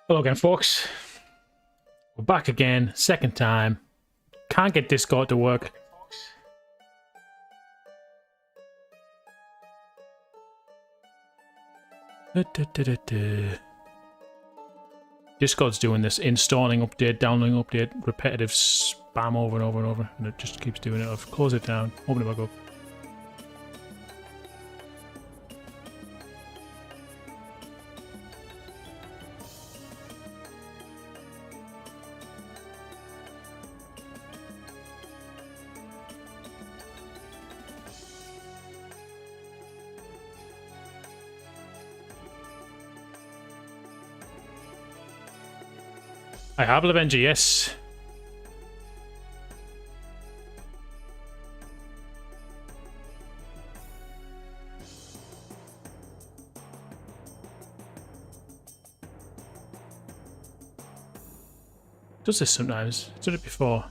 Hello again, folks. We're back again, second time. Can't get Discord to work. Discord's doing this installing update, downloading update, repetitive spam over and over and over, and it just keeps doing it. I've closed it down, open it back up. I have Avenger, yes. Does this sometimes? I've done it before.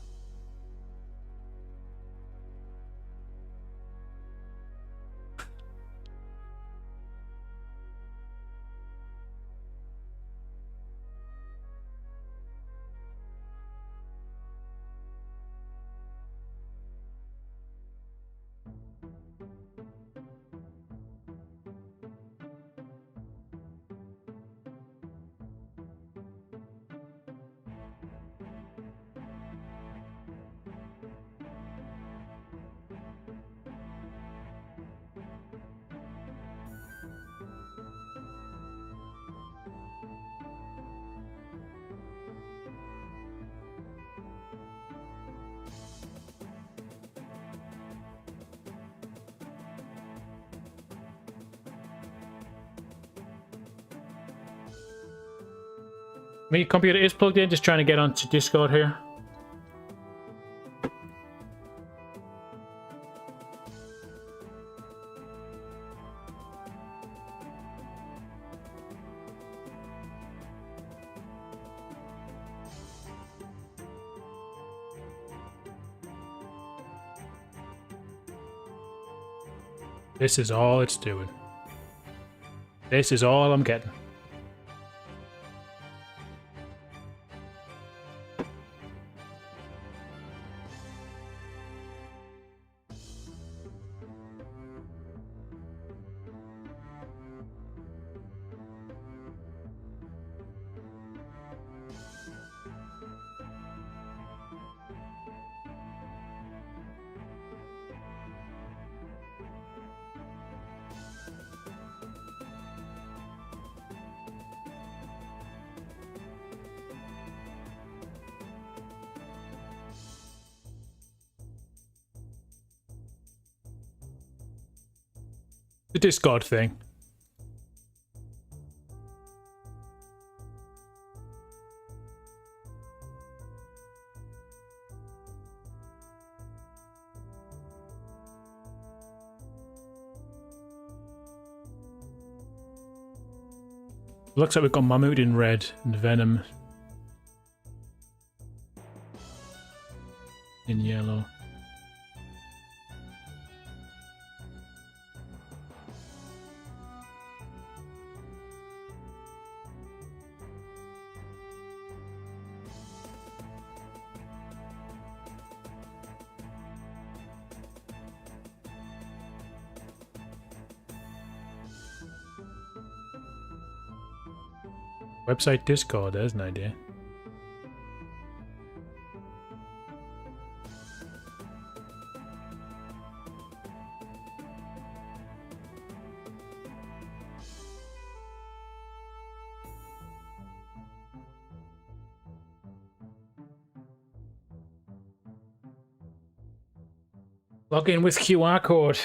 My computer is plugged in, just trying to get onto Discord here. This is all it's doing. This is all I'm getting. The Discord thing. Looks like we've got Mahmut in red and Venom in yellow. Website Discord, there's an idea. Log in with QR code.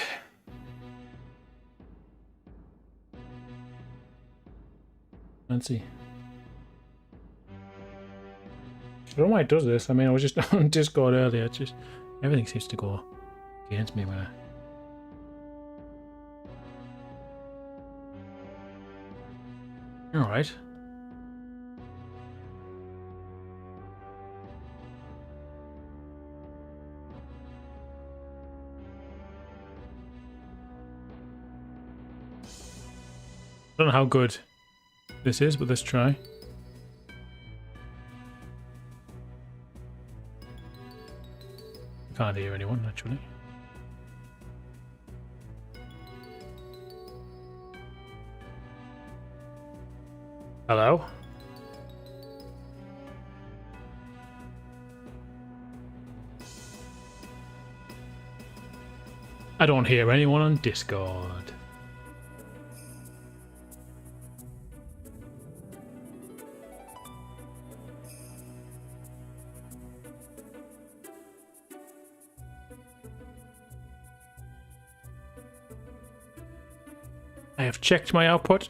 Fancy. I don't know why it does this. I mean, I was just on Discord earlier. It's just everything seems to go against me when I. You're alright. I don't know how good this is, but let's try. can't hear anyone, actually. Hello? I don't hear anyone on Discord. I have checked my output.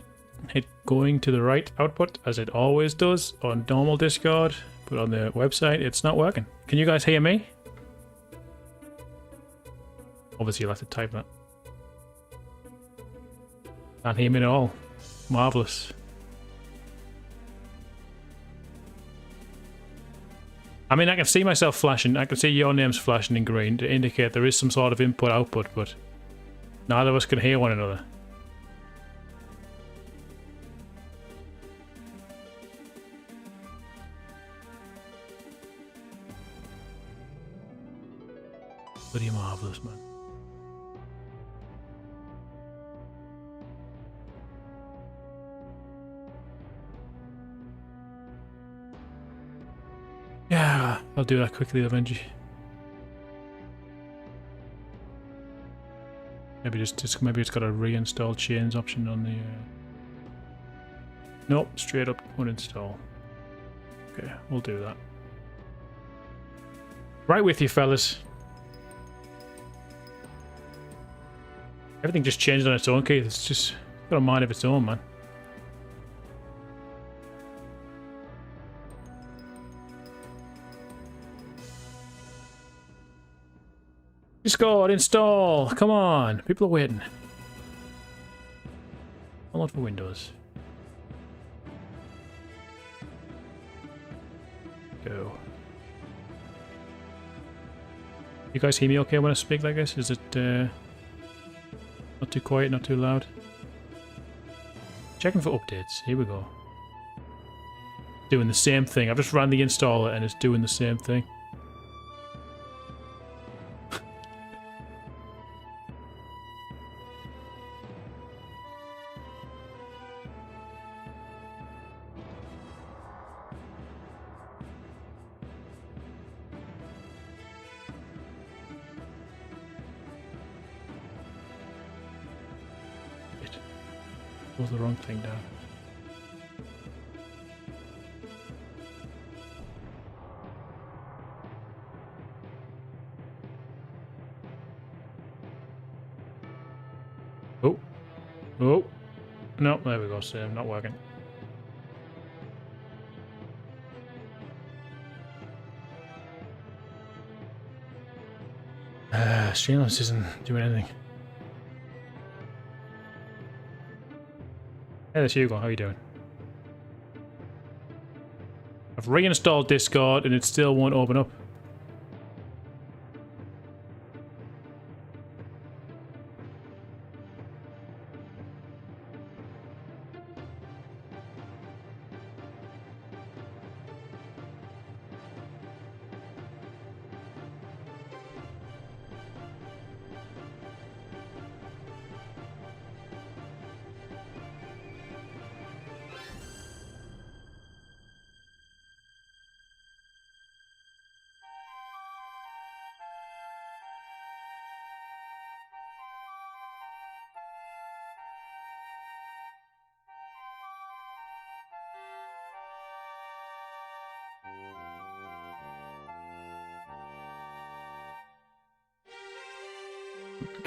It going to the right output as it always does on normal Discord, but on the website it's not working. Can you guys hear me? Obviously you'll have to type that. Can't hear me at all. Marvellous. I mean, I can see myself flashing. I can see your names flashing in green to indicate there is some sort of input-output, but neither of us can hear one another. Bloody marvellous, man. Yeah, I'll do that quickly, Benji. Maybe maybe it's got a reinstall chains option on the. Nope, straight up uninstall. Okay, we'll do that. Right with you, fellas. Everything just changed on its own, Keith. It's just got a mind of its own, man. Discord, install! Come on! People are waiting. Download for Windows. Go. You guys hear me okay when I speak like this? Is it, not too quiet, not too loud? Checking for updates. Here we go. Doing the same thing. I've just ran the installer and it's doing the same thing. Was the wrong thing down. Oh. Oh. No, there we go, Sam. Not working. Streamlabs isn't doing anything. Hey, there's Hugo. How are you doing? I've reinstalled Discord and it still won't open up.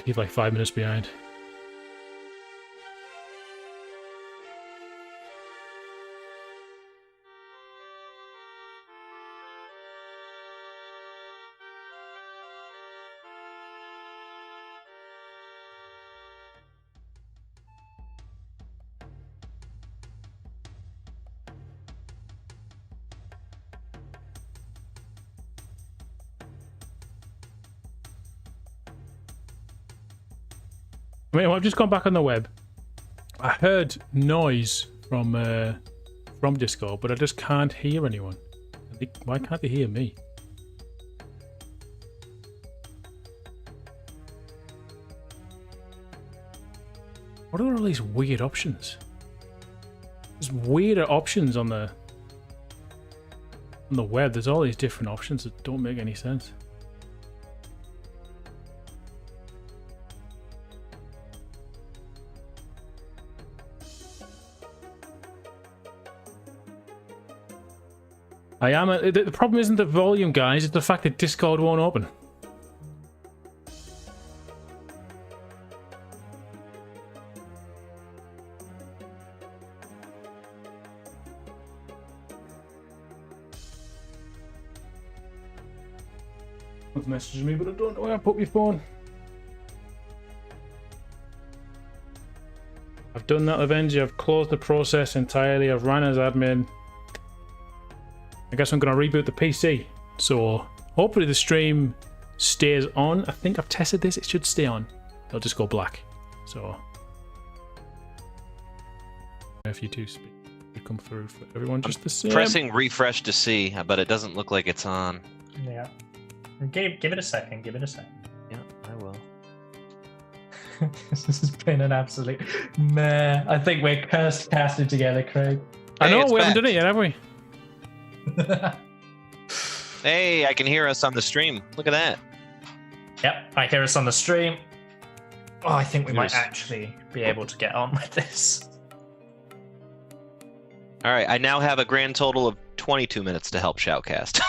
Keep like 5 minutes behind. I mean, I've just gone back on the web. I heard noise from Discord, but I just can't hear anyone. Why can't they hear me? What are all these weird options? There's weirder options on the web. There's all these different options that don't make any sense. The problem isn't the volume, guys. It's the fact that Discord won't open. Messaging me, but I don't know where I put my phone. I've done that, Avenger. I've closed the process entirely. I've ran as admin. I guess I'm going to reboot the PC. So hopefully the stream stays on. I think I've tested this. It should stay on. It'll just go black. So if you two speak, it come through for everyone just the same. Pressing refresh to see, but it doesn't look like it's on. Yeah. Give it a second. Give it a second. Yeah, I will. This has been an absolute meh. I think we're cursed casted together, Craig. I know, it's we haven't back. done it yet, have we? Hey, I can hear us on the stream. Look at that. Yep, I hear us on the stream. Oh, I think we might Here's- actually be able to get on with this. All right, I now have a grand total of 22 minutes to help Shoutcast.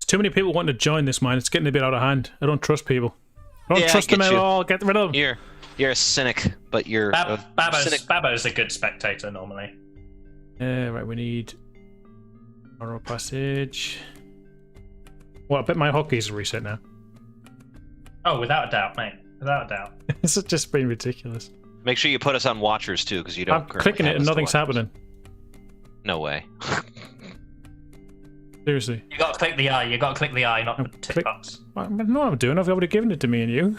Too many people wanting to join this, man. It's getting a bit out of hand. I don't trust people. I don't Yeah, I trust them get at you. all. Get rid of them. You're a cynic, but you're a cynic. Babo's a good spectator normally. Right, we need Narrow Passage. Well, I bet my hockey's reset now. Oh, without a doubt, mate. Without a doubt. It's just been ridiculous. Make sure you put us on watchers too, because you don't. I'm clicking it and nothing's happening. No way. Seriously. You gotta click the eye. You gotta click the eye, not the tick Click- box. I don't know what I'm doing. I've already given it to me and you.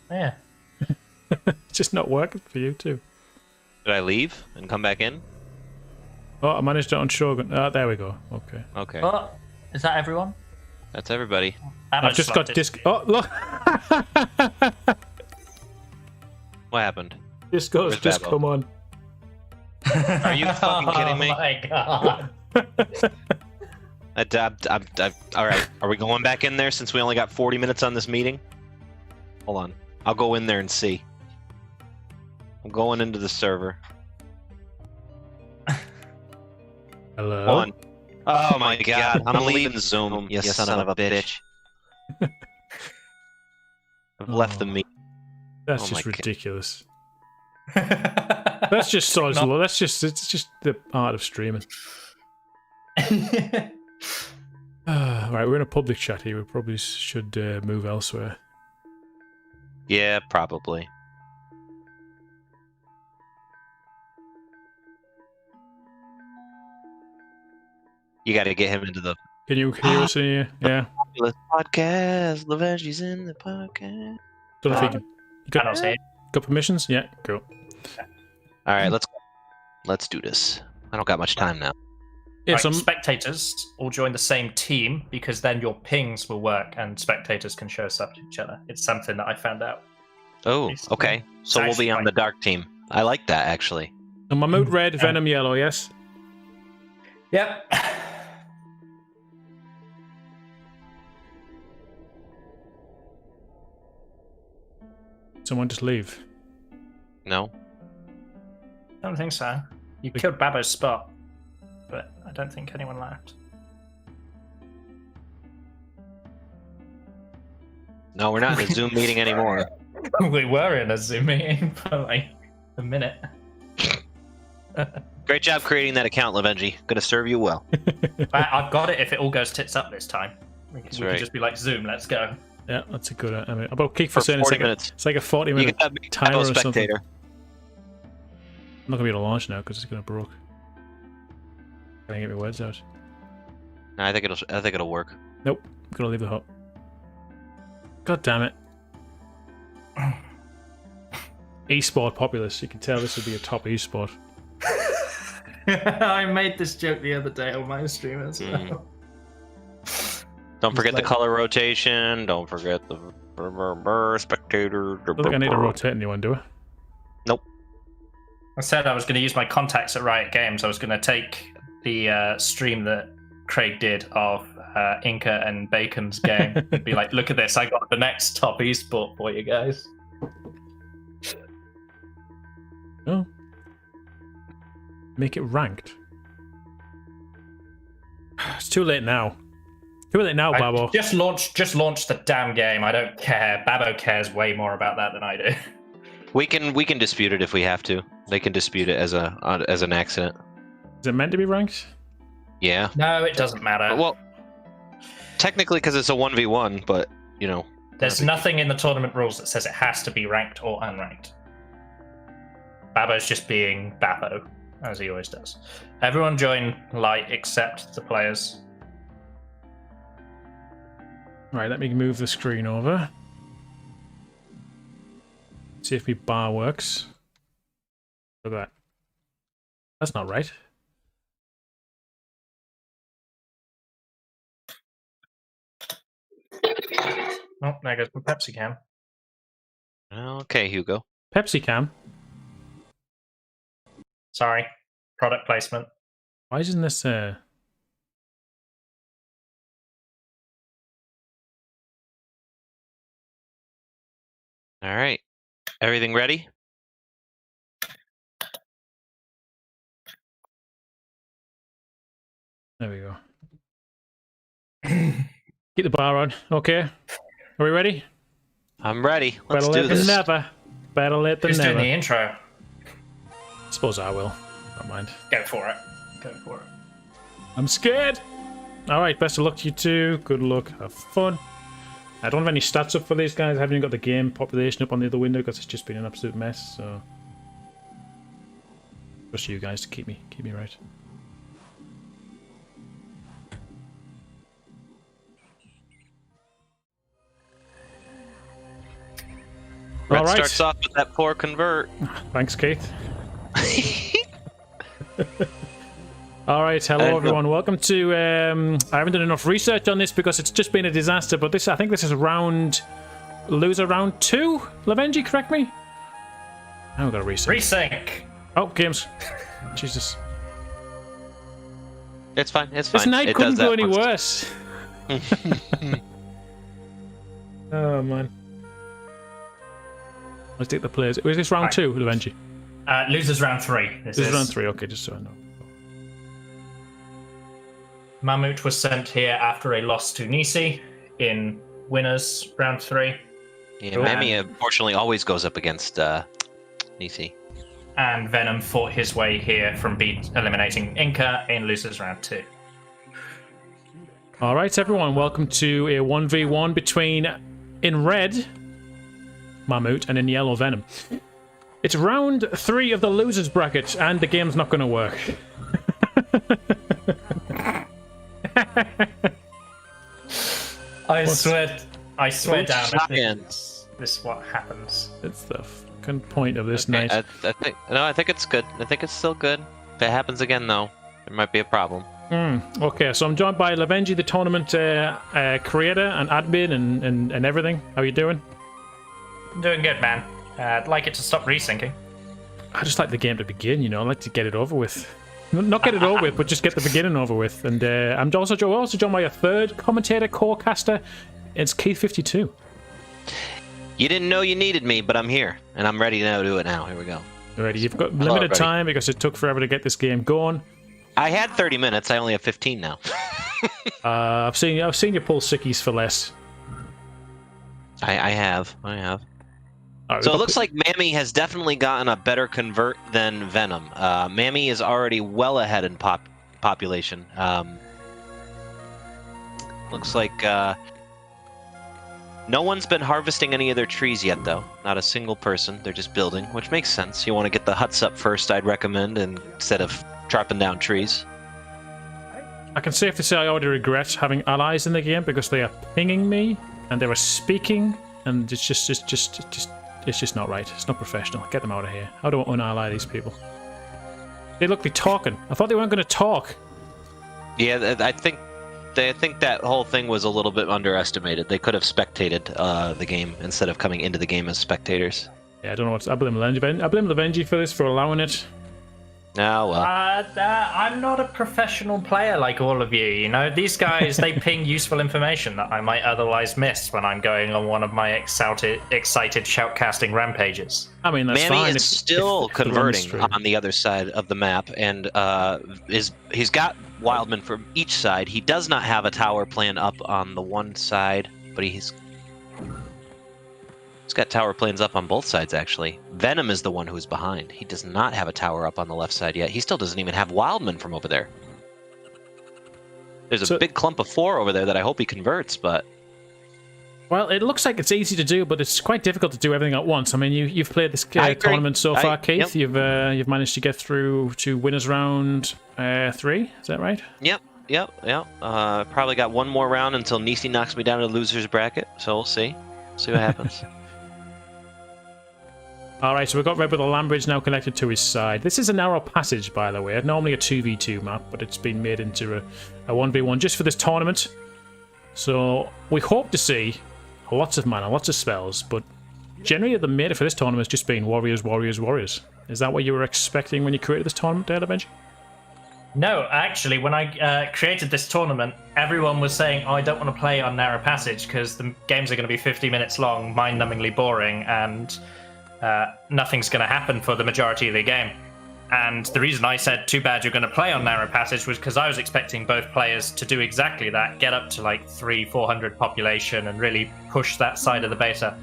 Yeah. It's just not working for you too. Did I leave and come back in? Oh, I managed it on Shogun. There we go. Okay. Okay, Oh, is that everyone? that's everybody. I've just got disc. Oh, look! What happened? Disco's Where's just Babo? come on. Are you fucking kidding me? Oh my god. All right, are we going back in there since we only got 40 minutes on this meeting? Hold on, I'll go in there and see. I'm going into the server. Hello. Hold on. Oh my god, I'm leaving Zoom, you son of a bitch. I've left the meeting. That's Oh just my God. ridiculous. That's just so slow. It's just the art of streaming. Right, we're in a public chat here. We probably should move elsewhere. Yeah, probably. You got to get him into the Can you hear us in here? Yeah. Populous podcast. Lavengi's in the podcast. Don't know if you can. You I don't see it. got permissions? Yeah, cool. All right, let's do this. I don't got much time now. Yeah, Right, some spectators all join the same team because then your pings will work and spectators can show stuff to each other. It's something that I found out. Oh, okay. So we'll actually be on quite- the dark team. I like that actually. Mahmut red, Venom yellow. Yes. Yep. Someone just leave. No. I don't think so. You killed Babo's spot, but I don't think anyone left. No, we're not in a Zoom meeting anymore. We were in a Zoom meeting for like a minute. Great job creating that account, Lavengi. Gonna serve you well. I've got it if it all goes tits up this time. We That's can right. just be like, Zoom, let's go. Yeah, that's a good. I mean, about kick for For saying it's 40 like, minutes. it's like a 40 You minute can have me timer or a something. spectator. I'm not gonna be able to launch now because it's gonna broke. Can I get my words out? No, I think it'll work. Nope. I'm gonna leave the hut. God damn it. Esport Populous. You can tell this would be a top esport. I made this joke the other day on my stream as well. Don't forget like- the color rotation. Don't forget the spectator. I don't think I need to rotate anyone, do I? Nope. I said I was going to use my contacts at Riot Games. I was going to take the stream that Craig did of Inca and Bacon's game and be like, look at this, I got the next top esport for you guys. Oh. Make it ranked. It's too late now. Too late now, Babbo. Just launched the damn game. I don't care. Babbo cares way more about that than I do. We can dispute it if we have to. They can dispute it as an accident. Is it meant to be ranked? Yeah. No, it doesn't matter. Well, technically, because it's a 1v1, but you know. There's nothing in the tournament rules that says it has to be ranked or unranked. Babbo's just being Babbo, as he always does. Everyone join light except the players. Right, let me move the screen over. See if my bar works. Look at that. That's not right. Oh, there goes my Pepsi can. Okay, Hugo. Pepsi cam. Sorry. Product placement. Why isn't this All right. Everything ready? There we go. Get the bar on. Okay. Are we ready? I'm ready. Let's Better do late than this. never. Better late than Who's doing never. the intro? Suppose I will. Don't mind. Go for it. Go for it. I'm scared. Alright, best of luck to you two. Good luck. Have fun. I don't have any stats up for these guys. I haven't even got the game population up on the other window because it's just been an absolute mess, so trust you guys to keep me right. Red All right. starts off with that poor convert. Thanks, Keith. All right, hello everyone. Welcome to. I haven't done enough research on this because it's just been a disaster. But I think this is loser round 2. Lavenji, correct me. Now we've got to research. Resync. Oh, games. Jesus. It's fine. It's This fine. night It couldn't does that go any once. worse. Oh man. Let's take the players. Was this round 2, Lavenji? Losers round 3. This This is is round 3. Okay, just so I know. Mahmut was sent here after a loss to Nisi in winners round 3. Yeah, Mammy unfortunately always goes up against Nisi. And Venom fought his way here from eliminating Inca in losers round 2. All right, everyone. Welcome to a 1v1 between, in red, Mahmut, and in yellow, Venom. It's round 3 of the losers bracket, and the game's not going to work. I swear down. Shocking. This is what happens. It's the fucking point of this Okay, night. I think it's good. I think it's still good. If it happens again, though, there might be a problem. Okay, so I'm joined by Lavenji, the tournament creator and admin and everything. How you doing? I'm doing good, man. I'd like it to stop resyncing. I just like the game to begin, you know. I like to get it over with. Not get it over with, but just get the beginning over with. And I'm also joined by a third commentator, core-caster. It's Keith52. You didn't know you needed me, but I'm here, and I'm ready to do it now. Here we go. Alrighty, you've got Hello, limited everybody. time because it took forever to get this game going. I had 30 minutes. I only have 15 now. I've seen you pull sickies for less. I have. Alright, So it looks like Mammy has definitely gotten a better convert than Venom. Mammy is already well ahead in population. Looks like no one's been harvesting any of their trees yet, though. Not a single person. They're just building, which makes sense. You want to get the huts up first, I'd recommend, instead of chopping down trees. I can safely say I already regret having allies in the game because they are pinging me and they were speaking, and it's just not right. It's not professional. Get them out of here. How do I unally these people? They're talking. I thought they weren't going to talk. Yeah, I think I think that whole thing was a little bit underestimated. They could have spectated the game instead of coming into the game as spectators. Yeah, I don't know what. I blame Lavenji for this, for allowing it. Oh, well. I'm not a professional player like all of you. You know, these guys, they ping useful information that I might otherwise miss when I'm going on one of my excited shoutcasting rampages. I mean, that's Mammy fine. is still converting on the other side of the map, and he's got Wildman from each side. He does not have a tower plan up on the one side, but he's got tower plans up on both sides, actually. Venom is the one who's behind. He does not have a tower up on the left side yet. He still doesn't even have Wildman from over there. There's a big clump of 4 over there that I hope he converts, but... Well, it looks like it's easy to do, but it's quite difficult to do everything at once. I mean, you've played this tournament so far, Keith. Yep. You've managed to get through to winners round 3. Is that right? Yep. Probably got one more round until Nisi knocks me down to the loser's bracket, so we'll see. See what happens. Alright, so we've got Red with a land bridge now connected to his side. This is a narrow passage, by the way. Normally a 2v2 map, but it's been made into a 1v1 just for this tournament. So we hope to see lots of mana, lots of spells, but generally the meta for this tournament has just been warriors, warriors, warriors. Is that what you were expecting when you created this tournament, Dale, eventually? No, actually, when I created this tournament, everyone was saying, oh, I don't want to play on narrow passage because the games are going to be 50 minutes long, mind-numbingly boring, and... nothing's going to happen for the majority of the game. And the reason I said, too bad you're going to play on narrow passage, was because I was expecting both players to do exactly that, get up to like 300-400 population and really push that side of the beta.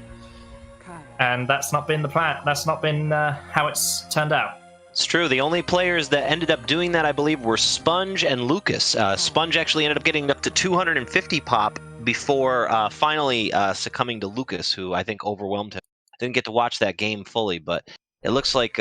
And that's not been the plan. That's not been how it's turned out. It's true. The only players that ended up doing that, I believe, were Sponge and Lucas. Sponge actually ended up getting up to 250 pop before finally succumbing to Lucas, who I think overwhelmed him. Didn't get to watch that game fully, but it looks like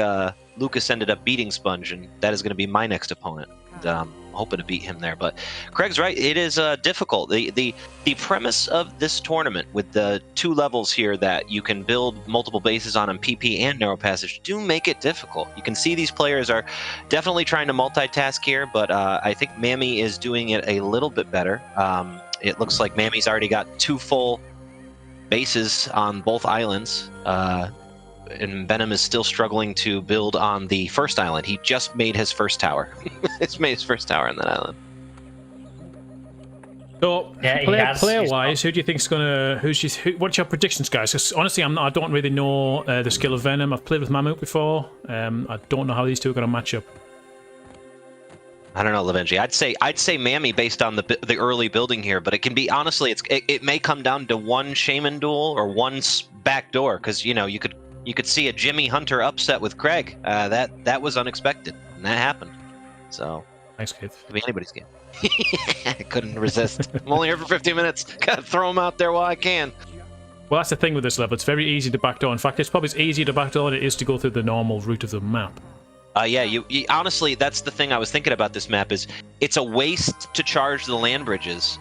Lucas ended up beating Sponge, and that is going to be my next opponent. And, I'm hoping to beat him there. But Craig's right; it is difficult. The premise of this tournament, with the 2 levels here that you can build multiple bases on PP and narrow passage, do make it difficult. You can see these players are definitely trying to multitask here, but I think Mammy is doing it a little bit better. It looks like Mammy's already got 2 full bases on both islands, and Venom is still struggling to build on the first island. He just made his first tower. He's made his first tower on that island. So, yeah, player-wise, who do you think's gonna? What's your predictions, guys? Because honestly, I don't really know the skill of Venom. I've played with Mahmut before. I don't know how these two are gonna match up. I don't know, Lavenji. I'd say Mammy based on the early building here, but it can be honestly, it may come down to one Shaman duel or one back door, because you could see a Jimmy Hunter upset with Craig. That was unexpected, and that happened. So thanks, Keith. Could be anybody's game. I couldn't resist. I'm only here for 15 minutes. Gotta throw them out there while I can. Well, that's the thing with this level. It's very easy to backdoor. In fact, it's probably as easy to backdoor than it is to go through the normal route of the map. Yeah, you honestly, that's the thing I was thinking about this map, is it's a waste to charge the land bridges.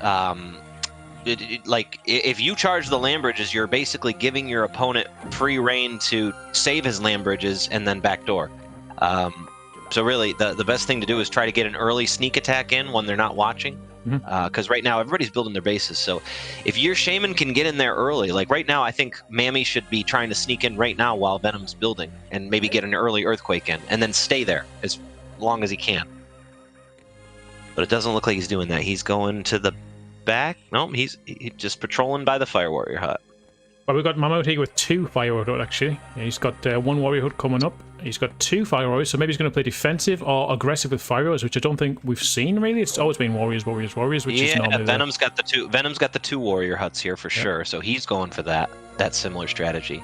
Like, if you charge the land bridges, you're basically giving your opponent free reign to save his land bridges and then backdoor. So really, the best thing to do is try to get an early sneak attack in when they're not watching. Because right now, everybody's building their bases. So if your Shaman can get in there early, like right now, I think Mammy should be trying to sneak in right now while Venom's building and maybe get an early Earthquake in and then stay there as long as he can. But it doesn't look like he's doing that. He's going to the back. No, he's just patrolling by the Fire Warrior hut. Well, we've got Mahmut here with 2 Fire Warrior hut, actually. He's got 1 Warrior hut coming up. He's got 2 Fire Warriors, so maybe he's going to play defensive or aggressive with Fire Warriors, which I don't think we've seen, really. It's always been Warriors, Warriors, Warriors, which is normally Venom's got the 2 Warrior huts here for sure, so he's going for that similar strategy.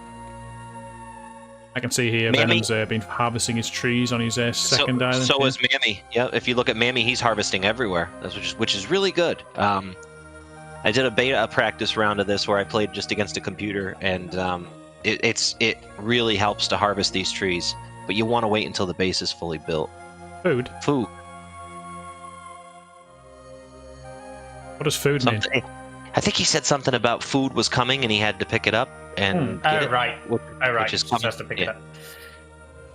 I can see here Venom's been harvesting his trees on his second island. So is Mammy. Yeah, if you look at Mammy, he's harvesting everywhere, which is really good. I did a beta practice round of this where I played just against a computer, and it really helps to harvest these trees. But you want to wait until the base is fully built. Food. Food. What does food mean? I think he said something about food was coming and he had to pick it up and get it. Right. Which is just has to pick it up.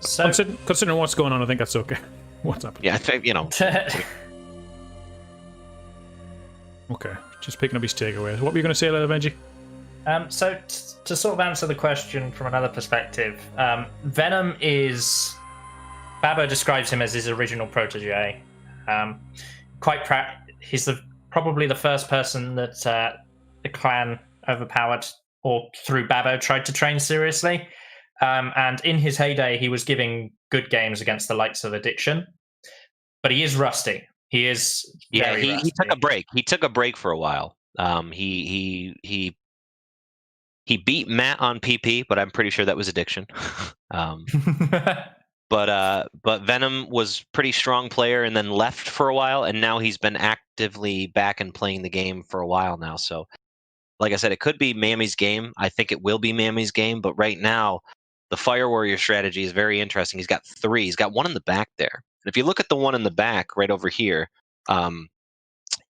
So, considering what's going on, I think that's okay. What's happening? Yeah, I think, Okay, just picking up his takeaways. What were you going to say, Leather Benji? So to sort of answer the question from another perspective, Venom is... Babbo describes him as his original protege. He's probably the first person that the clan overpowered, or through Babbo tried to train seriously. And in his heyday, he was giving good games against the likes of Addiction. But he is rusty. He is very rusty. He took a break. He took a break for a while. He beat Matt on PP, but I'm pretty sure that was Addiction. But Venom was pretty strong player and then left for a while, and now he's been actively back and playing the game for a while now. So, like I said, it could be Mammy's game. I think it will be Mammy's game, but right now, the Fire Warrior strategy is very interesting. He's got 3. He's got one in the back there. And if you look at the one in the back right over here,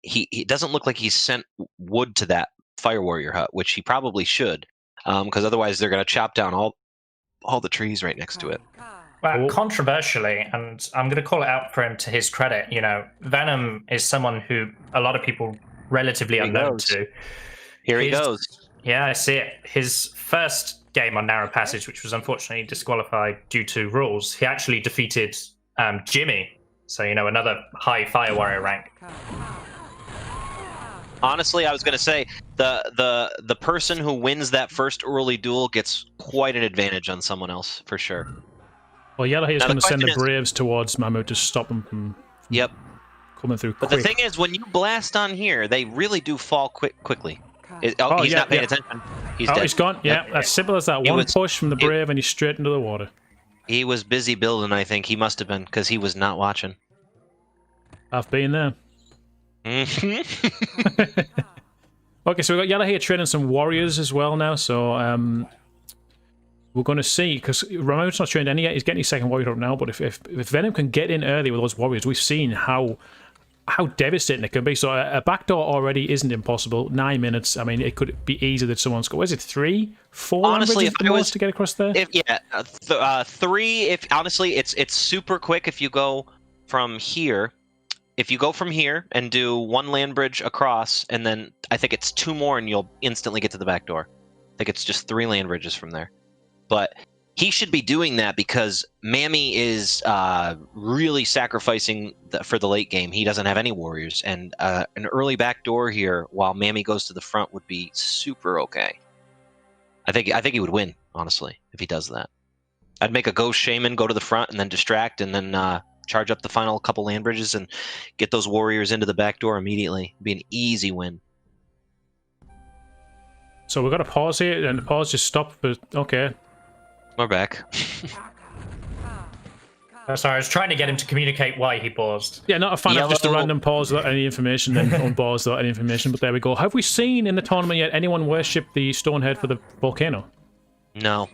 he doesn't look like he's sent wood to that Fire Warrior hut, which he probably should, because otherwise they're going to chop down all the trees right next to it. Well, controversially, and I'm going to call it out for him to his credit, Venom is someone who a lot of people relatively unknown to. Here he goes. Yeah, I see it. His first game on Narrow Passage, which was unfortunately disqualified due to rules, he actually defeated Jimmy. So, another high Fire Warrior rank. Honestly, I was going to say the person who wins that first early duel gets quite an advantage on someone else, for sure. Well, Yellow here is going to send the Braves towards Mahmut to stop them from coming through quick. But the thing is, when you blast on here, they really do fall quickly. He's not paying attention. He's dead. He's gone. Yeah, as simple as that. One push from the Brave and he's straight into the water. He was busy building, I think. He must have been, because he was not watching. I've been there. Okay, so we've got Yellow here training some warriors as well now, so we're going to see, because Mahmut's not trained any yet. He's getting his second warrior up now, but if Venom can get in early with those warriors, we've seen how devastating it can be. So a backdoor already isn't impossible. 9 minutes. I mean, it could be easy that someone's got. What is it? 3, 4 honestly, if it was to get across there. 3. If honestly, it's super quick. If you go from here, and do 1 land bridge across, and then I think it's 2 more, and you'll instantly get to the back door. I think it's just 3 land bridges from there. But he should be doing that because Mammy is really sacrificing for the late game. He doesn't have any warriors, and an early backdoor here while Mammy goes to the front would be super okay. I think he would win, honestly, if he does that. I'd make a Ghost Shaman go to the front and then distract, and then charge up the final couple land bridges and get those warriors into the back door immediately. It'd be an easy win. So we've got to pause here, and the pause just stopped, but okay. We're back. Sorry, I was trying to get him to communicate why he paused. Yeah, not a fan of just a random pause without any information, then unpause without any information, but there we go. Have we seen in the tournament yet anyone worship the Stonehead for the volcano? No.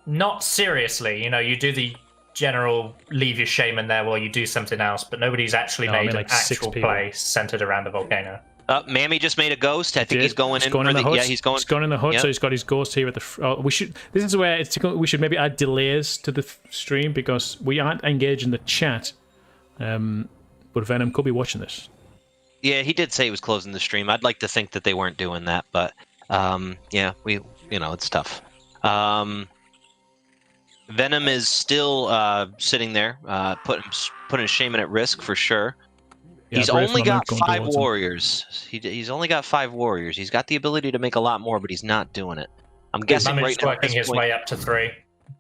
Not seriously. You do the general leave your shaman there while you do something else, but nobody's actually made an actual play centered around a volcano. Mammy just made a ghost. I think he's going in the hut. Yeah, he's going in the hut, so he's got his ghost here at the. This is where we should maybe add delays to the stream because we aren't engaged in the chat. But Venom could be watching this. Yeah, he did say he was closing the stream. I'd like to think that they weren't doing that, but yeah, it's tough. Venom is still sitting there, putting Shaman at risk for sure. Yeah, he's only got 5 warriors. He's only got 5 warriors. He's got the ability to make a lot more, but he's not doing it. I'm guessing right now working his way up to 3.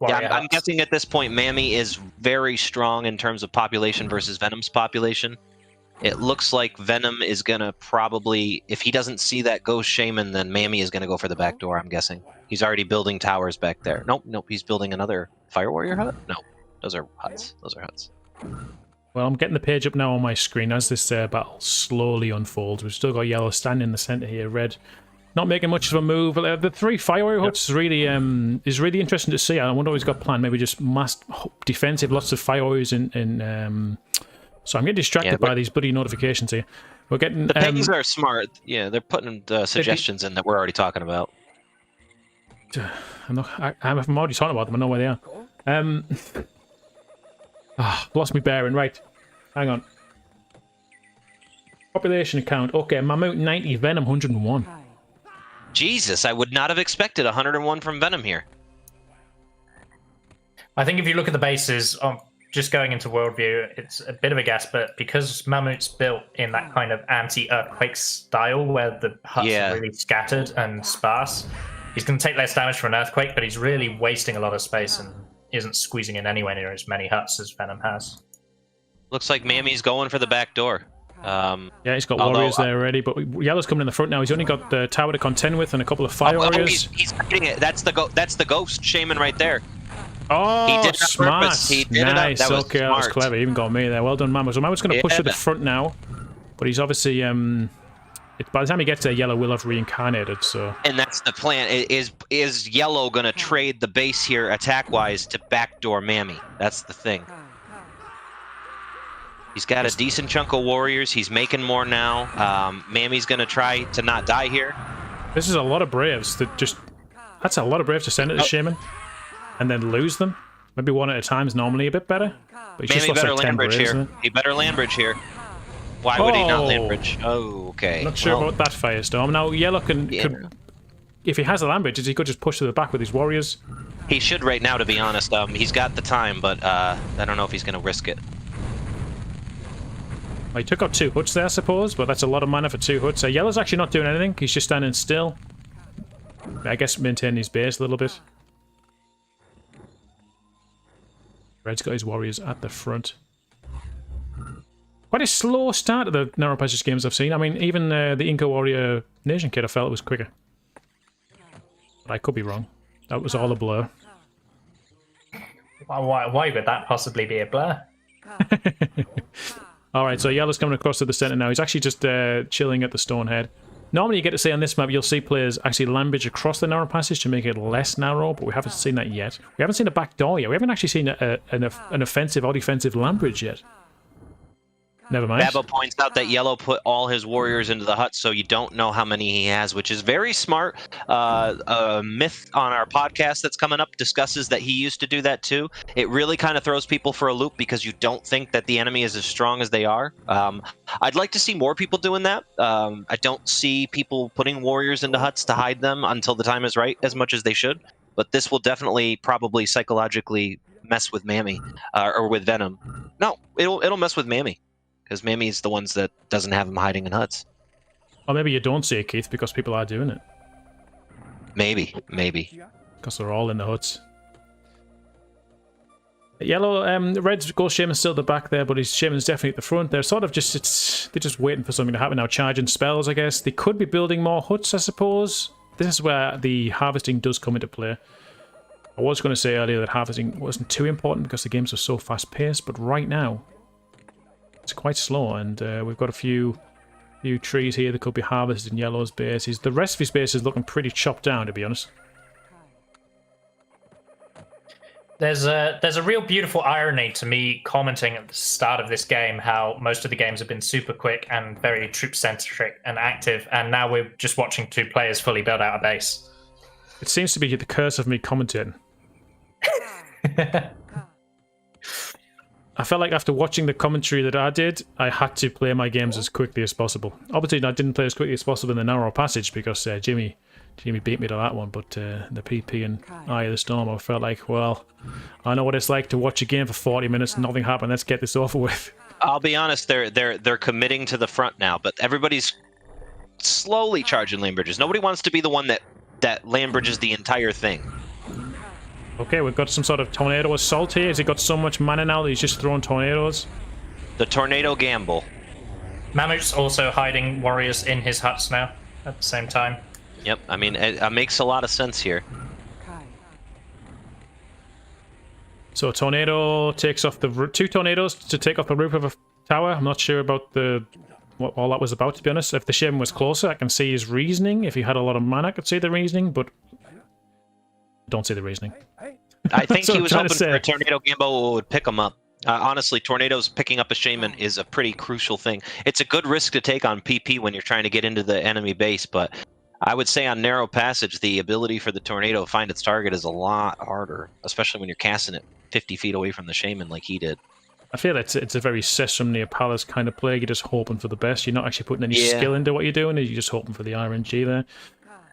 Yeah, I'm guessing at this point, Mammy is very strong in terms of population versus Venom's population. It looks like Venom is gonna probably, if he doesn't see that Ghost Shaman, then Mammy is gonna go for the back door. I'm guessing he's already building towers back there. Nope. He's building another Fire Warrior hut. No, those are huts. Well, I'm getting the page up now on my screen as this battle slowly unfolds. We've still got Yellow standing in the center here, Red not making much of a move. The 3 Fire Warrior huts is really interesting to see. I wonder what he's got planned. Maybe just mass defensive, lots of Fire Warriors in. So I'm getting distracted by these bloody notifications here. We're getting the pings are smart. Yeah, they're putting suggestions in that we're already talking about. I'm already talking about them. I know where they are. Lost me bearing. Right, hang on. Population count. Okay, Mahmut 90, Venom 101. Jesus, I would not have expected 101 from Venom here. I think if you look at the bases, just going into worldview, it's a bit of a guess, but because Mahmut's built in that kind of anti-earthquake style where the huts are really scattered and sparse, he's going to take less damage from an earthquake, but he's really wasting a lot of space and isn't squeezing in anywhere near as many huts as Venom has. Looks like Mammy's going for the back door. Yeah, he's got warriors there already, but Yellow's coming in the front now. He's only got the tower to contend with and a couple of fire warriors. He's hitting it. That's the ghost shaman right there. Oh, he did smart. He did nice. That was okay, smart. That was clever. He even got me there. Well done, Mahmut. So Mahmut's going to push to the front now, but he's obviously by the time he gets there, Yellow will have reincarnated. So. And that's the plan. Is Yellow going to trade the base here attack-wise to backdoor Mammy? That's the thing. He's got a decent chunk of warriors. He's making more now. Mammy's going to try to not die here. This is a lot of Braves that just... That's a lot of Braves to send at the Shaman. And then lose them. Maybe one at a time is normally a bit better. But he's Mammy just better lost like 10 land bridge Braves, here. He better land bridge here. Why would he not land bridge? Oh, okay. Not sure about that Firestorm. Now, Yellow could... If he has the land bridges, he could just push to the back with his warriors. He should right now, to be honest. He's got the time, but I don't know if he's going to risk it. Well, he took out 2 huts there, I suppose, but that's a lot of mana for 2 huts. Yellow's actually not doing anything. He's just standing still. I guess maintaining his base a little bit. Red's got his warriors at the front. Quite a slow start to the Narrow Passage games I've seen. I mean, even the Inca Warrior Nation kit, I felt it was quicker. But I could be wrong. That was all a blur. Why would that possibly be a blur? Alright, so Yellow's coming across to the centre now. He's actually just chilling at the Stonehead. Normally you get to see on this map, you'll see players actually land bridge across the Narrow Passage to make it less narrow, but we haven't seen that yet. We haven't seen a back door yet. We haven't actually seen an offensive or defensive land bridge yet. Never mind. Babbo points out that Yellow put all his warriors into the hut, so you don't know how many he has, which is very smart. A myth on our podcast that's coming up discusses that he used to do that too. It really kind of throws people for a loop because you don't think that the enemy is as strong as they are. I'd like to see more people doing that. I don't see people putting warriors into huts to hide them until the time is right as much as they should. But this will definitely probably psychologically mess with Mammy, or with Venom. No, it'll mess with Mammy. Because Mammy's the ones that doesn't have them hiding in huts. Or maybe you don't see it, Keith, because people are doing it. Maybe. Because they're all in the huts. Yellow, Red's Ghost Shaman's still at the back there, but his Shaman's definitely at the front. They're sort of just, they're just waiting for something to happen now. Charging spells, I guess. They could be building more huts, I suppose. This is where the harvesting does come into play. I was going to say earlier that harvesting wasn't too important because the games are so fast-paced, but right now, it's quite slow, and we've got a few trees here that could be harvested in Yellow's base. The rest of his base is looking pretty chopped down, to be honest. There's a real beautiful irony to me commenting at the start of this game how most of the games have been super quick and very troop-centric and active, and now we're just watching 2 players fully build out a base. It seems to be the curse of me commentating. I felt like after watching the commentary that I did, I had to play my games as quickly as possible. Obviously, I didn't play as quickly as possible in the Narrow Passage because Jimmy beat me to that one, but the PP and Eye of the Storm, I felt like, well, I know what it's like to watch a game for 40 minutes and nothing happened. Let's get this over with. I'll be honest, they're committing to the front now, but everybody's slowly charging land bridges. Nobody wants to be the one that land bridges the entire thing. Okay, we've got some sort of tornado assault here. Has he got so much mana now that he's just throwing tornadoes? The tornado gamble. Mahmut's also hiding warriors in his huts now at the same time. Yep, I mean, it makes a lot of sense here. So a tornado takes off the 2 tornadoes to take off the roof of a tower. I'm not sure about what all that was about, to be honest. If the Shaman was closer, I can see his reasoning. If he had a lot of mana, I could see the reasoning, but don't see the reasoning. I think he was hoping for a tornado gamble would pick him up. Honestly, tornadoes picking up a shaman is a pretty crucial thing. It's a good risk to take on PP when you're trying to get into the enemy base, but I would say on Narrow Passage, the ability for the tornado to find its target is a lot harder, especially when you're casting it 50 feet away from the shaman like he did. I feel it's a very Sesame near Palace kind of play. You're just hoping for the best. You're not actually putting any skill into what you're doing. You're just hoping for the RNG there.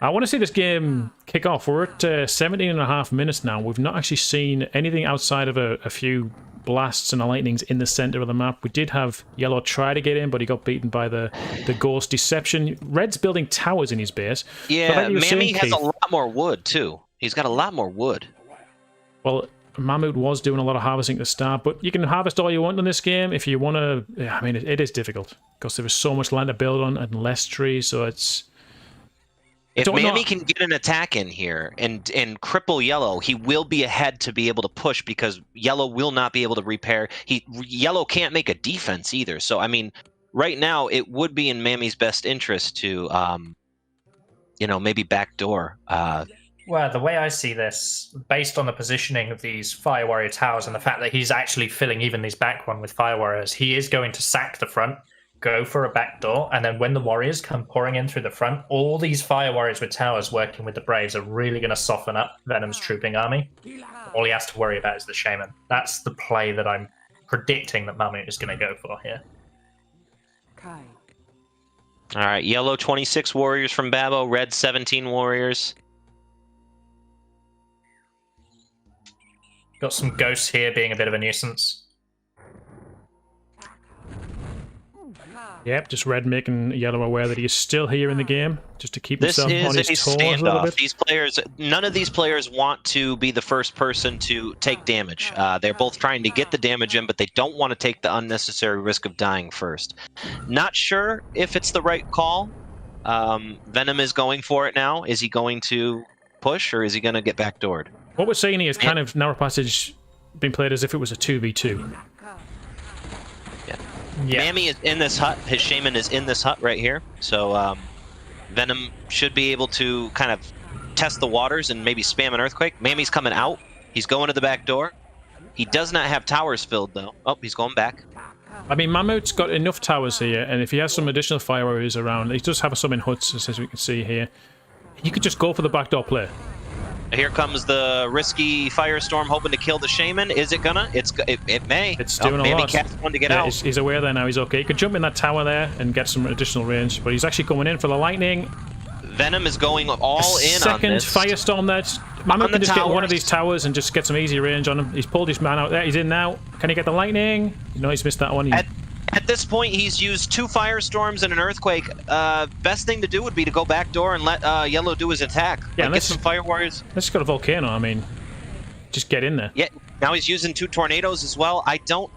I want to see this game kick off. We're at 17 and a half minutes now. We've not actually seen anything outside of a few blasts and lightnings in the center of the map. We did have Yellow try to get in, but he got beaten by the Ghost Deception. Red's building towers in his base. Yeah, Mammy has a lot more wood, too. He's got a lot more wood. Well, Mahmut was doing a lot of harvesting at the start, but you can harvest all you want in this game if you want to. I mean, it is difficult because there is so much land to build on and less trees, so it's. If Mammy can get an attack in here and cripple Yellow, he will be ahead to be able to push because Yellow will not be able to repair. Yellow can't make a defense either. So I mean, right now it would be in Mammy's best interest to, maybe backdoor. Well, the way I see this, based on the positioning of these Fire Warrior towers and the fact that he's actually filling even these back one with Fire Warriors, he is going to sack the front, go for a back door, and then when the Warriors come pouring in through the front, all these Fire Warriors with towers working with the Braves are really going to soften up Venom's trooping army. All he has to worry about is the Shaman. That's the play that I'm predicting that Mahmut is going to go for here. All right, Yellow 26 Warriors from Babbo, Red 17 Warriors. Got some ghosts here being a bit of a nuisance. Yep, just Red making Yellow aware that he is still here in the game, just to keep himself on his toes a little bit. These players, none of these players want to be the first person to take damage. They're both trying to get the damage in, but they don't want to take the unnecessary risk of dying first. Not sure if it's the right call. Venom is going for it now. Is he going to push, or is he going to get backdoored? What we're seeing here is kind of Narrow Passage being played as if it was a 2v2. Yeah. Mammy is in this hut. His Shaman is in this hut right here. So Venom should be able to kind of test the waters and maybe spam an Earthquake. Mammy's coming out. He's going to the back door. He does not have towers filled, though. Oh, he's going back. I mean, Mahmut's got enough towers here, and if he has some additional Fire Warriors around, he does have some in huts, as we can see here. You could just go for the backdoor play. Here comes the risky Firestorm, hoping to kill the Shaman. Is it gonna? It may. It's doing a lot. Cast one to get out. He's aware there now. He's okay. He could jump in that tower there and get some additional range, but he's actually coming in for the lightning. Venom is going all in on this. Second Firestorm there. Mahmut can just get one of these towers and just get some easy range on him. He's pulled his man out there. He's in now. Can he get the lightning? No, he's missed that one. At this point, he's used 2 Firestorms and an Earthquake. Best thing to do would be to go backdoor and let Yellow do his attack. Yeah, get some Fire Warriors. Let's got a Volcano. I mean, just get in there. Yeah. Now he's using 2 Tornadoes as well. I don't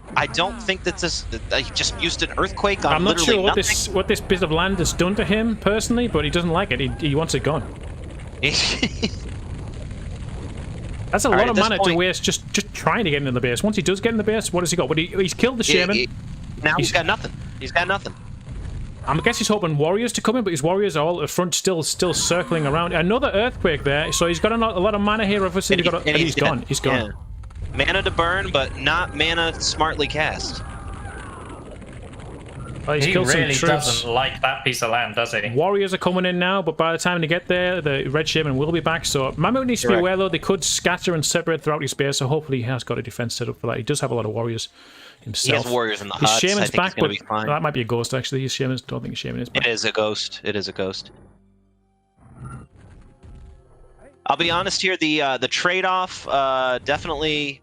think that this. He just used an Earthquake on. I'm not sure what this bit of land has done to him personally, but he doesn't like it. He wants it gone. That's a lot of mana to waste just trying to get into the base. Once he does get in the base, what has he got? But he's killed the Shaman. Now he's got nothing. He's got nothing. I guess he's hoping Warriors to come in, but his Warriors are all at the front, still circling around. Another Earthquake there, so he's got a lot of mana here. Obviously, he's gone. He's gone. Yeah. Mana to burn, but not mana smartly cast. Well, he really doesn't like that piece of land, does he? Warriors are coming in now, but by the time they get there, the Red Shaman will be back. So Mahmut needs to be aware, though. They could scatter and separate throughout his base, so hopefully he has got a defense set up for that. He does have a lot of Warriors himself. He has Warriors in the huts. His Shaman's back, but that might be a ghost, actually. His Shaman, don't think his Shaman is back. It is a ghost. It is a ghost. I'll be honest here, the trade-off definitely...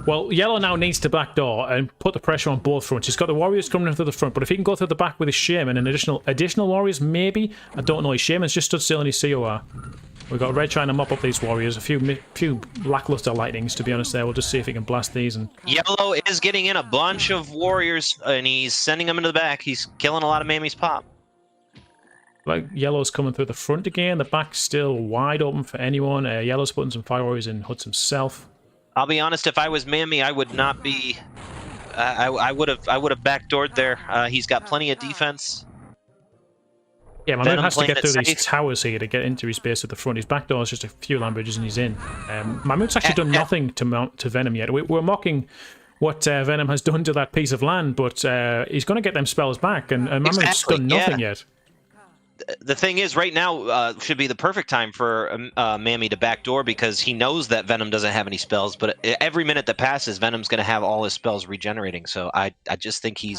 Well, Yellow now needs to backdoor and put the pressure on both fronts. He's got the Warriors coming in through the front, but if he can go through the back with his Shaman and additional Warriors, maybe? I don't know. His Shaman's just stood still in his COR. We've got Red trying to mop up these Warriors. A few lackluster lightnings, to be honest there. We'll just see if he can blast these. And Yellow is getting in a bunch of Warriors, and he's sending them into the back. He's killing a lot of Mammy's pop. Like Yellow's coming through the front again. The back's still wide open for anyone. Yellow's putting some Fire Warriors in huts himself. I'll be honest. If I was Mammy, I would not be. I would have backdoored there. He's got plenty of defense. Yeah, Mahmut has to get through these towers here to get into his base at the front. His backdoor is just a few land bridges and he's in. Mahmut's actually done nothing to Venom yet. We're mocking what Venom has done to that piece of land, but he's going to get them spells back, and Mahmut's done nothing yet. the thing is, right now should be the perfect time for Mammy to backdoor because he knows that Venom doesn't have any spells. But every minute that passes, Venom's going to have all his spells regenerating. So I just think he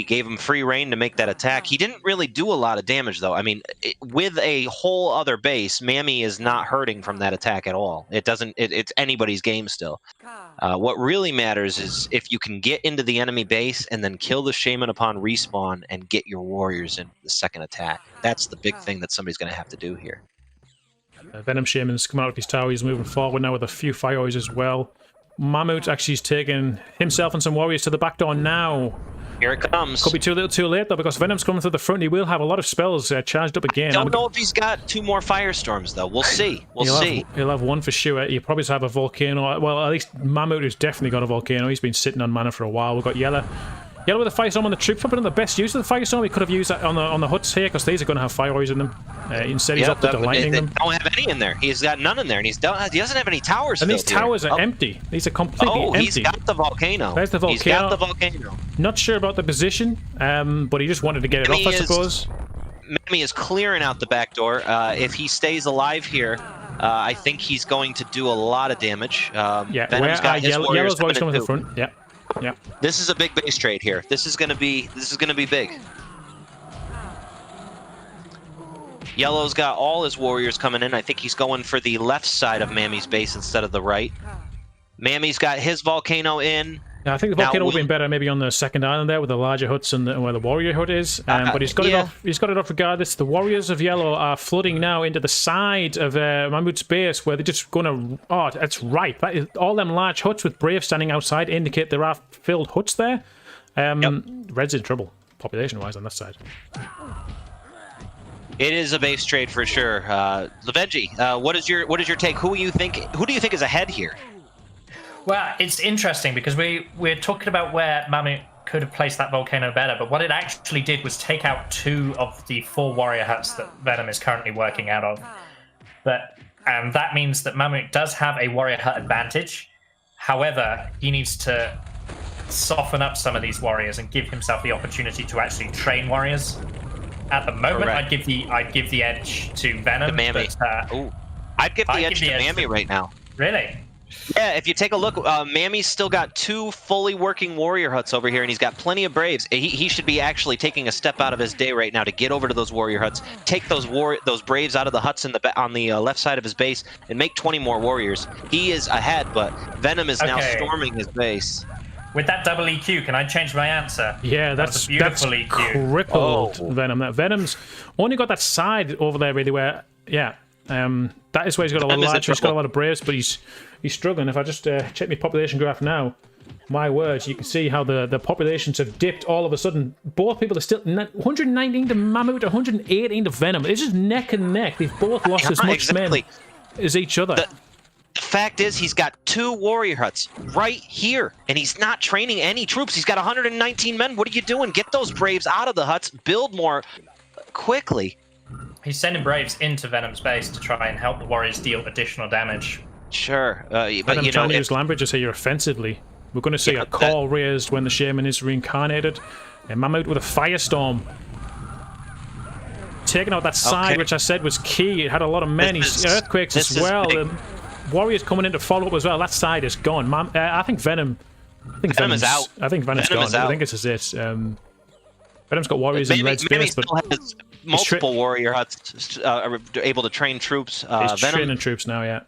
gave him free reign to make that attack. He didn't really do a lot of damage, though. I mean, with a whole other base, Mammy is not hurting from that attack at all. It's anybody's game still. What really matters is if you can get into the enemy base and then kill the Shaman upon respawn and get your warriors in the second attack. That's the big thing that somebody's going to have to do here. Venom Shaman's come out of his tower. He's moving forward now with a few fires as well. Mahmut actually is taking himself and some warriors to the back door now. Here it comes. Could be too little too late, though, because Venom's coming to the front. He will have a lot of spells charged up again. Don't know if he's got 2 more Firestorms, though. We'll see. We'll see. He'll have 1 for sure. He'll probably have a Volcano. Well, at least Mahmut has definitely got a Volcano. He's been sitting on mana for a while. We've got Yellow. Yellow with a Firestorm on the troop. Probably not the best use of the Firestorm. He could have used that on the huts here, because these are going to have Fire-Eyes in them. Instead, he's opted to lightning them. Don't have any in there. He's got none in there, and he doesn't have any towers. And these towers are empty. These are completely empty. He's got the Volcano. There's the Volcano. He's got the Volcano. Not sure about the position, but he just wanted to get it off, I suppose. Mammy is clearing out the back door. If he stays alive here, I think he's going to do a lot of damage. Yeah, Venom's got his Yellow's always coming to the front. Yeah. Yeah. This is a big base trade here. This is gonna be big. Yellow's got all his warriors coming in. I think he's going for the left side of Mammy's base instead of the right. Mammy's got his Volcano in. Yeah, I think the Volcano would have been better maybe on the second island there with the larger huts and where the warrior hut is. But he's got it off. He's got it off regardless. The warriors of Yellow are flooding now into the side of Mahmut's base, where they're just going to. Oh, that's right. That is, all them large huts with Brave standing outside indicate there are filled huts there. Red's in trouble, population-wise, on that side. It is a base trade for sure. Levenji, what is your take? Who do you think is ahead here? Well, it's interesting because we're talking about where Mahmut could have placed that Volcano better, but what it actually did was take out 2 of the 4 warrior huts that Venom is currently working out of. And that means that Mahmut does have a warrior hut advantage. However, he needs to soften up some of these warriors and give himself the opportunity to actually train warriors. At the moment, I'd give the edge to Venom. To Mammy. I'd give the edge to Mammy right now. Really? Yeah, if you take a look, Mammy's still got 2 fully working warrior huts over here, and he's got plenty of Braves. He should be actually taking a step out of his day right now to get over to those warrior huts, take those Braves out of the huts on the left side of his base, and make 20 more warriors. He is ahead, but Venom is now storming his base. With that double EQ, can I change my answer? Yeah, that's crippled Venom. That Venom's only got that side over there really where, that is where he's got a lot of large, he's got a lot of Braves, but he's struggling. If I just check my population graph now, my words, you can see how the populations have dipped all of a sudden. Both people are still 119 to Mahmut, 118 to Venom. It's just neck and neck. They've both lost as much men as each other. The fact is, he's got 2 warrior huts right here, and he's not training any troops. He's got 119 men. What are you doing? Get those Braves out of the huts. Build more quickly. He's sending Braves into Venom's base to try and help the warriors deal additional damage. Sure, but you know, use Lambridge here offensively. We're going to see a call raised when the Shaman is reincarnated, and Mahmut with a Firestorm. Taking out that side, which I said was key. It had a lot of men. He's Earthquakes as well. Warriors coming in to follow up as well. That side is gone. I think Venom. Venom is out. I think Venom's gone. I think it's it. Venom's got warriors in red space, but has multiple warrior huts able to train troops. He's training troops now, yeah.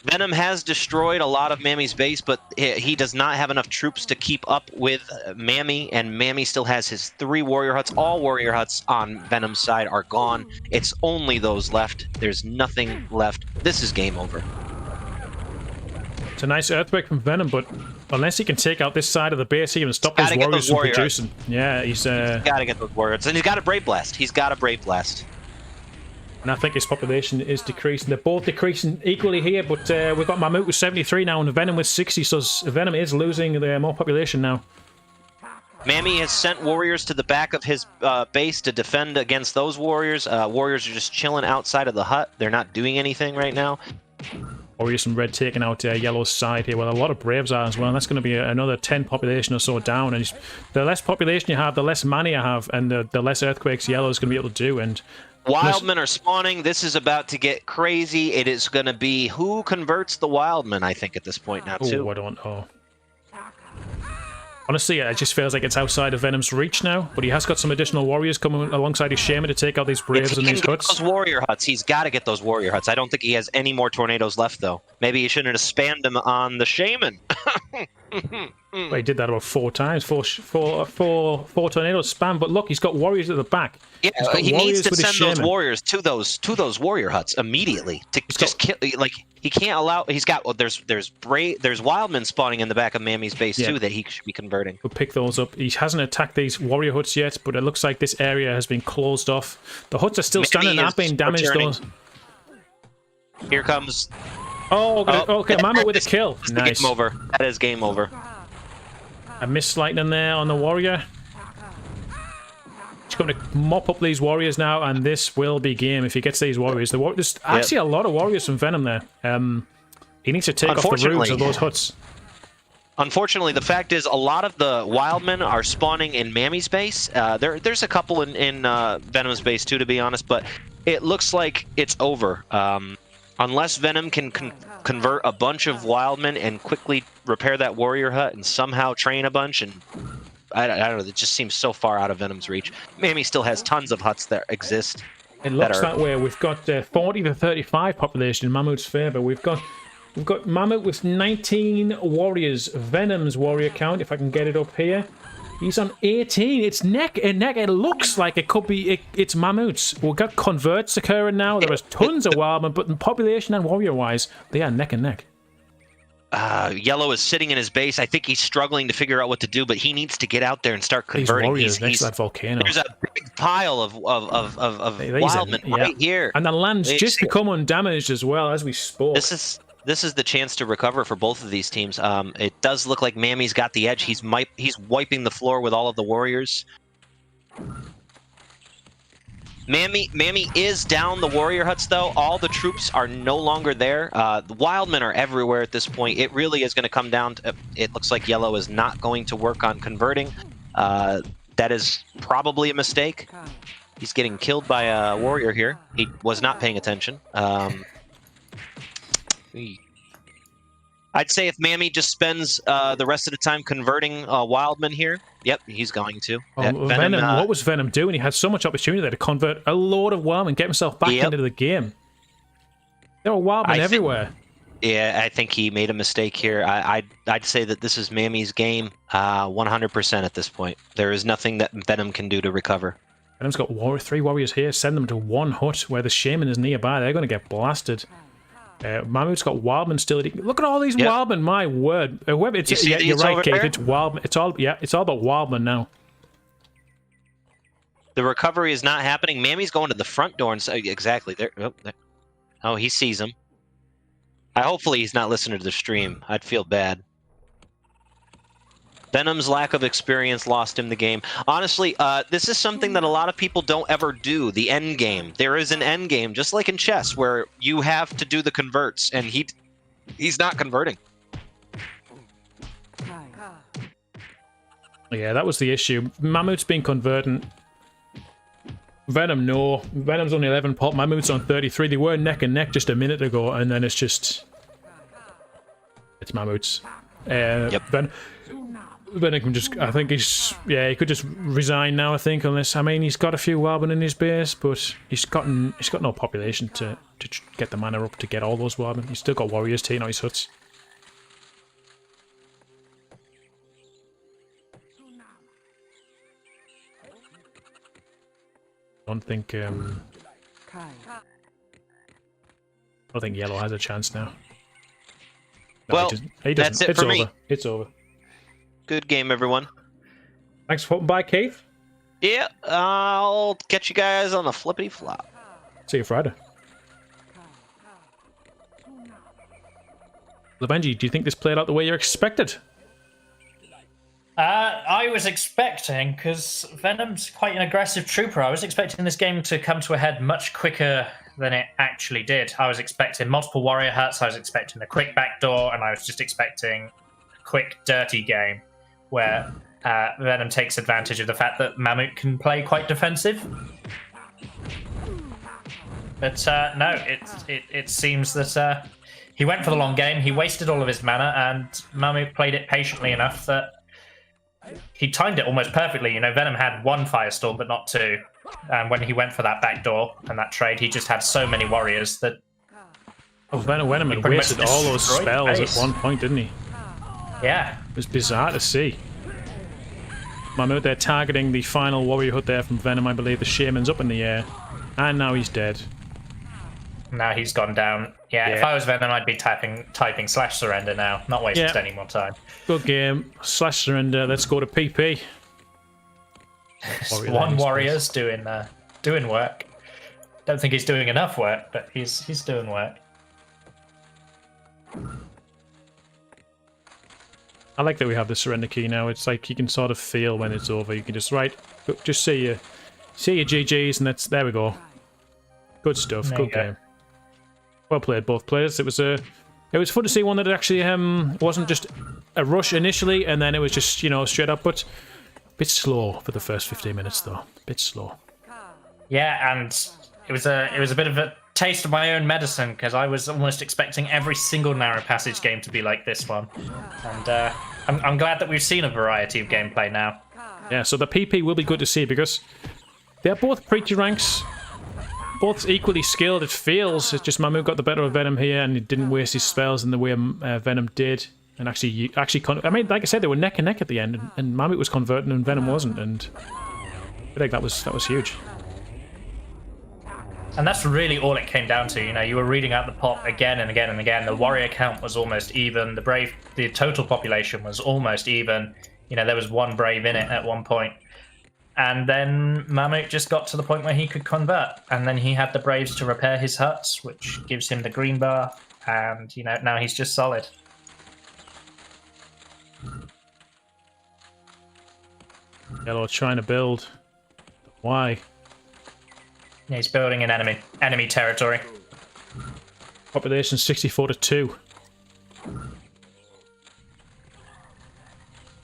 Venom has destroyed a lot of Mammy's base, but he does not have enough troops to keep up with Mammy, and Mammy still has his 3 warrior huts. All warrior huts on Venom's side are gone. It's only those left. There's nothing left. This is game over. It's a nice Earthquake from Venom, but unless he can take out this side of the base here and stop those warriors from producing. Yeah, he's got to get those warriors. And he's got a Brave Blast. He's got a Brave Blast. And I think his population is decreasing. They're both decreasing equally here, but we've got Mahmut with 73 now and Venom with 60, so Venom is losing more population now. Mammy has sent warriors to the back of his base to defend against those warriors. Warriors are just chilling outside of the hut. They're not doing anything right now. Warriors and red taking out yellow's side here. Well, a lot of Braves are as well. And that's going to be another 10 population or so down. And the less population you have, the less mana you have, and the less earthquakes yellow is going to be able to do. And Wildmen are spawning. This is about to get crazy. It is going to be who converts the Wildmen, I think, at this point now, too. Oh, I don't know. Honestly, it just feels like it's outside of Venom's reach now, but he has got some additional warriors coming alongside his shaman to take out these Braves and these huts. Those warrior huts. He's got to get those warrior huts. I don't think he has any more tornadoes left, though. Maybe he shouldn't have spammed them on the shaman. Well, he did that about 4 times. Four tornadoes spam, but look, he's got warriors at the back. Yeah, he needs to send those warriors to those warrior huts immediately to just kill. Like he can't allow. He's got. Well, there's wildmen spawning in the back of Mammy's base too that he should be converting. We'll pick those up. He hasn't attacked these warrior huts yet, but it looks like this area has been closed off. The huts are still standing, not being damaged. Those. Here comes. Oh, okay, Mahmut with a kill. Nice. Game over. That is game over. A missed lightning there on the warrior. He's going to mop up these warriors now, and this will be game if he gets these warriors. There's actually a lot of warriors from Venom there. He needs to take off the roofs of those huts. Unfortunately, the fact is a lot of the wildmen are spawning in Mammy's base. There's a couple in Venom's base too, to be honest, but it looks like it's over. Unless Venom can convert a bunch of wildmen and quickly repair that warrior hut and somehow train a bunch, and I don't know, it just seems so far out of Venom's reach. Mammy still has tons of huts that exist. It looks that way. We've got 40 to 35 population in Mahmut's favor. We've got Mahmut with 19 warriors. Venom's warrior count, if I can get it up here, he's on 18. It's neck and neck. It looks like it could be. It's Mahmut's. We've got converts occurring now. There is tons of wildmen, but in population and warrior-wise, they are neck and neck. Yellow is sitting in his base. I think he's struggling to figure out what to do, but he needs to get out there and start converting. These warriors next to that volcano. There's a big pile of wildmen right here, and the land's just become undamaged as well as we spoke. This is the chance to recover for both of these teams. It does look like Mammy's got the edge. He's wiping the floor with all of the warriors. Mammy is down the warrior huts, though. All the troops are no longer there. The wildmen are everywhere at this point. It really is going to come down to... It looks like Yellow is not going to work on converting. That is probably a mistake. He's getting killed by a warrior here. He was not paying attention. I'd say if Mammy just spends the rest of the time converting Wildman here, yep, he's going to. Venom, what was Venom doing? He had so much opportunity there to convert a load of Wildmen, get himself back into the game. There were Wildmen everywhere. I think he made a mistake here. I'd say that this is Mammy's game 100% at this point. There is nothing that Venom can do to recover. Venom's got 3 warriors here. Send them to one hut where the shaman is nearby. They're going to get blasted. Mahmut's got Wildman still. Look at all these Wildman. My word. You're right, Keith. It's Wildman. It's all about Wildman now. The recovery is not happening. Mammy's going to the front door and exactly there. Oh, he sees him. Hopefully he's not listening to the stream. I'd feel bad. Venom's lack of experience lost him the game. Honestly, this is something that a lot of people don't ever do, the end game. There is an end game, just like in chess, where you have to do the converts, and he's not converting. Yeah, that was the issue. Mahmut's been converting. Venom, no. Venom's on 11 pop, Mahmut's on 33. They were neck and neck just a minute ago, and then it's just... It's Mahmut's. Yep. Venom can just, I think he could just resign now, I think, unless, I mean, he's got a few Wildmen in his base, but he's got no population to get the mana up to get all those Wildmen. He's still got warriors taking out his huts. I don't think Yellow has a chance now. No, well, he doesn't. That's it it's for over. me. It's over. Good game, everyone. Thanks for hopping by, Keith. Yeah, I'll catch you guys on the flippity flop. See you Friday. Lebenji, do you think this played out the way you expected? I was expecting, because Venom's quite an aggressive trooper, I was expecting this game to come to a head much quicker than it actually did. I was expecting multiple warrior huts, I was expecting a quick backdoor, and I was just expecting a quick, dirty game where Venom takes advantage of the fact that Mahmut can play quite defensive. But no, it seems that he went for the long game, he wasted all of his mana, and Mahmut played it patiently enough that he timed it almost perfectly. You know, Venom had one Firestorm, but not two. And when he went for that backdoor and that trade, he just had so many warriors that... Oh, Venom had wasted all those spells at one point, didn't he? Yeah. It was bizarre to see. Mahmut, they're targeting the final warrior hut there from Venom, I believe. The Shaman's up in the air. And now he's dead. Now he's gone down. Yeah, if I was Venom, I'd be typing /surrender now. Not wasting any more time. Good game. /surrender. Let's go to PP. One warrior's doing work. Don't think he's doing enough work, but he's doing work. I like that we have the surrender key now. It's like you can sort of feel when it's over. You can just just see your GGs, and there we go. Good stuff. Good game. Well played, both players. It was fun to see one that actually wasn't just a rush initially, and then it was just straight up, but a bit slow for the first 15 minutes though. A bit slow. Yeah, and it was a bit of a taste of my own medicine, because I was almost expecting every single narrow passage game to be like this one, and I'm glad that we've seen a variety of gameplay now. Yeah, so the PP will be good to see, because they're both preacher ranks. Both equally skilled, it feels. It's just Mahmut got the better of Venom here, and he didn't waste his spells in the way Venom did. And actually, I mean, like I said, they were neck and neck at the end, and Mahmut was converting and Venom wasn't, and I think that was huge. And that's really all it came down to. You were reading out the pot again and again and again. The warrior count was almost even. The total population was almost even. There was one brave in it at one point. And then Mahmut just got to the point where he could convert, and then he had the Braves to repair his huts, which gives him the green bar, and now he's just solid. Yellow trying to build. Why? Yeah, he's building in enemy territory. Population 64-2.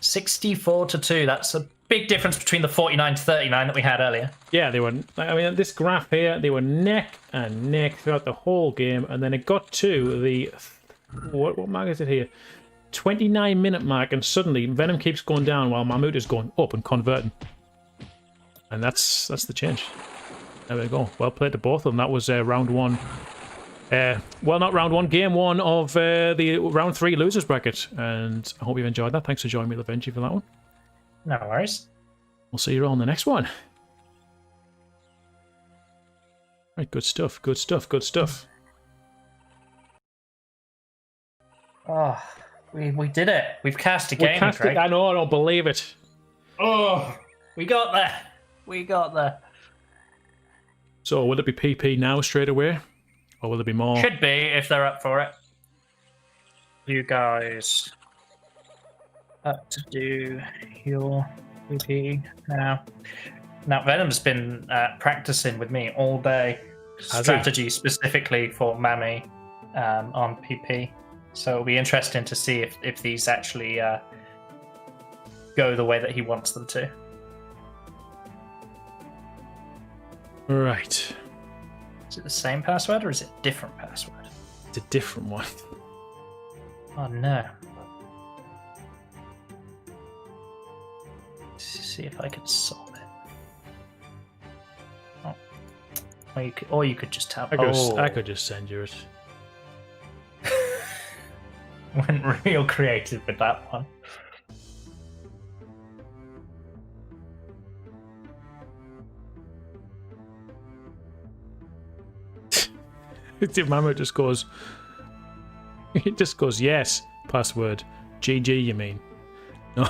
64-2. That's a big difference between the 49-39 that we had earlier. Yeah, they were. I mean, this graph here, they were neck and neck throughout the whole game, and then it got to the what mark is it here? 29-minute mark, and suddenly Venom keeps going down while Mahmut is going up and converting, and that's the change. There we go. Well played to both of them. That was round one. Well, not round one, game one of the round 3 losers bracket, and I hope you've enjoyed that. Thanks for joining me, Levenji, for that one. No worries. We'll see you all on the next one. Right, good stuff, good stuff, good stuff. Oh, we did it. We've cast a game, Craig. I know, I don't believe it. Oh, we got there. We got there. So, will it be PP now straight away? Or will there be more? Should be, if they're up for it. You guys up to do your PP now. Now, Venom's been practicing with me all day. Strategy specifically for Mami on PP. So it'll be interesting to see if these actually go the way that he wants them to. Right. Is it the same password or is it a different password? It's a different one. Oh no. Let's see if I can solve it. Oh. Or you could just tap. I could just send you it. Went real creative with that one. Mahmut just goes. He just goes, yes, password. GG, you mean? No.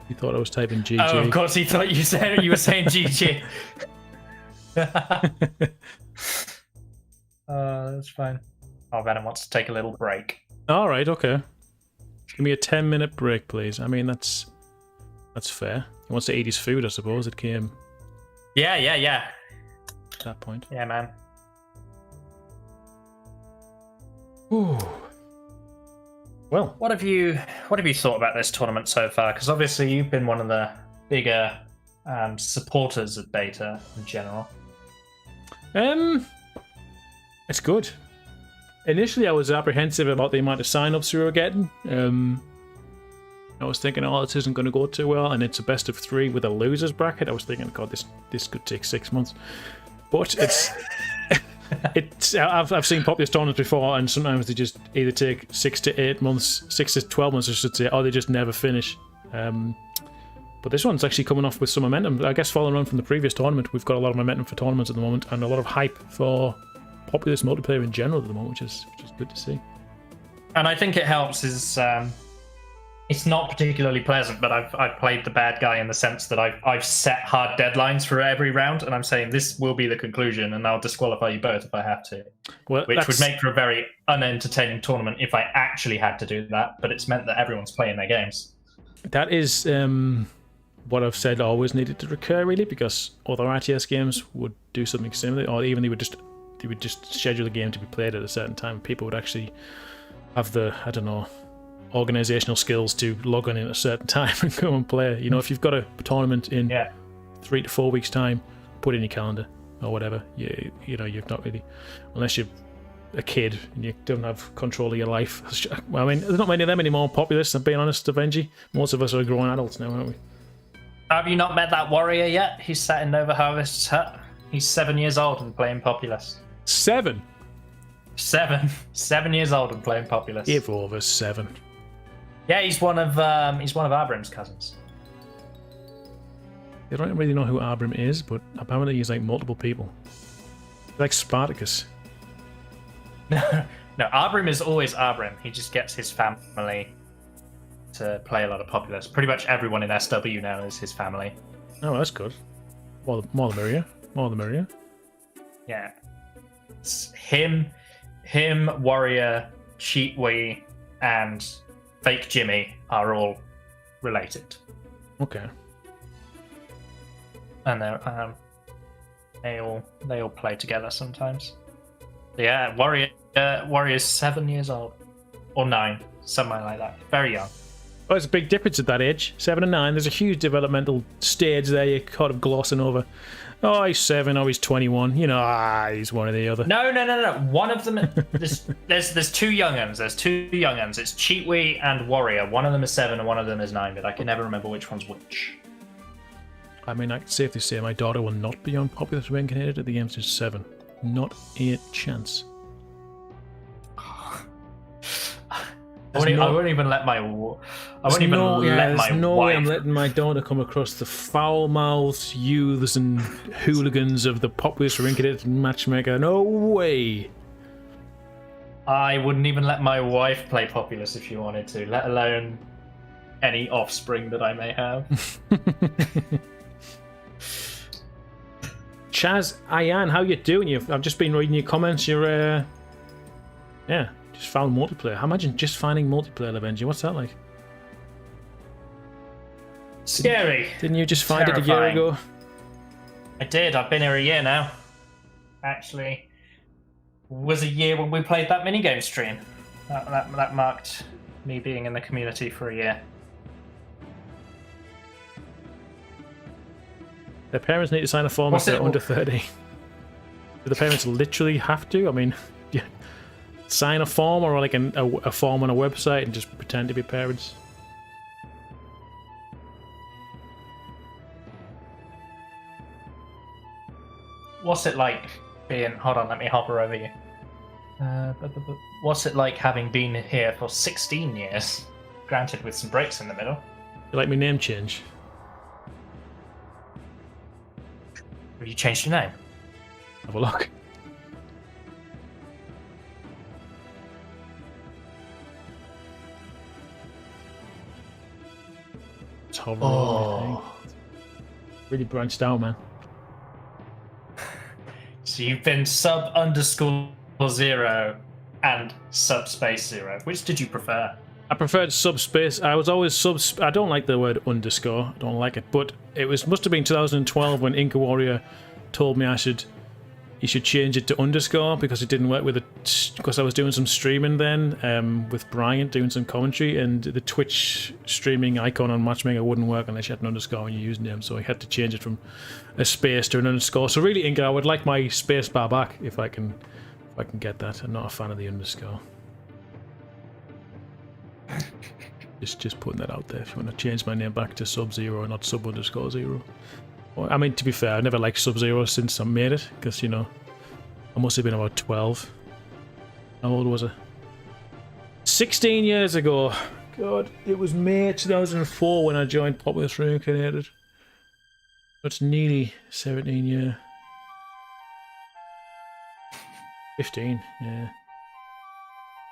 He thought I was typing GG. Oh, of course he thought you were saying GG. That's fine. Oh, Venom wants to take a little break. All right, okay. Give me a 10-minute break, please. I mean, that's That's fair. He wants to eat his food, I suppose. It came Yeah. at that point. Yeah, man. Ooh. Well, What have you thought about this tournament so far? Because obviously you've been one of the bigger supporters of beta in general. it's good. Initially, I was apprehensive about the amount of sign-ups we were getting. I was thinking, oh, this isn't going to go too well, and it's a best of 3 with a losers bracket. I was thinking, God, this could take 6 months. But it's I've seen Populous tournaments before, and sometimes they just either take 6 to 8 months, 6 to 12 months, I should say, or they just never finish. But this one's actually coming off with some momentum. I guess following on from the previous tournament, we've got a lot of momentum for tournaments at the moment, and a lot of hype for Populous multiplayer in general at the moment, which is good to see. And I think it helps is it's not particularly pleasant, but I've played the bad guy in the sense that I've set hard deadlines for every round, and I'm saying this will be the conclusion, and I'll disqualify you both if I have to. Well, which would make for a very unentertaining tournament if I actually had to do that, but it's meant that everyone's playing their games. That is what I've said always needed to recur, really, because other RTS games would do something similar, or even they would just schedule a game to be played at a certain time. People would actually have the, I don't know, organizational skills to log on in at a certain time and go and play. You know, if you've got a tournament in 3 to 4 weeks' time, put it in your calendar or whatever. You know, you've not really, unless you're a kid and you don't have control of your life. I mean, there's not many of them anymore. Populous, I'm being honest, Avengi. Most of us are grown adults now, aren't we? Have you not met that warrior yet? He's sat in Nova Harvest's hut. He's 7 years old and playing Populous. 7? 7 years old and playing Populous. Give over 7. Yeah, he's one of Abram's cousins. I don't really know who Abram is, but apparently he's like multiple people. Like Spartacus. No, Abram is always Abram. He just gets his family to play a lot of Populous. Pretty much everyone in SW now is his family. Oh, that's good. More the merrier. More the merrier. Yeah. It's him, Warrior, Cheat Wee, and Fake Jimmy are all related. Okay. And they all play together sometimes. Yeah, Warrior's 7 years old. Or 9, something like that. Very young. Oh, there's a big difference at that age. 7 and 9. There's a huge developmental stage there you're kind of glossing over. Oh, he's 7. Oh, he's 21. You know, he's one or the other. No. One of them. There's 2 young uns. There's 2 young uns. It's Cheatwee and Warrior. One of them is 7 and one of them is 9, but I can never remember which one's which. I mean, I can safely say my daughter will not be on Populous Reincarnated at the game's just 7. Not a chance. I won't even let my way I'm letting my daughter come across the foul-mouthed youths and hooligans of the Populous Reincarnated matchmaker. No way. I wouldn't even let my wife play Populous if she wanted to, let alone any offspring that I may have. Chaz, Ayan, how you doing? I've just been reading your comments. You're, just found multiplayer. Imagine just finding multiplayer, Avenger. What's that like? Scary. Didn't you just find it a year ago? I did. I've been here a year now. Actually, was a year when we played that minigame stream. That marked me being in the community for a year. Their parents need to sign a form if they're under 30. Do the parents literally have to? I mean, yeah. Sign a form or like a form on a website and just pretend to be parents? What's it like being... Hold on, let me hover over you. What's it like having been here for 16 years? Granted, with some breaks in the middle. You like my name change? Have you changed your name? Have a look. It's hovering on the thing. Really branched out, man. So you've been sub_0 and subspace 0. Which did you prefer? I preferred subspace. I was always I don't like the word underscore. I don't like it. But it must have been 2012 when Inca Warrior told me you should change it to underscore because it didn't work with it. Because I was doing some streaming then with Bryant doing some commentary, and the Twitch streaming icon on Matchmaker wouldn't work unless you had an underscore in your username. So I had to change it from a space to an underscore. So really, Inca, I would like my space bar back if I can get that. I'm not a fan of the underscore. Just putting that out there. If you want to change my name back to Sub-Zero, not Sub_Zero. I mean, to be fair, I never liked Sub-Zero since I made it, because, you know, I must have been about 12. How old was I? 16 years ago. God, it was May 2004 when I joined Populous Reincarnated. That's nearly 17 years. 15, yeah.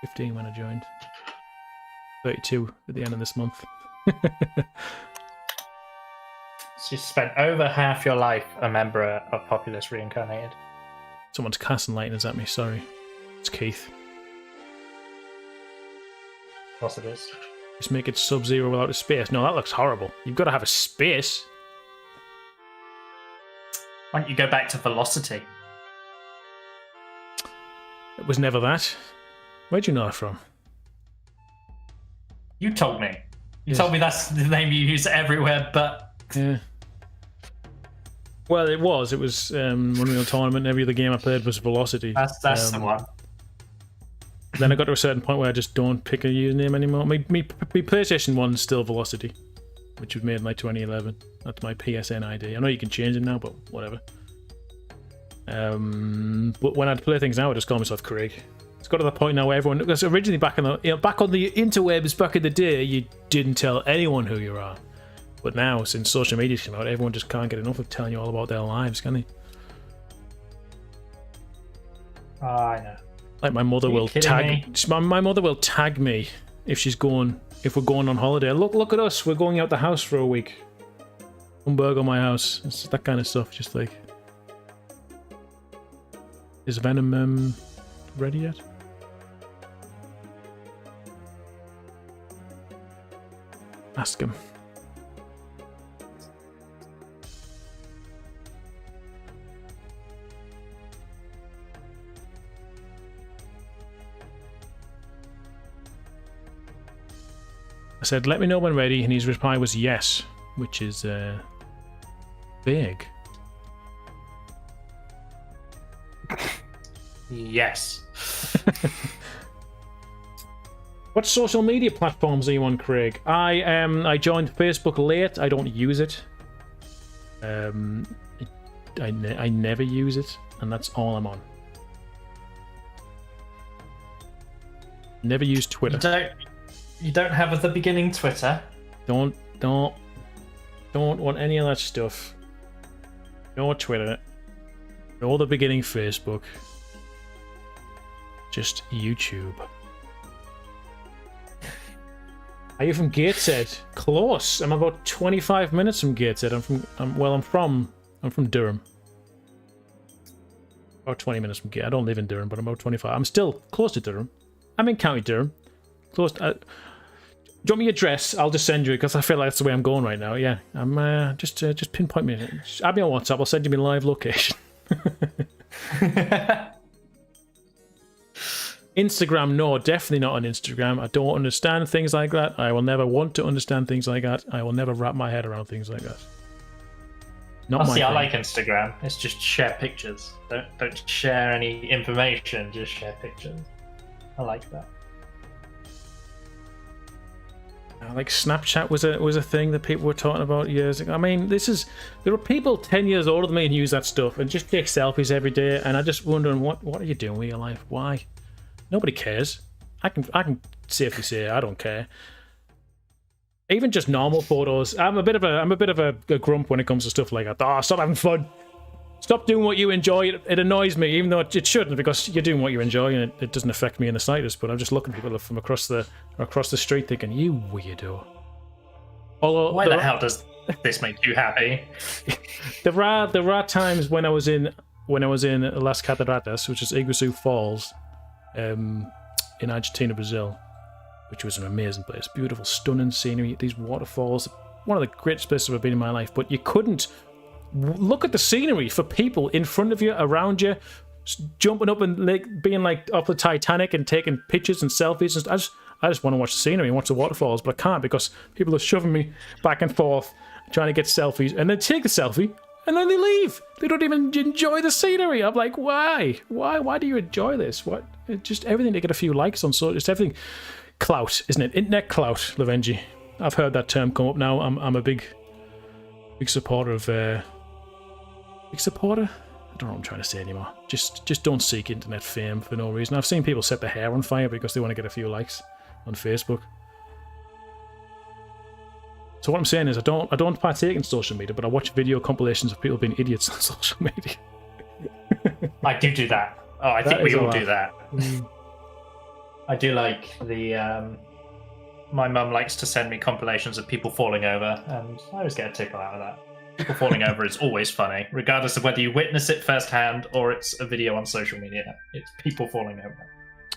15 when I joined. 32 at the end of this month. So you spent over half your life a member of Populous Reincarnated. Someone's casting lightnings at me, sorry. It's Keith. Of course it is. Just make it Sub-Zero without a space. No, that looks horrible. You've got to have a space. Why don't you go back to Velocity? It was never that. Where'd you know that from? You told me. You told me that's the name you use everywhere, but... Yeah. Well, it was. It was Unreal Tournament. Every other game I played was Velocity. That's the one. Then I got to a certain point where I just don't pick a username anymore. My PlayStation 1's still Velocity, which was made in like 2011. That's my PSN ID. I know you can change it now, but whatever. But when I'd play things now, I just call myself Craig. It's got to the point now where everyone, because originally back on the interwebs back in the day, you didn't tell anyone who you are. But now, since social media's come out, everyone just can't get enough of telling you all about their lives, can they? Oh, I know. Like my mother will tag my mother will tag me if we're going on holiday. Look at us, we're going out the house for a week. Come burgle my house. It's that kind of stuff. Just like, is Venom ready yet? Ask him. I said, let me know when ready, and his reply was yes, which is vague. Yes. What social media platforms are you on, Craig? I joined Facebook late. I don't use it. I never use it, and that's all I'm on. Never use Twitter. You don't have at the beginning Twitter. Don't want any of that stuff. No Twitter. No the beginning Facebook. Just YouTube. Are you from Gateshead? Close. I'm about 25 minutes from Gateshead. I'm from Durham. About 20 minutes from Gateshead. I don't live in Durham, but I'm about 25. I'm still close to Durham. I'm in County Durham. Close to, do you want me address? I'll just send you it because I feel like that's the way I'm going right now. Yeah, I'm just pinpoint me. Add me on WhatsApp. I'll send you my live location. Instagram, no, definitely not on Instagram. I don't understand things like that. I will never want to understand things like that. I will never wrap my head around things like that. Not my thing. I like Instagram. It's just share pictures. Don't share any information. Just share pictures. I like that. Like Snapchat was a thing that people were talking about years ago. I mean, there are people 10 years older than me and use that stuff and just take selfies every day. And I just wondering what are you doing with your life? Why? Nobody cares. I can safely say I don't care. Even just normal photos. I'm a bit of a grump when it comes to stuff like that. Oh, stop having fun. Stop doing what you enjoy. It annoys me, even though it shouldn't, because you're doing what you enjoy and it doesn't affect me in the slightest. But I'm just looking at people from across the street thinking, you weirdo. Although, why the hell does this make you happy? There are times when I was in Las Cataratas, which is Iguazu Falls, in Argentina, Brazil. which was an amazing place. Beautiful, stunning scenery, these waterfalls. One of the greatest places I've been in my life, but you couldn't look at the scenery for people in front of you, around you, jumping up and like being like off the Titanic and taking pictures and selfies. And I just want to watch the scenery and watch the waterfalls, but I can't because people are shoving me back and forth trying to get selfies, and they take the selfie and then they leave. They don't even enjoy the scenery. I'm like, why? Why do you enjoy this? What? It's just everything to get a few likes on. So it's everything. Clout, isn't it? Internet clout, Lavenji. I've heard that term come up now. I'm a big supporter of. Big supporter? I don't know what I'm trying to say anymore. Just don't seek internet fame for no reason. I've seen people set their hair on fire because they want to get a few likes on Facebook. So what I'm saying is I don't partake in social media, but I watch video compilations of people being idiots on social media. I do that. Oh, I think we all do that. I do like the. My mum likes to send me compilations of people falling over, and I always get a tickle out of that. People falling over is always funny, regardless of whether you witness it firsthand or it's a video on social media. It's people falling over.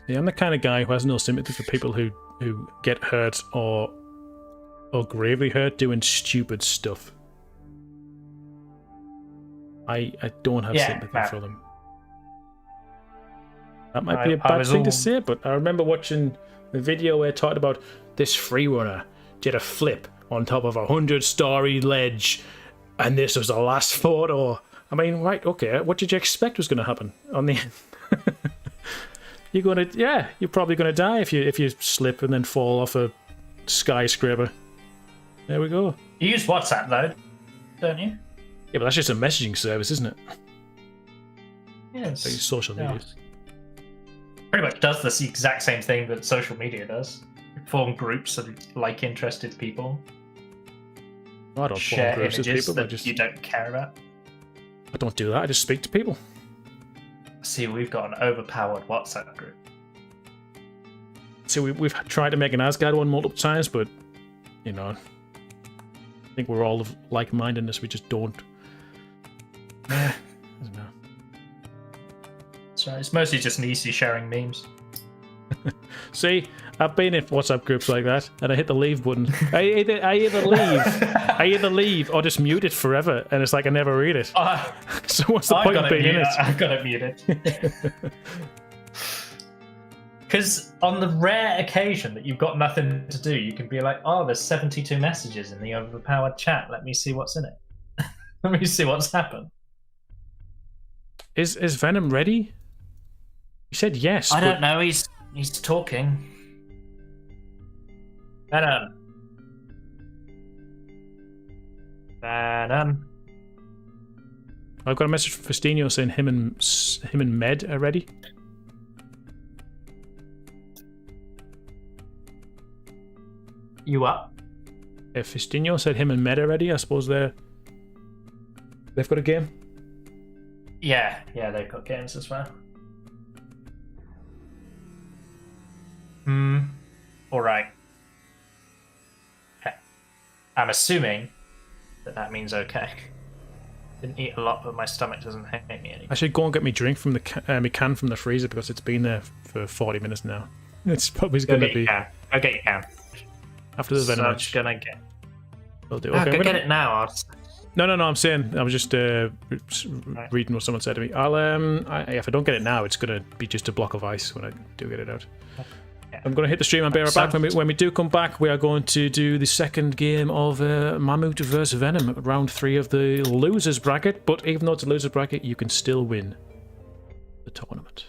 Yeah, I'm the kind of guy who has no sympathy for people who get hurt or gravely hurt doing stupid stuff. I don't have sympathy for them. That might be a bad thing to say, but I remember watching the video where it talked about this free runner did a flip on top of a 100-story ledge, and this was the last photo. I mean, right, okay, what did you expect was going to happen on the end? You're probably gonna die if you slip and then fall off a skyscraper. There we go. You use WhatsApp though, don't you? Yeah, but that's just a messaging service, isn't it? Yes. Social media. Pretty much does the exact same thing that social media does. Form groups of like interested people. I don't share form groups of images people. that you don't care about. I don't do that. I just speak to people. See, we've got an overpowered WhatsApp group. So we've tried to make an Asgard one multiple times, but you know, I think we're all of like-mindedness. We just don't. I don't know. So it's mostly just Nisi sharing memes. See, I've been in WhatsApp groups like that, and I hit the leave button. I either leave or just mute it forever, and it's like I never read it. So what's the point of being in it? I've got it muted. Because on the rare occasion that you've got nothing to do, you can be like, "Oh, there's 72 messages in the overpowered chat. Let me see what's in it. Let me see what's happened." Is Venom ready? He said yes. I don't know. He's talking. Venom. I've got a message from Fistinho saying him and Med are ready. You up? If Fistinho said him and Med are ready, I suppose they've got a game. Yeah, they've got games as well. All right. Okay. I'm assuming that means okay. Didn't eat a lot, but my stomach doesn't hate me anymore. I should go and get me drink from the my can from the freezer because it's been there for 40 minutes now. It's probably going to be. Go get your can. After the Venom match. Gonna get. We'll do. Okay, go get it now. No. I'm saying I was just reading what someone said to me. If I don't get it now, it's gonna be just a block of ice when I do get it out. Yeah. I'm gonna hit the stream and be right back. When we do come back, we are going to do the second game of Mahmut vs Venom, round 3 of the losers bracket. But even though it's a losers bracket, you can still win the tournament.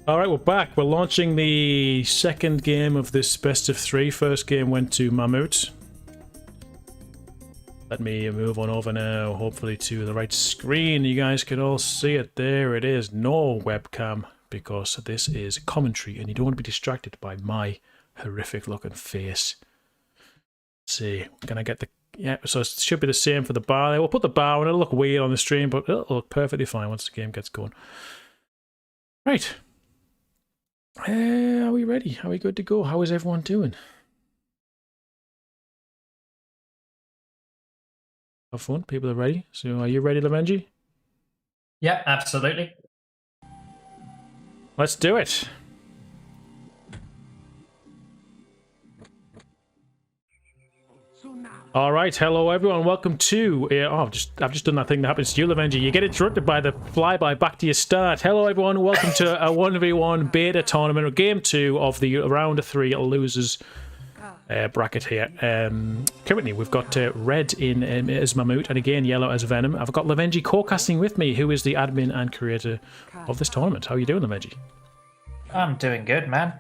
Alright, we're back. We're launching the second game of this best of three. First game went to Mahmut. Let me move on over now, hopefully to the right screen. You guys can all see it. There it is. No webcam, because this is commentary and you don't want to be distracted by my horrific looking face. Let's see, can I get the... Yeah, so it should be the same for the bar there. We'll put the bar on. It'll look weird on the stream, but it'll look perfectly fine once the game gets going. Right. Are we ready? Are we good to go? How is everyone doing? Have fun. People are ready. So are you ready, Lavenji? Yeah, absolutely. Let's do it. All right, hello everyone. Welcome to. I've just done that thing that happens to you, Lavenji. You get interrupted by the flyby back to your start. Hello everyone. Welcome to a 1v1 beta tournament, game 2 of the round of 3 losers bracket here. Currently, we've got red in as Mahmut and again yellow as Venom. I've got Lavenji co-casting with me, who is the admin and creator of this tournament. How are you doing, Lavenji? I'm doing good, man.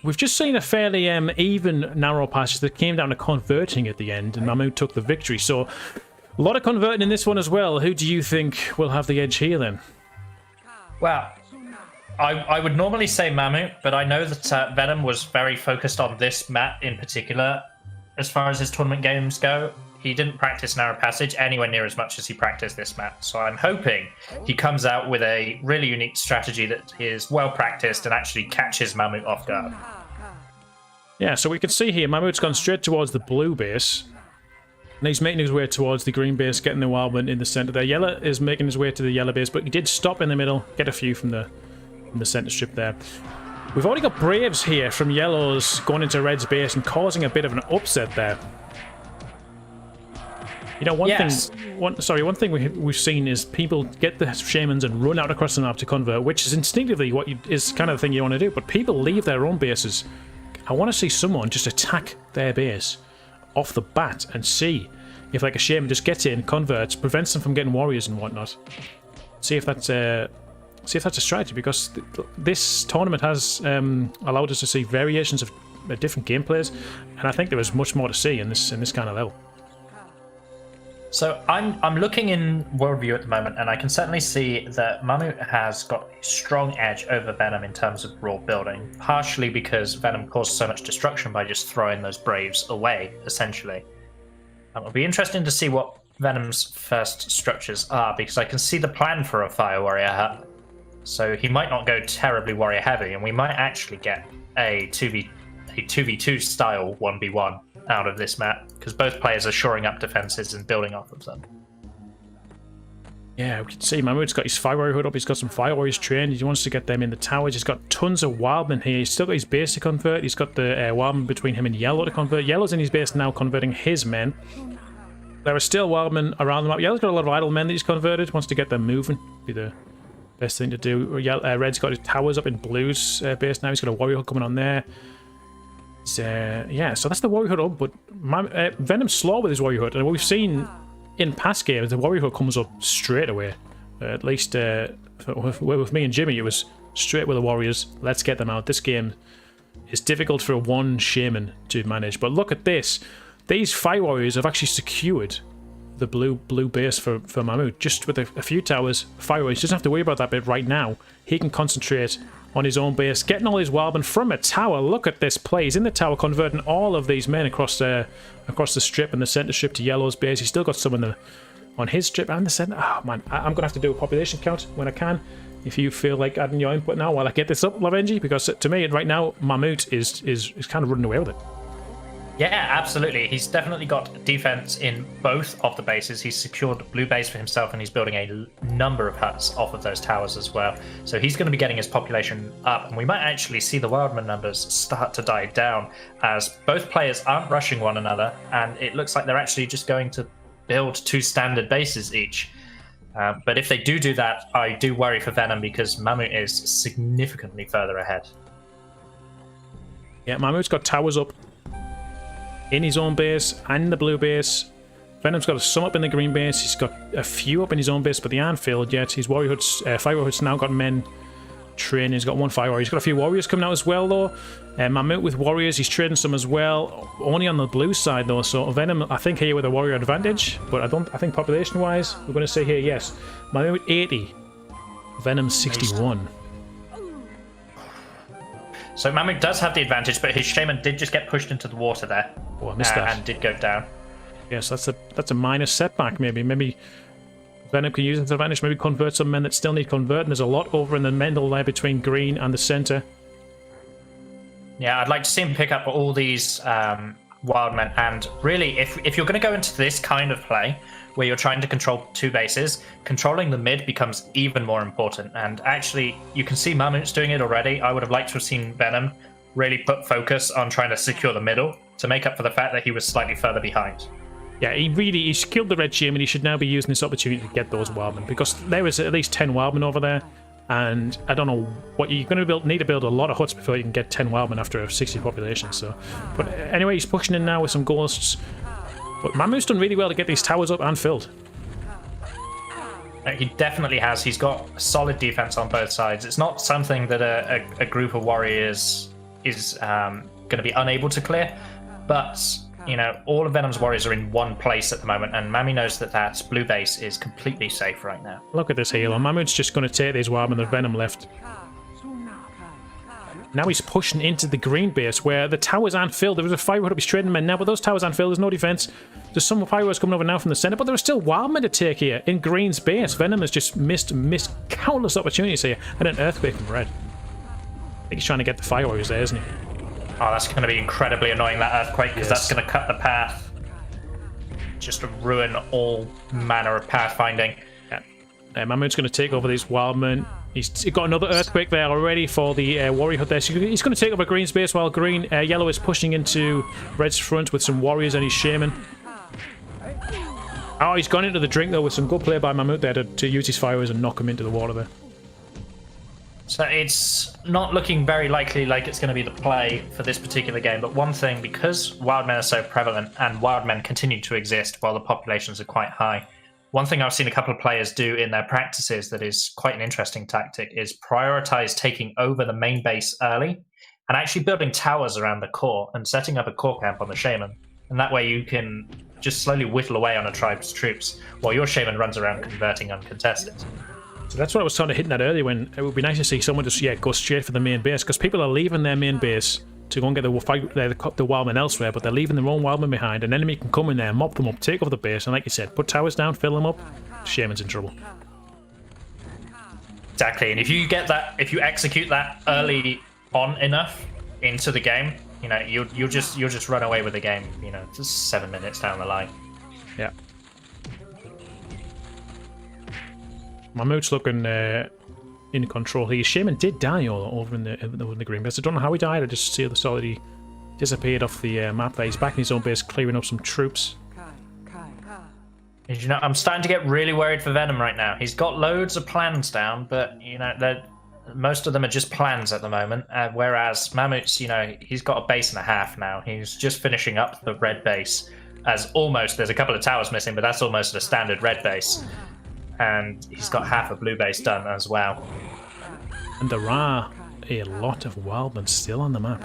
We've just seen a fairly even narrow passage that came down to converting at the end, and Mahmut took the victory. So, a lot of converting in this one as well. Who do you think will have the edge here then? Well, I would normally say Mahmut, but I know that Venom was very focused on this map in particular. As far as his tournament games go, he didn't practice narrow passage anywhere near as much as he practiced this map. So I'm hoping he comes out with a really unique strategy that is well practiced and actually catches Mahmut off guard. Yeah, so we can see here, Mahmut's gone straight towards the blue base. And he's making his way towards the green base, getting the wildman in the centre there. Yellow is making his way to the yellow base, but he did stop in the middle, get a few from the centre strip there. We've already got Braves here from yellows going into red's base and causing a bit of an upset there. You know, one thing we've seen is people get the shamans and run out across the map to convert, which is instinctively what is kind of the thing you want to do, but people leave their own bases. I want to see someone just attack their base off the bat and see if, like, a shaman just gets in, converts, prevents them from getting warriors and whatnot. See if that's a strategy, because this tournament has allowed us to see variations of different gameplays, and I think there is much more to see in this kind of level. So I'm looking in worldview at the moment, and I can certainly see that Mahmut has got a strong edge over Venom in terms of raw building, partially because Venom caused so much destruction by just throwing those Braves away, essentially. It'll be interesting to see what Venom's first structures are, because I can see the plan for a Fire Warrior hut. So he might not go terribly warrior heavy, and we might actually get a 2v2 style 1v1 out of this map, because both players are shoring up defenses and building off of them. Yeah, we can see Mahmut's got his Fire Warrior hood up. He's got some Fire Warriors trained. He wants to get them in the towers. He's got tons of Wildmen here. He's still got his base to convert. He's got the Wildmen between him and Yellow to convert. Yellow's in his base now converting his men. There are still Wildmen around the map. Yellow's got a lot of idle men that he's converted. Wants to get them moving. Be the best thing to do. Red's got his towers up in Blue's base now. He's got a Warrior hood coming on there. Yeah, so that's the Warrior hood up. But Venom's slow with his Warrior hood. And what we've seen in past games, the Warrior hood comes up straight away. At least with me and Jimmy, it was straight with the Warriors. Let's get them out. This game is difficult for one Shaman to manage. But look at this. These Fire Warriors have actually secured the blue base for Mahmut. Just with a few towers, Fire Warriors. He doesn't have to worry about that bit right now. He can concentrate on his own base, getting all his Wildmen from a tower. Look at this play. He's in the tower converting all of these men across the strip and the center strip to Yellow's base. He's still got some on his strip and the center. Oh man, I'm gonna have to do a population count when I can. If you feel like adding your input now while I get this up, Lavenji, because to me right now Mahmut is kind of running away with it. Yeah, absolutely. He's definitely got defense in both of the bases. He's secured blue base for himself, and he's building a number of huts off of those towers as well. So he's going to be getting his population up, and we might actually see the Wildman numbers start to die down as both players aren't rushing one another, and it looks like they're actually just going to build 2 standard bases each. But if they do that, I do worry for Venom because Mahmut is significantly further ahead. Yeah, Mahmut's got towers up in his own base and the blue base. Venom's got some up in the green base. He's got a few up in his own base, but they aren't filled yet. His Warrior Hood's, Fire Hood's now got men training. He's got 1 Fire Warrior. He's got a few Warriors coming out as well, though. Mahmut with Warriors, he's trading some as well. Only on the blue side, though. So Venom, I think, here with a Warrior advantage. But I think population-wise, we're going to say here, yes. Mahmut 80. Venom 61. So Mahmut does have the advantage, but his Shaman did just get pushed into the water there. Oh, I missed that. And did go down. Yes, that's a minor setback, maybe. Maybe Venom can use his advantage, maybe convert some men that still need converting. There's a lot over in the middle there between green and the center. Yeah, I'd like to see him pick up all these wild men. And really, if you're going to go into this kind of play, where you're trying to control 2 bases, controlling the mid becomes even more important. And actually, you can see Mahmut's doing it already. I would have liked to have seen Venom really put focus on trying to secure the middle to make up for the fact that he was slightly further behind. Yeah, he's killed the red Shaman. He should now be using this opportunity to get those Wildmen, because there was at least 10 Wildmen over there, and I don't know what you're going to need to build a lot of huts before you can get 10 Wildmen after a 60 population. So, but anyway, he's pushing in now with some ghosts. But Mahmut's done really well to get these towers up and filled. He definitely has. He's got solid defense on both sides. It's not something that a group of warriors is going to be unable to clear, but you know, all of Venom's warriors are in one place at the moment, and Mami knows that blue base is completely safe right now. Look at this halo. Mahmut's just going to take these Wildmen that Venom left. Now he's pushing into the green base where the towers aren't filled. There was a Fire Hood up his trading men now, but those towers aren't filled. There's no defense. There's some Fire Hoods coming over now from the center, but there are still Wildmen to take here in green's base. Venom has just missed countless opportunities here, and an Earthquake from red. I think he's trying to get the Fire Warriors there, isn't he? Oh, that's going to be incredibly annoying, that Earthquake, because that's going to cut the path. Just to ruin all manner of pathfinding. Yeah. Mahmut's going to take over these Wildmen. He's got another Earthquake there already for the Warrior Hood there. So he's going to take over green's base while Yellow is pushing into red's front with some Warriors and his Shaman. Oh, he's gone into the drink though with some good play by Mahmut there to use his Fire Warriors and knock him into the water there. So it's not looking very likely like it's going to be the play for this particular game, but one thing, because wild men are so prevalent and wild men continue to exist while the populations are quite high, one thing I've seen a couple of players do in their practices that is quite an interesting tactic is prioritize taking over the main base early and actually building towers around the core and setting up a core camp on the Shaman. And that way you can just slowly whittle away on a tribe's troops while your Shaman runs around converting uncontested. So that's what I was trying to hit at earlier, when it would be nice to see someone just go straight for the main base, because people are leaving their main base to go and get the Wildmen elsewhere, but they're leaving their own Wildmen behind. An enemy can come in there, mop them up, take over the base, and like you said, put towers down, fill them up. Shaman's in trouble. Exactly, and if you execute that early on enough into the game, you know, you'll just run away with the game. You know, just 7 minutes down the line. Yeah. Mahmut's looking in control here. Shaman did die all over in the green base. I don't know how he died. I just saw that he disappeared off the map there. He's back in his own base, clearing up some troops. You know, I'm starting to get really worried for Venom right now. He's got loads of plans down, but, you know, most of them are just plans at the moment. Whereas Mahmut's, you know, he's got a base and a half now. He's just finishing up the red base. There's a couple of towers missing, but that's almost a standard red base. And he's got half a blue base done as well. And there are a lot of wildmen still on the map.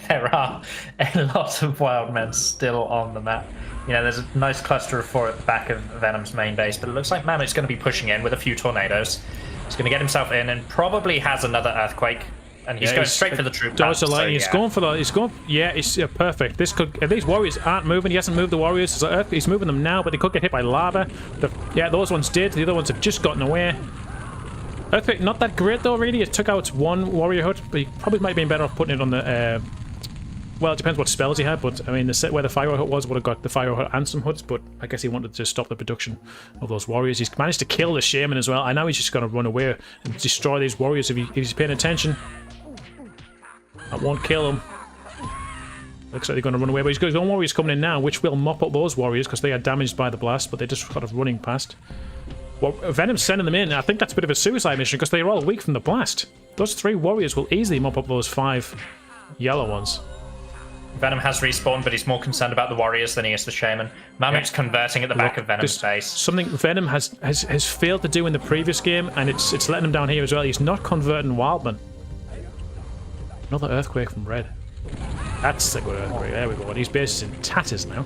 There are a lot of wildmen still on the map. You know, there's a nice cluster of 4 at the back of Venom's main base, but it looks like Mahmut's going to be pushing in with a few tornadoes. He's going to get himself in and probably has another earthquake. And he's going straight for the troop. He's going for the. He's going. Yeah, it's perfect. This could. These warriors aren't moving. He hasn't moved the warriors. So he's moving them now, but they could get hit by lava. Those ones did. The other ones have just gotten away. Earthquake, not that great though. Really, it took out one warrior hut, but he probably might have been better off putting it on the. Well, it depends what spells he had, but I mean, the set where the fire hut was would have got the fire hut and some huts, but I guess he wanted to stop the production of those warriors. He's managed to kill the shaman as well. I know he's just going to run away and destroy these warriors if he's paying attention. That won't kill him. Looks like they're going to run away, but he's got his own warriors coming in now, which will mop up those warriors because they are damaged by the blast, but they're just kind of running past. Well, Venom's sending them in. I think that's a bit of a suicide mission because they're all weak from the blast. Those 3 warriors will easily mop up those 5 yellow ones. Venom has respawned, but he's more concerned about the warriors than he is the shaman. Mahmut's converting at the back of Venom's base. Something Venom has failed to do in the previous game, and it's letting him down here as well. He's not converting wildmen. Another earthquake from red. That's a good earthquake. There we go. And his base is in tatters now.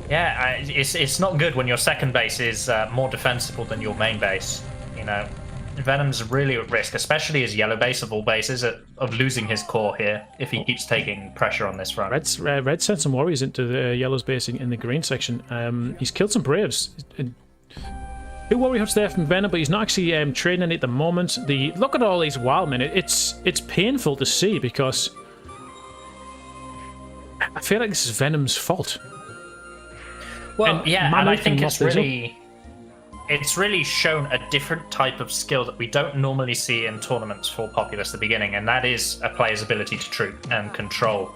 Yeah, it's not good when your second base is more defensible than your main base. You know, Venom's really at risk, especially his yellow base of all bases, of losing his core here if he keeps taking pressure on this front. Red sent some warriors into the yellow's base in the green section. He's killed some braves. 2 warrior huts there from Venom, but he's not actually trading any at the moment. Look at all these wildmen. It's painful to see because I feel like this is Venom's fault. Well, and I think it's really shown a different type of skill that we don't normally see in tournaments for Populous at the beginning, and that is a player's ability to troop and control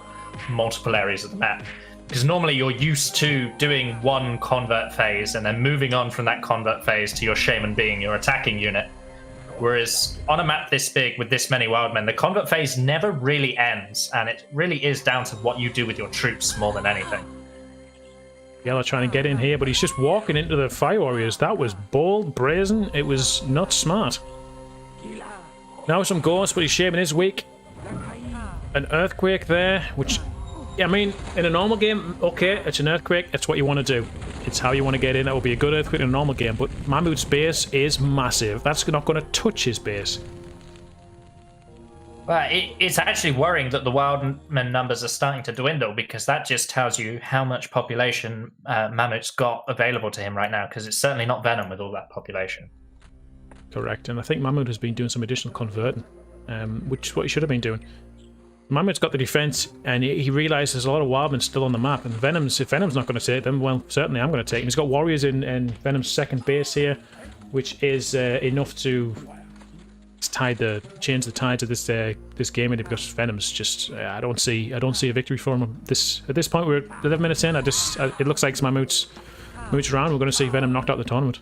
multiple areas of the map. Because normally you're used to doing one convert phase and then moving on from that convert phase to your shaman being your attacking unit. Whereas on a map this big with this many wildmen, the convert phase never really ends, and it really is down to what you do with your troops more than anything. Yellow trying to get in here, but he's just walking into the fire warriors. That was bold, brazen. It was not smart. Now some ghosts, but his shaman is weak. An earthquake there, which... I mean, in a normal game, okay, it's an earthquake, it's what you want to do. It's how you want to get in. That would be a good earthquake in a normal game, but Mahmut's base is massive. That's not going to touch his base. Well, it's actually worrying that the wildman numbers are starting to dwindle, because that just tells you how much population Mahmut's got available to him right now, because it's certainly not Venom with all that population. Correct, and I think Mahmut has been doing some additional converting, which is what he should have been doing. Mahmut's got the defense, and he realizes there's a lot of wildmen still on the map, and if Venom's not going to take them, well, certainly I'm going to take them. He's got warriors in Venom's second base here, which is enough to change the tides of this game, because Venom's just I don't see a victory for him. At this point, we're 11 minutes in. It looks like it's Mahmut's round. We're going to see Venom knocked out the tournament.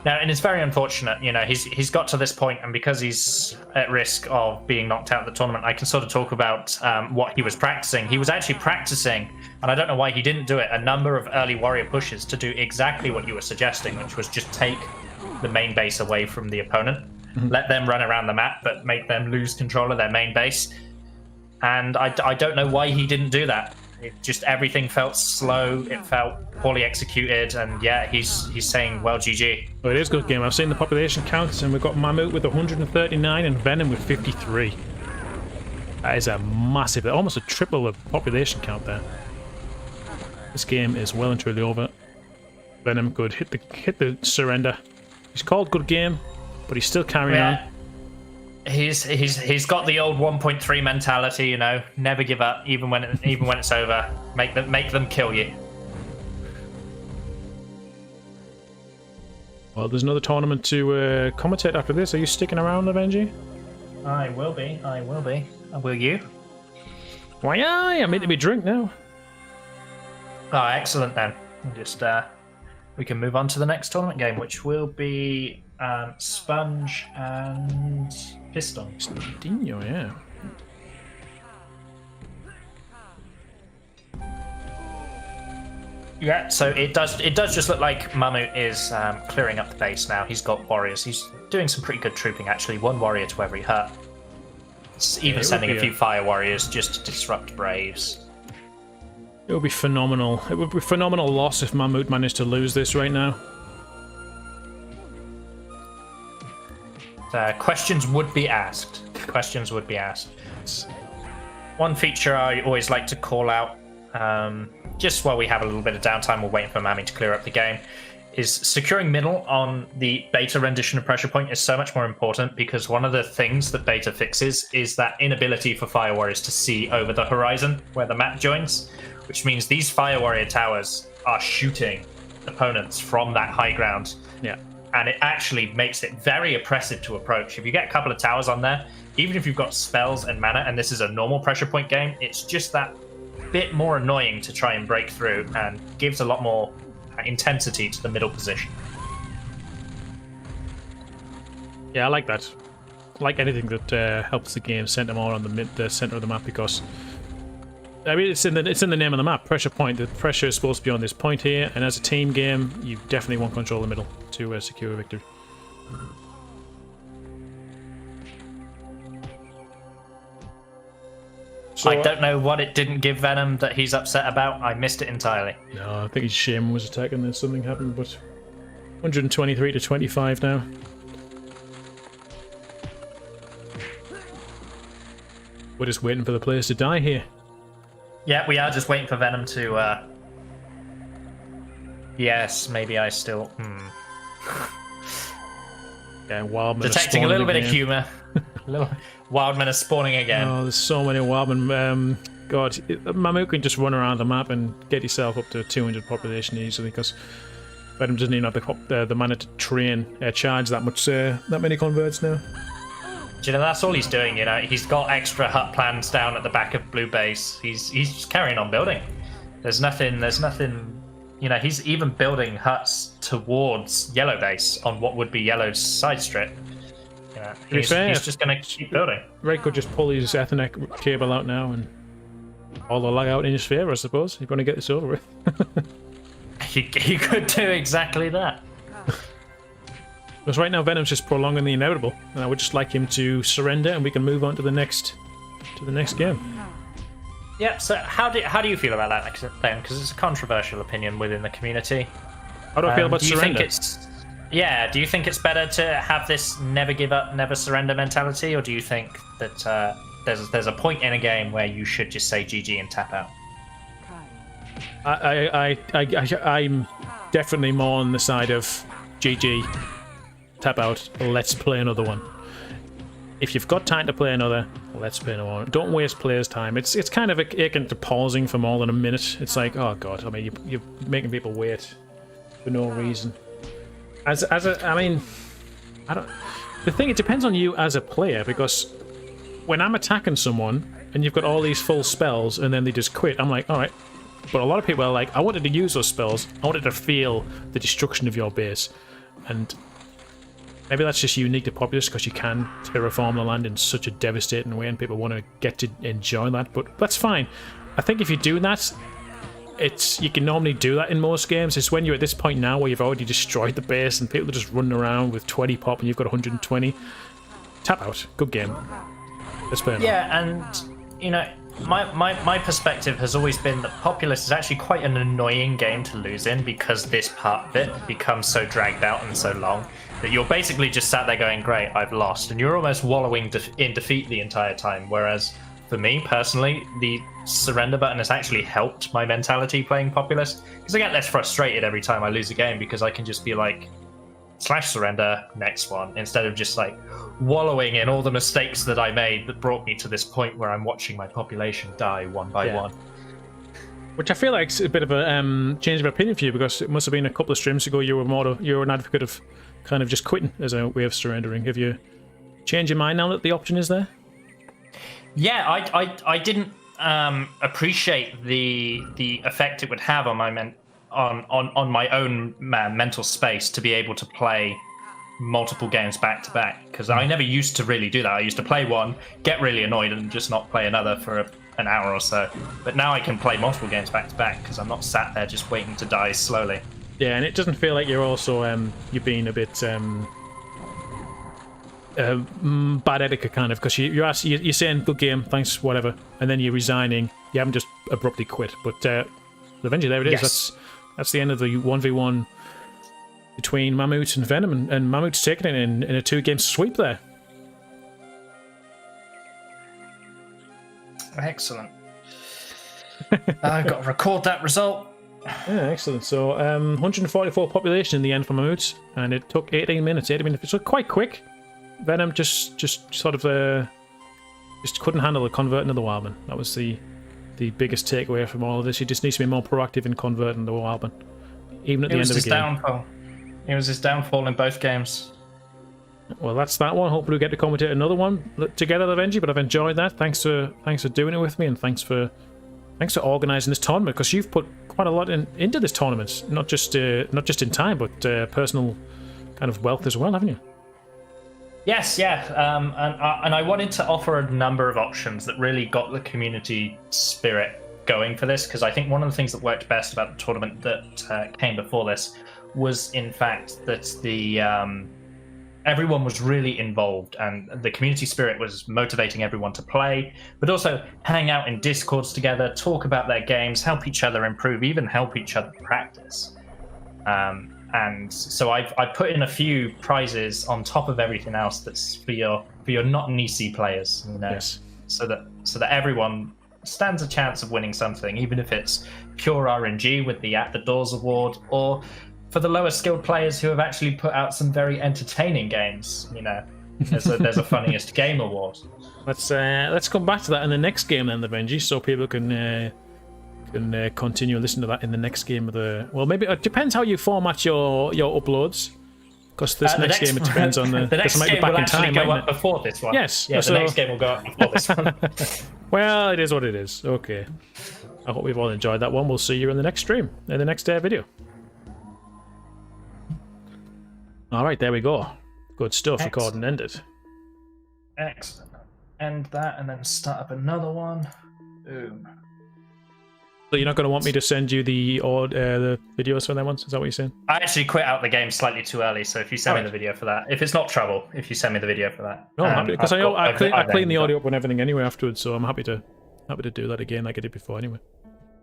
Now, and it's very unfortunate, you know, he's got to this point, and because he's at risk of being knocked out of the tournament, I can sort of talk about what he was practicing. He was actually practicing, and I don't know why he didn't do it, a number of early warrior pushes to do exactly what you were suggesting, which was just take the main base away from the opponent, let them run around the map, but make them lose control of their main base. And I don't know why he didn't do that. Everything felt slow, it felt poorly executed, and yeah, he's saying, well, GG. Well, it is a good game. I've seen the population counts, and we've got Mahmut with 139 and Venom with 53. That is a massive, almost a triple the population count there. This game is well and truly over. Venom could hit the surrender. He's called good game, but he's still carrying on. He's got the old 1.3 mentality, you know, never give up, even when it's over. Make them kill you. Well, there's another tournament to commentate after this. Are you sticking around, Benji? I will be. Will you? Why, I meant to be drink now. Oh, excellent then. Just we can move on to the next tournament game, which will be Sponge and Fistinho, yeah. Yeah, so it does just look like Mahmut is clearing up the base now. He's got warriors. He's doing some pretty good trooping, actually. 1 warrior to every hut. Even sending a few fire warriors just to disrupt Braves. It would be phenomenal. It would be a phenomenal loss if Mahmut managed to lose this right now. Questions would be asked. Questions would be asked. One feature I always like to call out, just while we have a little bit of downtime, we're waiting for Mami to clear up the game, is securing middle on the beta rendition of Pressure Point is so much more important, because one of the things that beta fixes is that inability for Fire Warriors to see over the horizon where the map joins, which means these Fire Warrior towers are shooting opponents from that high ground. Yeah. And it actually makes it very oppressive to approach. If you get a couple of towers on there, even if you've got spells and mana, and this is a normal Pressure Point game, it's just that bit more annoying to try and break through, and gives a lot more intensity to the middle position. Yeah, I like that. I like anything that helps the game center more on the center of the map, because I mean it's in the name of the map, Pressure Point. The pressure is supposed to be on this point here, and as a team game, you definitely want to control the middle to secure a victory. So, I don't know what it didn't give Venom that he's upset about. I missed it entirely. No, I think his Shame was attacking, then something happened, but 123 to 25 now. We're just waiting for the players to die here. Yeah, we are just waiting for Venom to... Yes, maybe I still... Yeah, Wildmen detecting a little bit of humour. Wildmen are spawning again. Oh, there's so many Wildmen. God, Mahmut can just run around the map and get yourself up to 200 population easily, because Venom doesn't even have the mana to charge that many converts now. Do you know, that's all he's doing, you know? He's got extra hut plans down at the back of Blue Base. He's just carrying on building. There's nothing, you know, he's even building huts towards Yellow Base on what would be Yellow's side strip. You know, he's just going to keep building. Ray could just pull his Ethernet cable out now and all the lag out in his favour, I suppose. You're going to get this over with. He could do exactly that. Because right now Venom's just prolonging the inevitable, and I would just like him to surrender, and we can move on to the next game. Yeah. So how do you feel about that then? Because it's a controversial opinion within the community. How do I feel about surrender? Do you think it's better to have this never give up, never surrender mentality, or do you think that there's a point in a game where you should just say GG and tap out? I'm definitely more on the side of GG. Tap out, let's play another one. If you've got time to play another, let's play another one. Don't waste players' time. It's kind of akin to pausing for more than a minute. It's like, oh god, I mean, you're making people wait for no reason. The thing, it depends on you as a player, because when I'm attacking someone and you've got all these full spells and then they just quit, I'm like, alright. But a lot of people are like, I wanted to use those spells. I wanted to feel the destruction of your base. And maybe that's just unique to Populous, because you can terraform the land in such a devastating way and people want to get to enjoy that, but that's fine. I think if you do that, you can normally do that in most games. It's when you're at this point now where you've already destroyed the base and people are just running around with 20 pop and you've got 120. Tap out. Good game. Let's play another. Yeah, and you know, my perspective has always been that Populous is actually quite an annoying game to lose in, because this part of it becomes so dragged out and so long that you're basically just sat there going, great, I've lost, and you're almost wallowing in defeat the entire time. Whereas for me personally, the surrender button has actually helped my mentality playing Populous, because I get less frustrated every time I lose a game, because I can just be like, /surrender, next one, instead of just like wallowing in all the mistakes that I made that brought me to this point where I'm watching my population die one by one. Which I feel like is a bit of a change of opinion for you, because it must have been a couple of streams ago you were an advocate of kind of just quitting as a way of surrendering. Have you changed your mind now that the option is there? Yeah, I didn't appreciate the effect it would have on my on my own mental space to be able to play multiple games back to back, because I never used to really do that. I used to play one, get really annoyed, and just not play another for an hour or so. But now I can play multiple games back to back because I'm not sat there just waiting to die slowly. Yeah, and it doesn't feel like you're also you're being a bit bad etiquette kind of, because you're saying good game, thanks, whatever, and then you're resigning. You haven't just abruptly quit. But eventually there it is. Yes. That's the end of the 1v1 between Mahmut and Venom, and Mahmut's taking it in a 2-game sweep there. Excellent. I've got to record that result. Yeah, excellent. So 144 population in the end for Mahmut, and it took 18 minutes. So quite quick. Venom just sort of just couldn't handle the converting of the Wildman. That was the biggest takeaway from all of this. He just needs to be more proactive in converting the Wildman, even at the end of the game. Downfall. It was his downfall in both games. Well, that's that one. Hopefully we get to commentate another one together eventually, but I've enjoyed that. Thanks for doing it with me, and thanks for organising this tournament, because you've put quite a lot into this tournament, not just in time, but personal kind of wealth as well, haven't you? Yes, yeah, and I wanted to offer a number of options that really got the community spirit going for this, because I think one of the things that worked best about the tournament that came before this was, in fact, that the everyone was really involved, and the community spirit was motivating everyone to play, but also hang out in Discords together, talk about their games, help each other improve, even help each other practice. And so I put in a few prizes on top of everything else that's for your not Nisi players, you know, yes. so that everyone stands a chance of winning something, even if it's pure RNG with the At the Doors award, or for the lower skilled players who have actually put out some very entertaining games, you know, there's a funniest game award. Let's come back to that in the next game then, the Benji, so people can continue and listen to that in the next game of the. Well, maybe it depends how you format your uploads, because this next game it depends on the. The next game will actually go up before this one. Yes, yeah, the next game will go up before this one. Well, it is what it is. Okay, I hope we've all enjoyed that one. We'll see you in the next stream, in the next video. All right, there we go. Good stuff. Excellent. Recording ended. Excellent. End that and then start up another one. Boom. So you're not going to want me to send you the videos for them ones? Is that what you're saying? I actually quit out the game slightly too early, so if you send me the video for that, if it's not trouble, if you send me the video for that. No, I'm happy, because I clean the audio up and everything anyway afterwards, so I'm happy to do that again like I did before anyway.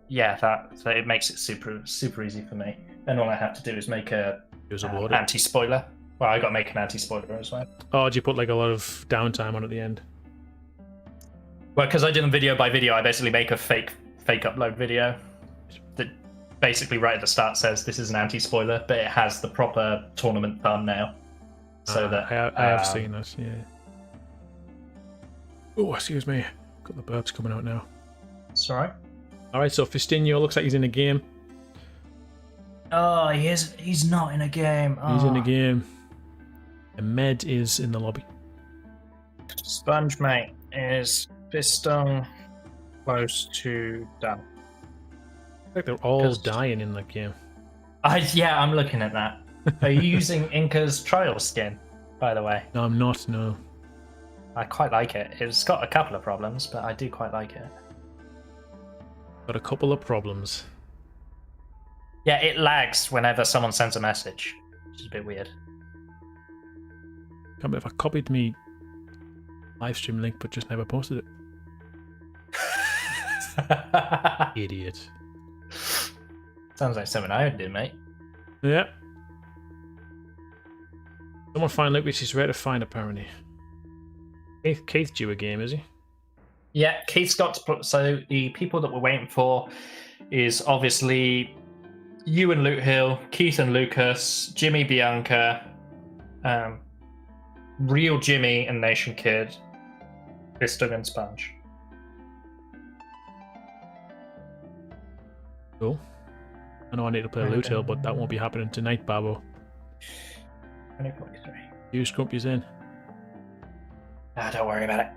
Yeah, so it makes it super easy for me. Then all I have to do is make a anti-spoiler. Well, I got to make an anti-spoiler as well. Oh, did you put like a lot of downtime on at the end? Well, because I did them video by video, I basically make a fake upload video that basically right at the start says this is an anti-spoiler, but it has the proper tournament thumbnail. So that I have seen this, yeah. Oh, excuse me. Got the burps coming out now. It's alright. Alright, so Fistinho looks like he's in a game. Oh, he's not in a game. Oh. He's in a game. And Med is in the lobby. Sponge, mate, is Fistinho close to done? I think they're all dying in that game. Yeah, I'm looking at that. Are you using Inca's trial skin, by the way? No, I'm not, no. I quite like it. It's got a couple of problems, but I do quite like it. Got a couple of problems. Yeah, it lags whenever someone sends a message, which is a bit weird. Can't believe I copied me live stream link but just never posted it. Idiot. Sounds like something I would do, mate. Yeah. Someone find Luke, which is rare to find apparently. Keith due a game, is he? Yeah, Keith's got to put. So the people that we're waiting for is obviously you and Luke Hill, Keith and Lucas, Jimmy Bianca, Real Jimmy and Nation Kid, Fistinho and Sponge. Cool. I know I need to play Loot Hill, but that won't be happening tonight, Babo. 2043. You Scrumpy's in. Don't worry about it.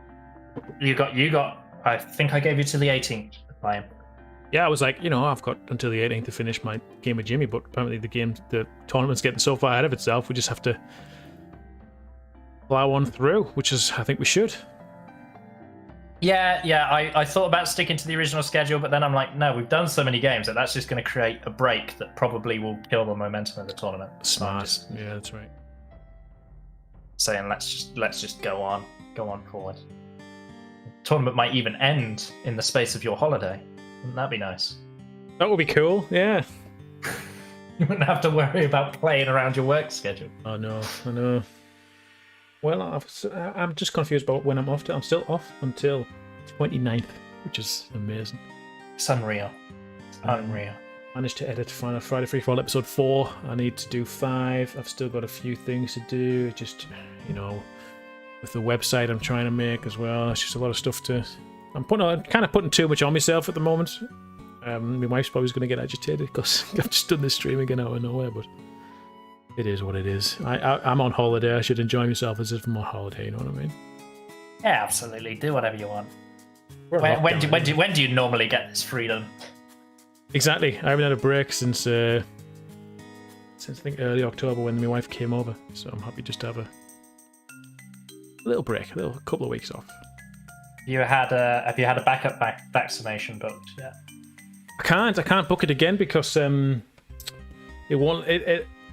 You got. I think I gave you to the 18th to play him. Yeah, I was like, I've got until the 18th to finish my game with Jimmy, but apparently the tournament's getting so far ahead of itself, we just have to plow on through, which is, I think we should. Yeah, I thought about sticking to the original schedule, but then I'm like, no, we've done so many games that that's just going to create a break that probably will kill the momentum of the tournament. Smart. Yeah, that's right. Saying let's just go on forward. The tournament might even end in the space of your holiday. Wouldn't that be nice? That would be cool. Yeah. You wouldn't have to worry about playing around your work schedule. I know. Well, I'm just confused about when I'm off to. I'm still off until 29th, which is amazing. It's unreal. Unreal. Managed to edit Final Friday Free Fall episode 4. I need to do 5. I've still got a few things to do. Just, with the website I'm trying to make as well. It's just a lot of stuff to. I'm kind of putting too much on myself at the moment. My wife's probably going to get agitated because I've just done this stream again out of nowhere, but it is what it is. I'm on holiday. I should enjoy myself as if I'm on holiday. You know what I mean? Yeah, absolutely. Do whatever you want. When do you normally get this freedom? Exactly. I haven't had a break since I think early October when my wife came over. So I'm happy just to have a little break, a couple of weeks off. Have you had a backup vaccination booked yet? I can't book it again because it won't.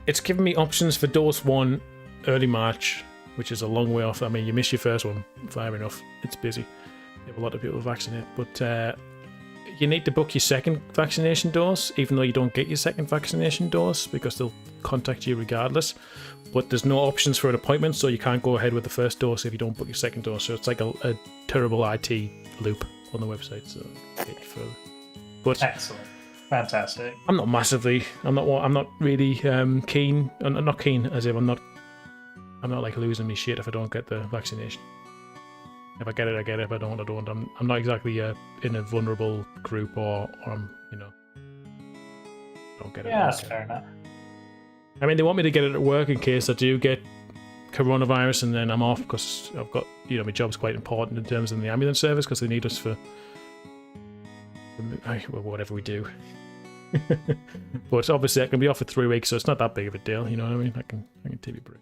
It's given me options for dose 1 early March, which is a long way off. I mean, you miss your first one, fair enough. It's busy. You have a lot of people vaccinate, but you need to book your second vaccination dose, even though you don't get your second vaccination dose, because they'll contact you regardless. But there's no options for an appointment, so you can't go ahead with the first dose if you don't book your second dose. So it's like a terrible IT loop on the website, so get you further. But excellent. Fantastic. I'm not really keen. I'm not keen as if I'm not like losing my shit if I don't get the vaccination. If I get it, I get it. If I don't, I don't. I'm not exactly in a vulnerable group or I'm, don't get it. Yeah, that's fair enough. I mean, they want me to get it at work in case I do get coronavirus and then I'm off because I've got, my job's quite important in terms of the ambulance service because they need us for whatever we do. But obviously I can be off for 3 weeks, so it's not that big of a deal, you know what I mean? I can take a break.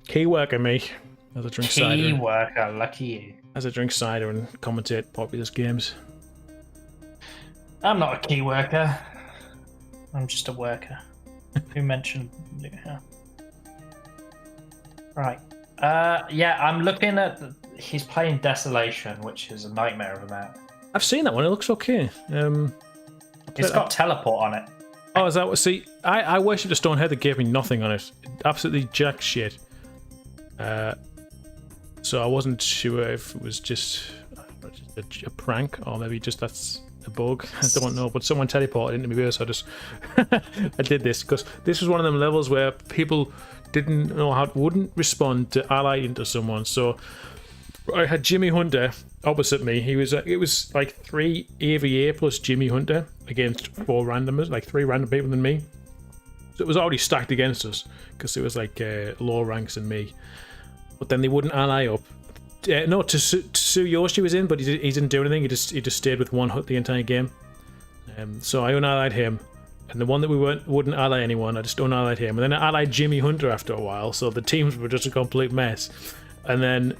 Key worker me. As I drink cider. Key worker, lucky you. As I drink cider and commentate Populous games. I'm not a key worker. I'm just a worker. Who mentioned? Yeah. Right. I'm looking at. He's playing Desolation, which is a nightmare of a map. I've seen that one. It looks okay. It's got teleport on it. Oh, is that what? See, I worshipped a stone head that gave me nothing on it. Absolutely jack shit. So I wasn't sure if it was just a prank or maybe just that's a bug. I don't know. But someone teleported into my base, so I just I did this because this was one of them levels where people didn't know wouldn't respond to ally into someone. So I had Jimmy Hunter opposite me. It was like 3 AVA plus Jimmy Hunter against 4 randomers, like 3 random people than me. So it was already stacked against us because it was like lower ranks than me. But then they wouldn't ally up. No, Tsuyoshi was in, but he didn't do anything. He just stayed with 1 hut the entire game. So I unallied him, and the one that we wouldn't ally anyone, I just unallied him, and then I allied Jimmy Hunter after a while. So the teams were just a complete mess. And then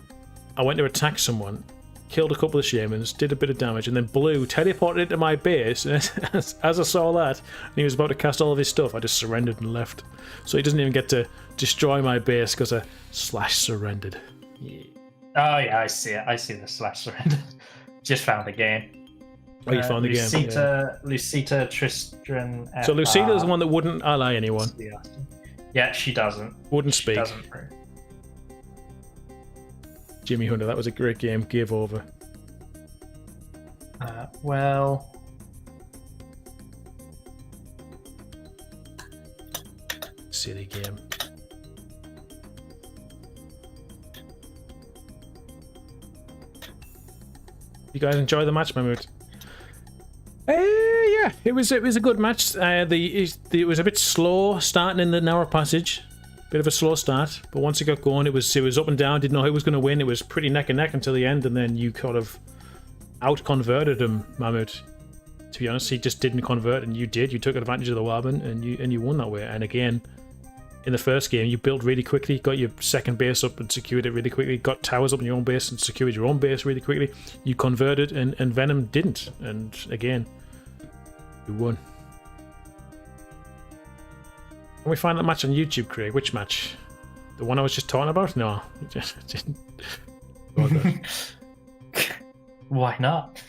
I went to attack someone, killed a couple of shamans, did a bit of damage, and then Blue teleported into my base. And as I saw that, and he was about to cast all of his stuff, I just surrendered and left. So he doesn't even get to destroy my base because I /surrendered. Yeah. Oh yeah, I see it. I see the /surrender. Just found the game. Oh, you found the game. Lucita, Tristan. So Lucita's the one that wouldn't ally anyone. Yeah, she doesn't. Wouldn't speak. She doesn't. Jimmy Hunter, that was a great game. Gave over. Well. Silly game. You guys enjoy the match, Mahmut? Yeah, it was a good match. It was a bit slow starting in the narrow passage, bit of a slow start. But once it got going, it was up and down. Didn't know who was going to win. It was pretty neck and neck until the end, and then you kind of out converted him, Mahmut. To be honest, he just didn't convert, and you did. You took advantage of the wildman, and you won that way. And again, in the first game, you built really quickly, got your second base up and secured it really quickly, got towers up in your own base and secured your own base really quickly. You converted, and Venom didn't. And again, you won. Can we find that match on YouTube, Craig? Which match? The one I was just talking about? No, just didn't. Why not?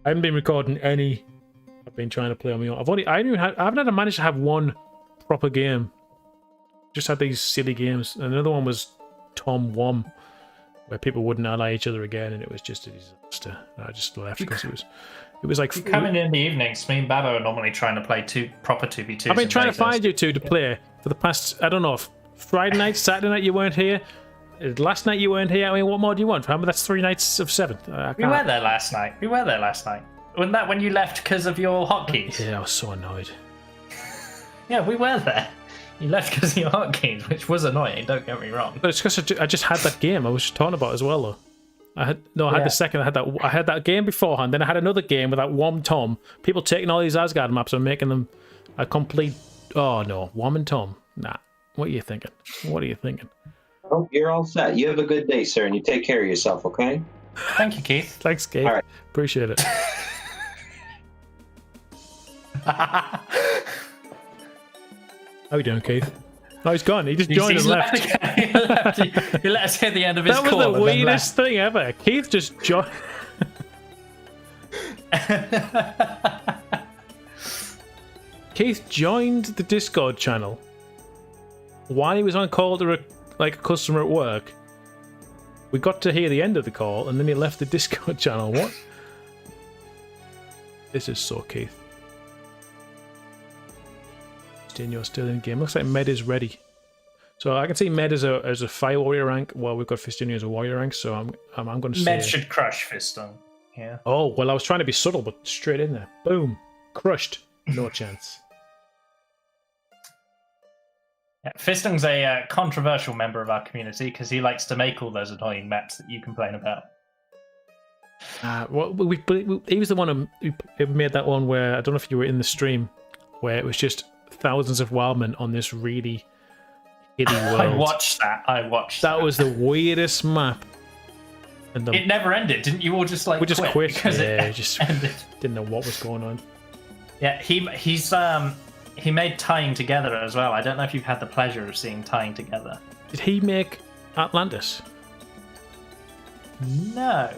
I haven't been recording any. I've been trying to play on my own. I haven't had managed to have one proper game. Just had these silly games. And another one was Tom Wom, where people wouldn't ally each other again, and it was just a disaster. I just left because it was like coming in the evenings. Me and Babo are normally trying to play proper 2v2s. I've been trying to find you two to play for the past, I don't know, Friday night, Saturday night you weren't here. Last night you weren't here. I mean, what more do you want? Remember, that's 3 nights of 7. We were there last night. Wasn't that when you left because of your hotkeys? Yeah, I was so annoyed. Yeah, we were there. You left because of your hotkeys, which was annoying, don't get me wrong. But it's because I just had that game I was just talking about as well, though. I had the second. I had that game beforehand. Then I had another game with that Wom Tom. People taking all these Asgard maps and making them a complete. Oh no, Wom and Tom. Nah. What are you thinking? Oh, you're all set. You have a good day, sir, and you take care of yourself, okay? Thank you, Keith. Thanks, Keith. All right. Appreciate it. How you doing, Keith? Oh, he's gone. He just joined and left. He let us hit the end of his call. That was the weirdest thing ever. Keith just joined. Keith joined the Discord channel while he was on call to a customer at work. We got to hear the end of the call, and then he left the Discord channel. What? This is so Keith. Fistinho still in game. Looks like Med is ready. So I can see Med as a fire warrior rank, while we've got Fistinho as a warrior rank. So I'm going to say Med should crush Fiston. Yeah. Oh well, I was trying to be subtle, but straight in there, boom, crushed. No chance. Yeah, Fiston's a controversial member of our community because he likes to make all those annoying maps that you complain about. Well, he was the one who made that one where I don't know if you were in the stream, where it was just thousands of wildmen on this really hitty world. I watched that. That was the weirdest map. And it never ended, didn't you? All just like we just quit because it just ended. Didn't know what was going on. Yeah, he made Tying Together as well. I don't know if you've had the pleasure of seeing Tying Together. Did he make Atlantis? No,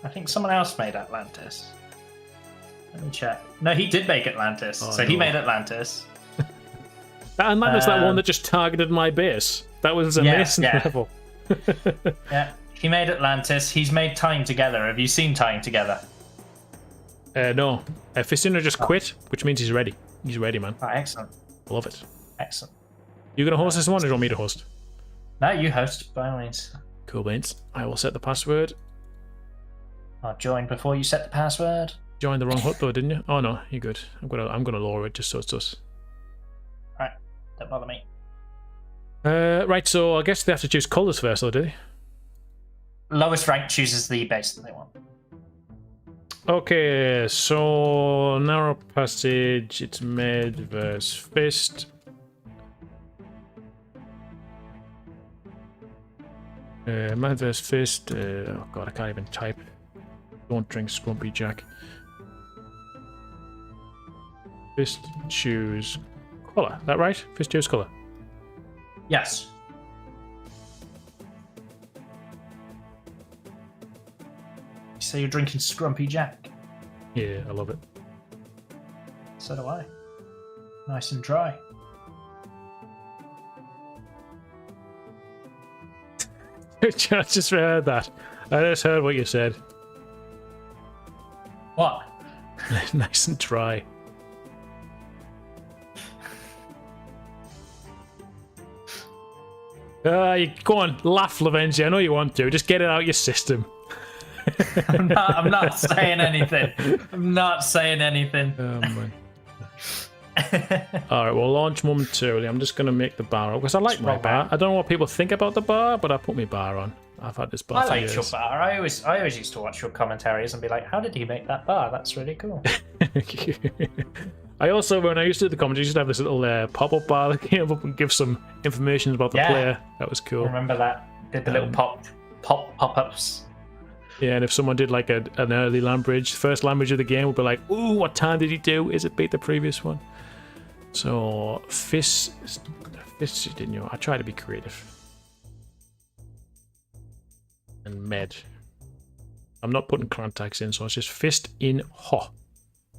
I think someone else made Atlantis. Let me check. No, he did make Atlantis. He made Atlantis. Atlantis, that one that just targeted my base. That was amazing level. Yeah, he made Atlantis. He's made Tying Together. Have you seen Tying Together? No. Fistinho just quit, which means he's ready. He's ready, man. Oh, excellent. Love it. Excellent. You gonna host this one, or do you want me to host? No, you host, by all means. Cool beans. I will set the password. I'll join before you set the password. Joined the wrong hut though, didn't you? Oh no, you're good. I'm gonna lower it just so it's us. Right, don't bother me. Right, so I guess they have to choose colours first, though, do they? Lowest rank chooses the base that they want. Okay, so narrow passage, it's Med versus Fist. Med versus Fist. Oh god, I can't even type. Don't drink Scrumpy Jack. Fist choose colour. Is that right? Fist choose colour. Yes. So you're drinking Scrumpy Jack? Yeah, I love it. So do I. Nice and dry. I just heard that. I just heard what you said. What? Nice and dry. You go on, laugh, Lavengia. I know you want to. Just get it out of your system. I'm not saying anything. I'm not saying anything. Oh, man. Alright, we'll launch momentarily. I'm just going to make the bar up because I like my bar. I don't know what people think about the bar, but I put my bar on. I've had this bar I for like years. your bar. I always used to watch your commentaries and be like, how did he make that bar? That's really cool. I also, when I used to do the commentaries, used to have this little pop-up bar that came up and give some information about the player. That was cool. I remember that. Did the little pop-ups. Yeah, and if someone did like an early land bridge, first land bridge of the game, would be like, ooh, what time did he do? Is it beat the previous one? So, Fistinho. I try to be creative. And med. I'm not putting clan tags in, so it's just fist in ho.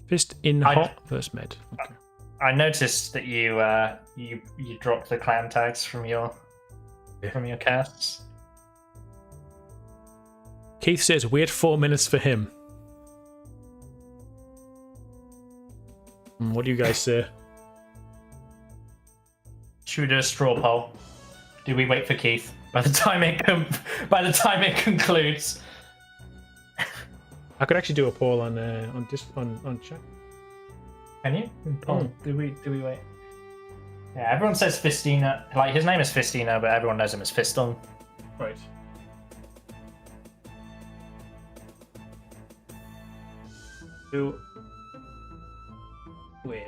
Fist in ho versus med. Okay. I noticed that you dropped the clan tags from your casts. Keith says, wait 4 minutes for him. What do you guys say? Should we do a straw poll? Do we wait for Keith? By the time it concludes. I could actually do a poll on chat. Can you? Do we wait? Yeah, everyone says Fistinho. Like his name is Fistinho, but everyone knows him as Fiston. Right. Wait.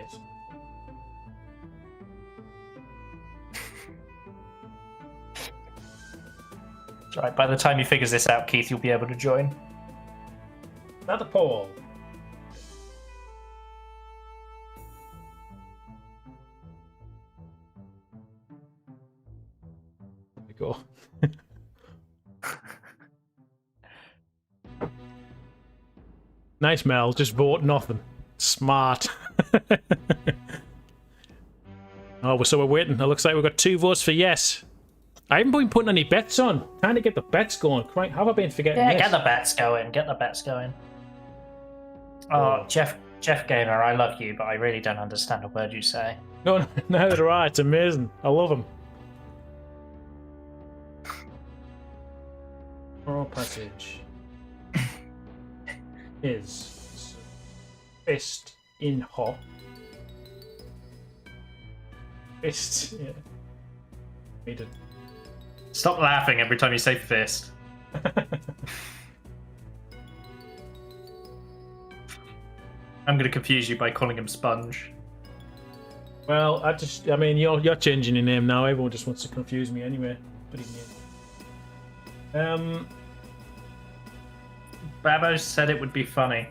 Right, by the time he figures this out, Keith, you'll be able to join. Another poll. There we go. Nice, Mel. Just vote nothing. Smart. Oh, so we're waiting. It looks like we've got 2 votes for yes. I haven't been putting any bets on. Trying to get the bets going. Quite, have I been forgetting this? Get the bets going. Get the bets going. Oh, Jeff Gamer, I love you, but I really don't understand a word you say. No, neither do I. It's amazing. I love him. Oral passage is fist in hot. Fist, yeah. Me too. Stop laughing every time you say fist. I'm going to confuse you by calling him Sponge. Well, I mean, you're changing your name now. Everyone just wants to confuse me anyway. Babbo said it would be funny.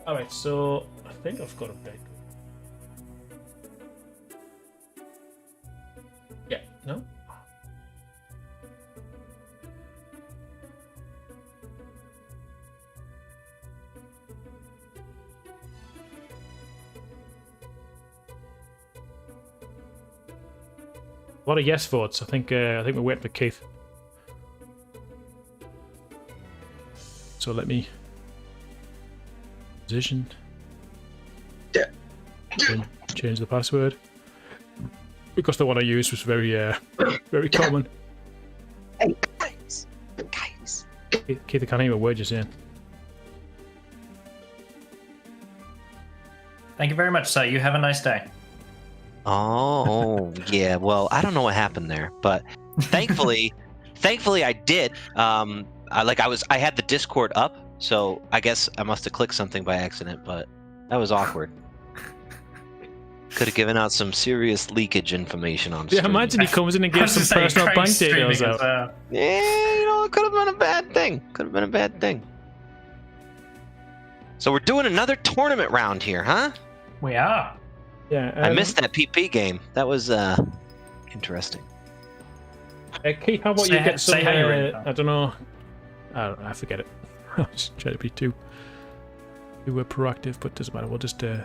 Alright, so I think I've got a bet. Yeah, no? A lot of yes votes. I think we're waiting for Keith. So let me position. Change the password because the one I used was very very common. Hey guys. Keith, I can't hear a word you're saying. Thank you very much, sir. You have a nice day. Oh, yeah. Well, I don't know what happened there, but thankfully I did. I had the Discord up, so I guess I must have clicked something by accident, but that was awkward. Could have given out some serious leakage information on stream. Yeah, imagine he comes in and gives some personal bank details out. Yeah, it could have been a bad thing. So we're doing another tournament round here, huh? We are. Yeah, I missed that PP game. That was interesting. Keith, how about you get some? I don't know. I forget it. I was trying to be too proactive, but doesn't matter. We'll just go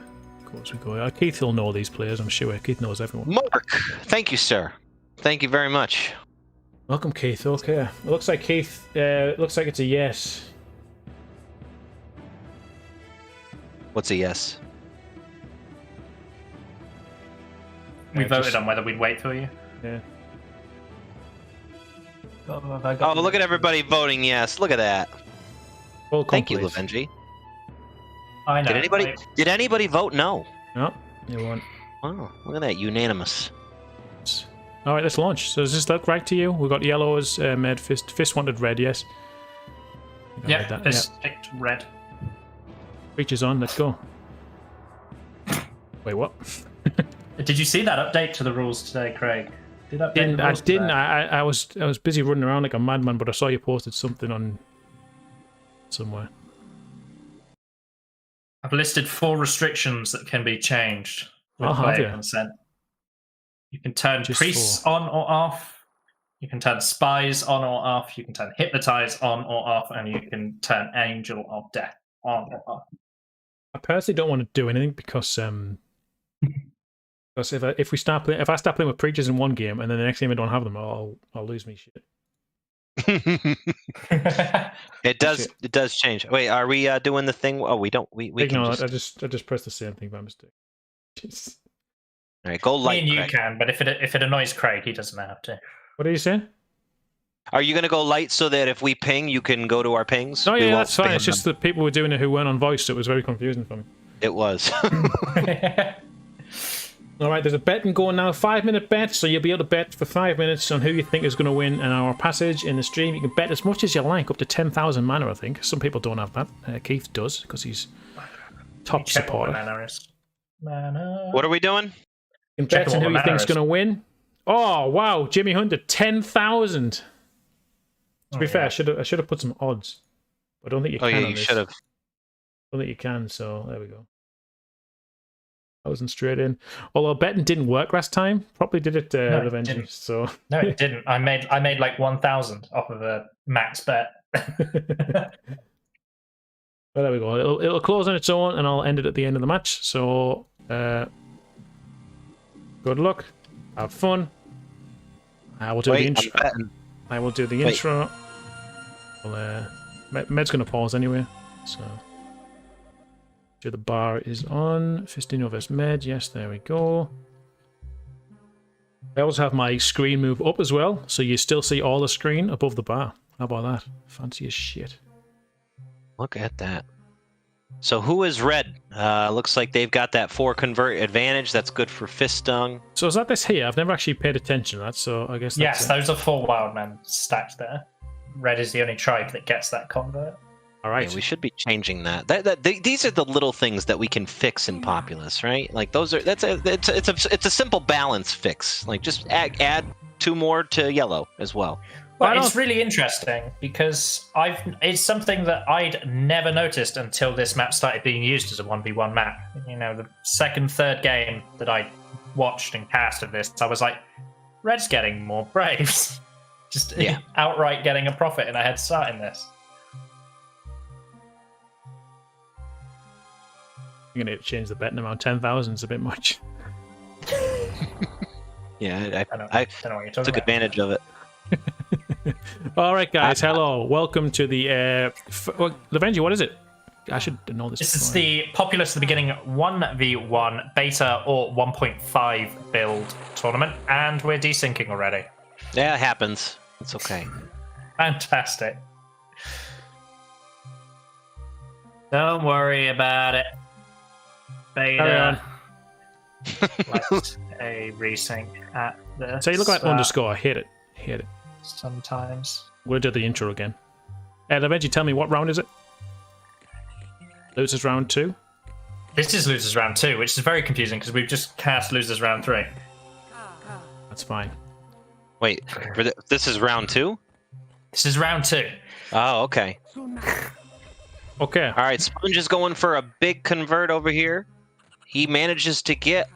as we go. Keith will know these players, I'm sure. Keith knows everyone. Mark, thank you, sir. Thank you very much. Welcome, Keith. Okay, it looks like Keith. Looks like it's a yes. What's a yes? We voted on whether we'd wait for you. Yeah. Oh, look at everybody voting yes. Look at that. Full Thank you, complete. Lavenji. I know. Did anybody vote no? No, you won't. Oh, look at that, unanimous. All right, let's launch. So does this look right to you? We've got yellow as med. Fist wanted red, yes. Yeah, this picked red. Reaches on. Let's go. Wait, what? Did you see that update to the rules today, Craig? I didn't. I was busy running around like a madman, but I saw you posted something on somewhere. I've listed 4 restrictions that can be changed with have player you? consent. You can turn Just priests 4. on or off. You can turn spies on or off. You can turn hypnotize on or off, and you can turn angel of death on or off. I personally don't want to do anything because if I start playing with preachers in one game and then the next game I don't have them, I'll lose me shit. It does change. Wait, are we doing the thing? Oh, we don't. We Ignore can that. I just pressed the same thing by mistake. Jeez. All right, go light. Me and you Craig. can, but if it annoys Craig, he doesn't have to. What are you saying? Are you gonna go light so that if we ping, you can go to our pings? Oh We yeah, won't that's fine. spam It's just them. that people were doing it who weren't on voice, so it was very confusing for me. It was. All right, there's a betting going now. 5-minute bet, so you'll be able to bet for 5 minutes on who you think is going to win in our passage in the stream. You can bet as much as you like, up to 10,000 mana, I think. Some people don't have that. Keith does, because he's top Check what supporter. mana is. Mana. What are we doing? You can Check bet on what who you mana think's is. going to win. Oh, wow, Jimmy Hunter, 10,000. To be fair, I should have put some odds. But I don't think you Oh can yeah, on you this. should have. I don't think you can, so there we go. 1,000 straight in. Although betting didn't work last time. Probably did it, No, it Revenge. didn't. So No, it didn't. I made like 1,000 off of a max bet. Well, there we go. It'll close on its own, and I'll end it at the end of the match. So, good luck. Have fun. I will do the intro. I will do the intro. Well, Med's going to pause anyway. So, sure the bar is on. Fistinho vs Med. Yes, there we go. I also have my screen move up as well, so you still see all the screen above the bar. How about that? Fancy as shit. Look at that. So who is red? Looks like they've got that 4 convert advantage. That's good for Fistung. So is that this here? I've never actually paid attention to that, so I guess that's Yes, it. those are 4 Wildmen stacked there. Red is the only tribe that gets that convert. All right. Yeah, we should be changing that. These are the little things that we can fix in Populous, right? Like it's a simple balance fix. Like just add 2 more to yellow as well. Well, it's really interesting because it's something that I'd never noticed until this map started being used as a 1v1 map. You know, the second, third game that I watched and cast of this, I was like, Red's getting more Braves. Just outright getting a profit and a head start in this. You're going to change the betting amount. 10,000 is a bit much. Yeah, I don't know what you're talking took about. advantage of it. All right, guys. Hello. Welcome to the... Lavenji, what is it? I should know this. This is the Populous at the beginning 1v1 beta or 1.5 build tournament, and we're desyncing already. Yeah, it happens. It's okay. Fantastic. Don't worry about it. Beta. Let's a resync at the So you look like underscore. Hit it. Hit it. sometimes. We'll do the intro again. Lavenji, tell me, what round is it? Losers round 2? This is losers round 2, which is very confusing because we've just cast losers round 3. That's fine. Wait, this is round 2? This is round 2. Oh, okay. Okay. All right, Sponge is going for a big convert over here. He manages to get...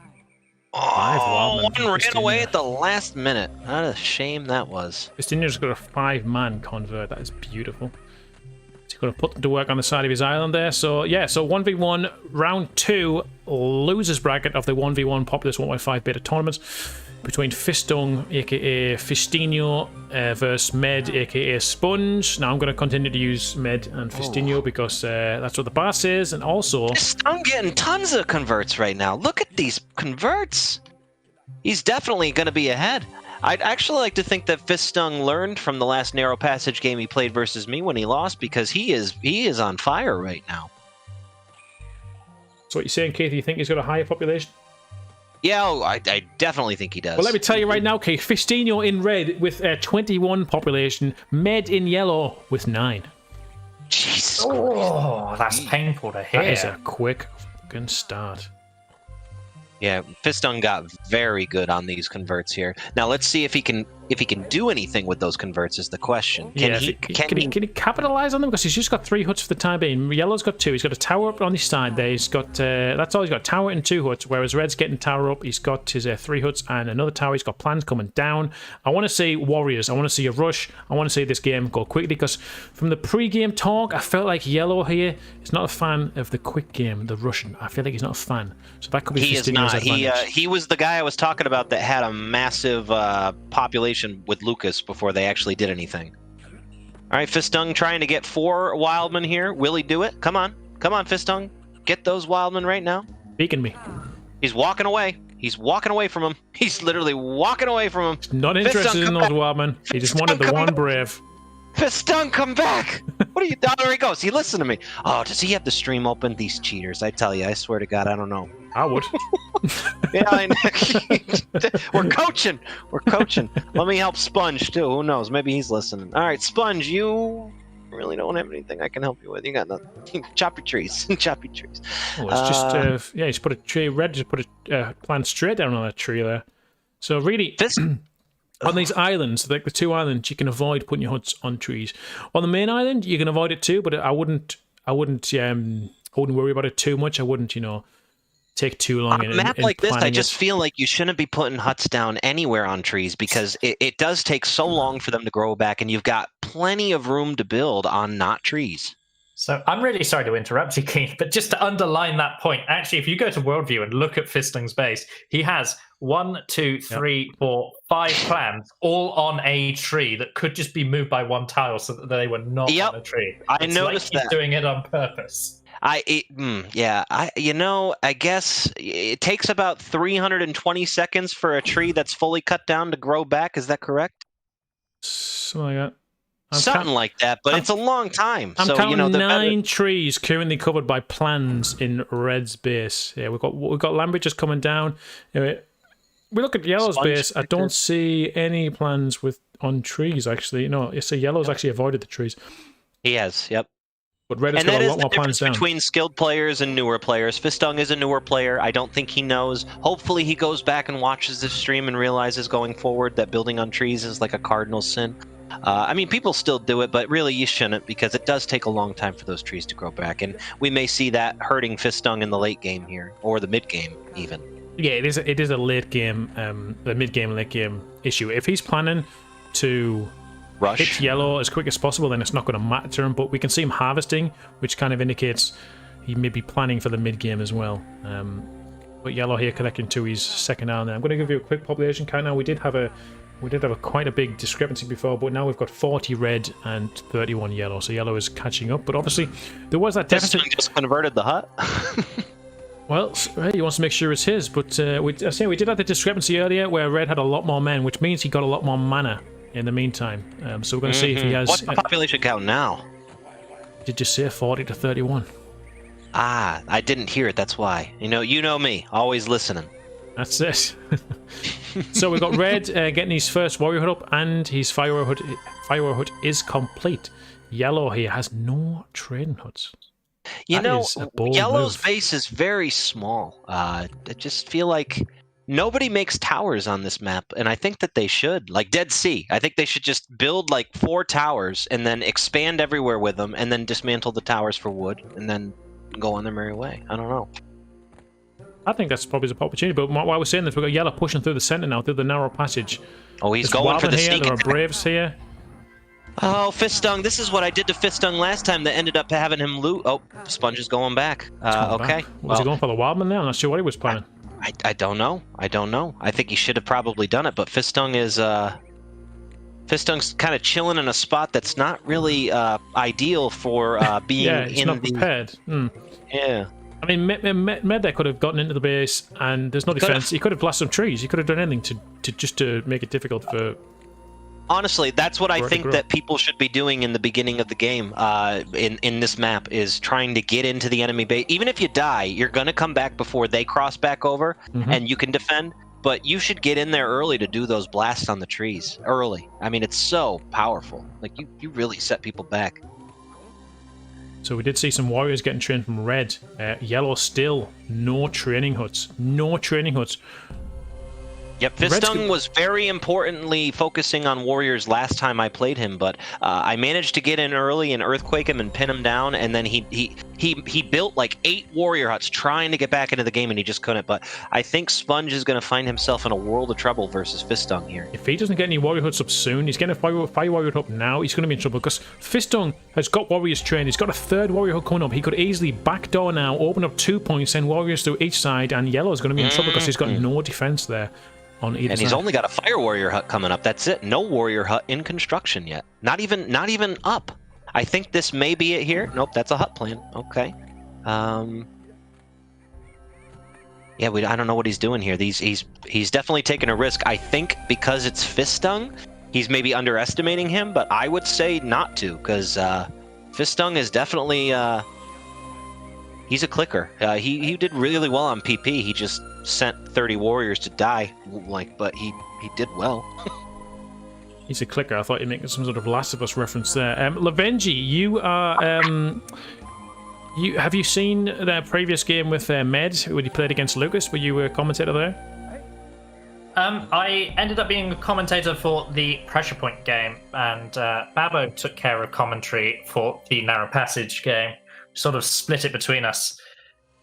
Oh, one ran away at the last minute. What a shame that was. Fistinho's got a 5-man convert. That is beautiful. He's going to put them to work on the side of his island there. So, yeah, so 1v1, round 2, losers bracket of the 1v1 Populous 1.5 beta tournament between Fistung, aka Fistinho, versus Med, aka Sponge. Now I'm going to continue to use Med and Fistinho because that's what the bar says, and also... I'm getting tons of converts right now. Look at these converts. He's definitely going to be ahead. I'd actually like to think that Fistung learned from the last narrow passage game he played versus me when he lost, because he is on fire right now. So what you're saying, Keith? You think he's got a higher population? Yeah, I definitely think he does. Well, let me tell you right now, Keith. Fistinho in red with 21 population. Med in yellow with 9. Jesus Oh, that's painful to hear. That is a quick fucking start. Yeah, Fistung got very good on these converts here. Now let's see if he can do anything with those converts is the question. Can he capitalize on them? Because he's just got 3 huts for the time being. Yellow's got 2. He's got a tower up on his side there. He's got that's all he's got, tower and 2 huts. Whereas Red's getting tower up. He's got his 3 huts and another tower. He's got plans coming down. I want to see warriors. I want to see a rush. I want to see this game go quickly, because from the pre-game talk, I felt like Yellow here is not a fan of the quick game, the rushing. I feel like he's not a fan. So that could be Fistinho's advantage. He was the guy I was talking about that had a massive population with Lucas before they actually did anything. All right, Fistung trying to get 4 wildmen here. Will he do it? Come on, Fistung, get those wildmen right now. Beacon me. He's walking away. He's walking away from him. He's literally walking away from him. He's not interested in those wildmen. He just wanted the one brave. Fistung, come back! What are you? Oh, there he goes. He listened to me. Oh, does he have the stream open? These cheaters! I tell you, I swear to God, I don't know. I would. Yeah, I know. We're coaching. Let me help Sponge too. Who knows? Maybe he's listening. All right, Sponge, you really don't have anything I can help you with. You got nothing. Chop your trees. Chop your trees. Well, it's just yeah. Just put a tree. Red just put a plant straight down on that tree there. So really. On these islands, like the 2 islands, you can avoid putting your huts on trees. On the main island, you can avoid it too, but I wouldn't worry about it too much. I wouldn't, take too long. On a map like this, I just feel like you shouldn't be putting huts down anywhere on trees, because it does take so long for them to grow back, and you've got plenty of room to build on not trees. So I'm really sorry to interrupt you, Keith, but just to underline that point, actually, if you go to Worldview and look at Fistung's base, he has 1, 2, 3, 4, 5 plans, all on a tree that could just be moved by 1 tile, so that they were not on a tree. I noticed like he's doing it on purpose. I guess it takes about 320 seconds for a tree that's fully cut down to grow back. Is that correct? Something like that. Something like that, but it's a long time. I'm counting 9 trees currently covered by plans in Red's base. Yeah, we've got Lambert just coming down. We look at Yellow's base. I don't see any plans on trees, actually. No, you see Yellow's actually avoided the trees. He has, yep. But Red has got a lot more plans down. Between skilled players and newer players. Fistung is a newer player. I don't think he knows. Hopefully he goes back and watches this stream and realizes going forward that building on trees is like a cardinal sin. I mean, people still do it, but really you shouldn't, because it does take a long time for those trees to grow back. And we may see that hurting Fistung in the late game here, or the mid game even. Yeah, it is a late game, the mid game, late game issue. If he's planning to hit Yellow as quick as possible, then it's not going to matter to him. But we can see him harvesting, which kind of indicates he may be planning for the mid game as well. But Yellow here connecting to his second island. I'm going to give you a quick population count now. We did have quite a big discrepancy before, but now we've got 40 red and 31 yellow. So Yellow is catching up, but obviously there was that deficit. Just converted the hut. Well, he wants to make sure it's his, but we did have the discrepancy earlier where Red had a lot more men, which means he got a lot more mana in the meantime. So we're going to see if he has... What's the population count now? Did you say 40 to 31? Ah, I didn't hear it, that's why. You know me, always listening. That's it. So we've got Red getting his first warrior hut up, and his fire hut is complete. Yellow here has no trading huts. Yellow's base is very small. I just feel like nobody makes towers on this map, and I think that they should. Like Dead Sea, I think they should just build like 4 towers and then expand everywhere with them, and then dismantle the towers for wood, and then go on their merry way. I don't know. I think that's probably the opportunity, but while we're saying this, we've got Yellow pushing through the center now, through the narrow passage. Oh, he's going for the sneak attack. There are Braves here. Oh, Fistung, this is what I did to Fistung last time that ended up having him loot. Oh, Sponge is going back. Okay. Was he going for the Wildman there? I'm not sure what he was planning. I don't know. I think he should have probably done it, but Fistung is... Fistung's kind of chilling in a spot that's not really ideal for being yeah, it's not prepared. Yeah. I mean, Med there could have gotten into the base, and there's no defense. He could have blasted some trees. He could have done anything to make it difficult for. Honestly, that's what I think that people should be doing in the beginning of the game. In this map, is trying to get into the enemy base. Even if you die, you're gonna come back before they cross back over, and you can defend. But you should get in there early to do those blasts on the trees early. I mean, it's so powerful. Like you really set people back. So we did see some warriors getting trained from red. Yellow still no training huts. No training huts. Yep, Fistung was very importantly focusing on warriors last time I played him, but I managed to get in early and earthquake him and pin him down, and then he built like 8 warrior huts trying to get back into the game, and he just couldn't. But I think Sponge is going to find himself in a world of trouble versus Fistung here. If he doesn't get any warrior huts up soon, he's getting a fire warrior hut up now, he's going to be in trouble, because Fistung has got warriors trained. He's got a 3rd warrior hut coming up. He could easily backdoor now, open up 2 points, send warriors through each side, and Yellow is going to be in trouble because he's got no defense there. On either and he's only got a fire warrior hut coming up. That's it. No warrior hut in construction yet. Not even up. I think this may be it here. Nope, that's a hut plan. Okay. Yeah, I don't know what he's doing here. He's definitely taking a risk. I think because it's Fistung, he's maybe underestimating him, but I would say not to, because Fistung is definitely he's a clicker. He did really well on PP. He just sent 30 warriors to die, but he did well. He's a clicker. I thought you'd make some sort of Last of Us reference there. Lavenji, you are have you seen the previous game with Med when you played against Lucas? Were you a commentator there? I ended up being a commentator for the Pressure Point game, and Babbo took care of commentary for the Narrow Passage game. Sort of split it between us.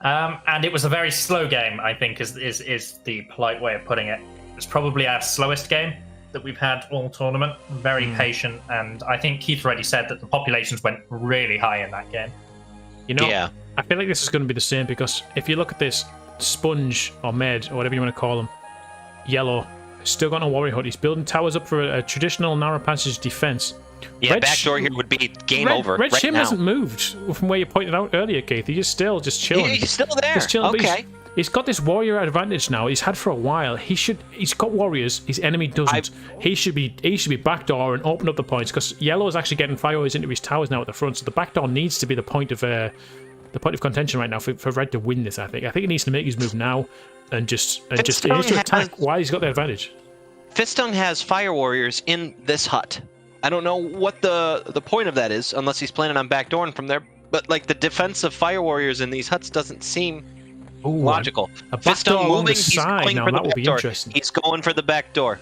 And it was a very slow game, I think, is the polite way of putting it. It's probably our slowest game that we've had all tournament. Very patient, and I think Keith already said that the populations went really high in that game. You know, yeah. I feel like this is going to be the same, because if you look at this, Sponge, or Med, or whatever you want to call him, Yellow, still got no warrior hut. He's building towers up for a traditional Narrow Passage defense. Yeah, backdoor here would be game over. Red right Shim now. Hasn't moved from where you pointed out earlier, Keith. He's still just chilling. He's still there. He's chilling, okay. He's got this warrior advantage now. He's had for a while. He's got warriors. His enemy doesn't. He should be backdoor and open up the points, because Yellow is actually getting fireworks into his towers now at the front. So the backdoor needs to be the point of contention right now for Red to win this. I think he needs to make his move now and just he needs to attack while he's got the advantage. Fistung has fire warriors in this hut. I don't know what the point of that is, unless he's planning on backdooring from there. But like the defense of fire warriors in these huts doesn't seem logical. A backdoor Fistung moving, moving, he's going now, for the that would be back door. interesting. He's going for the back door.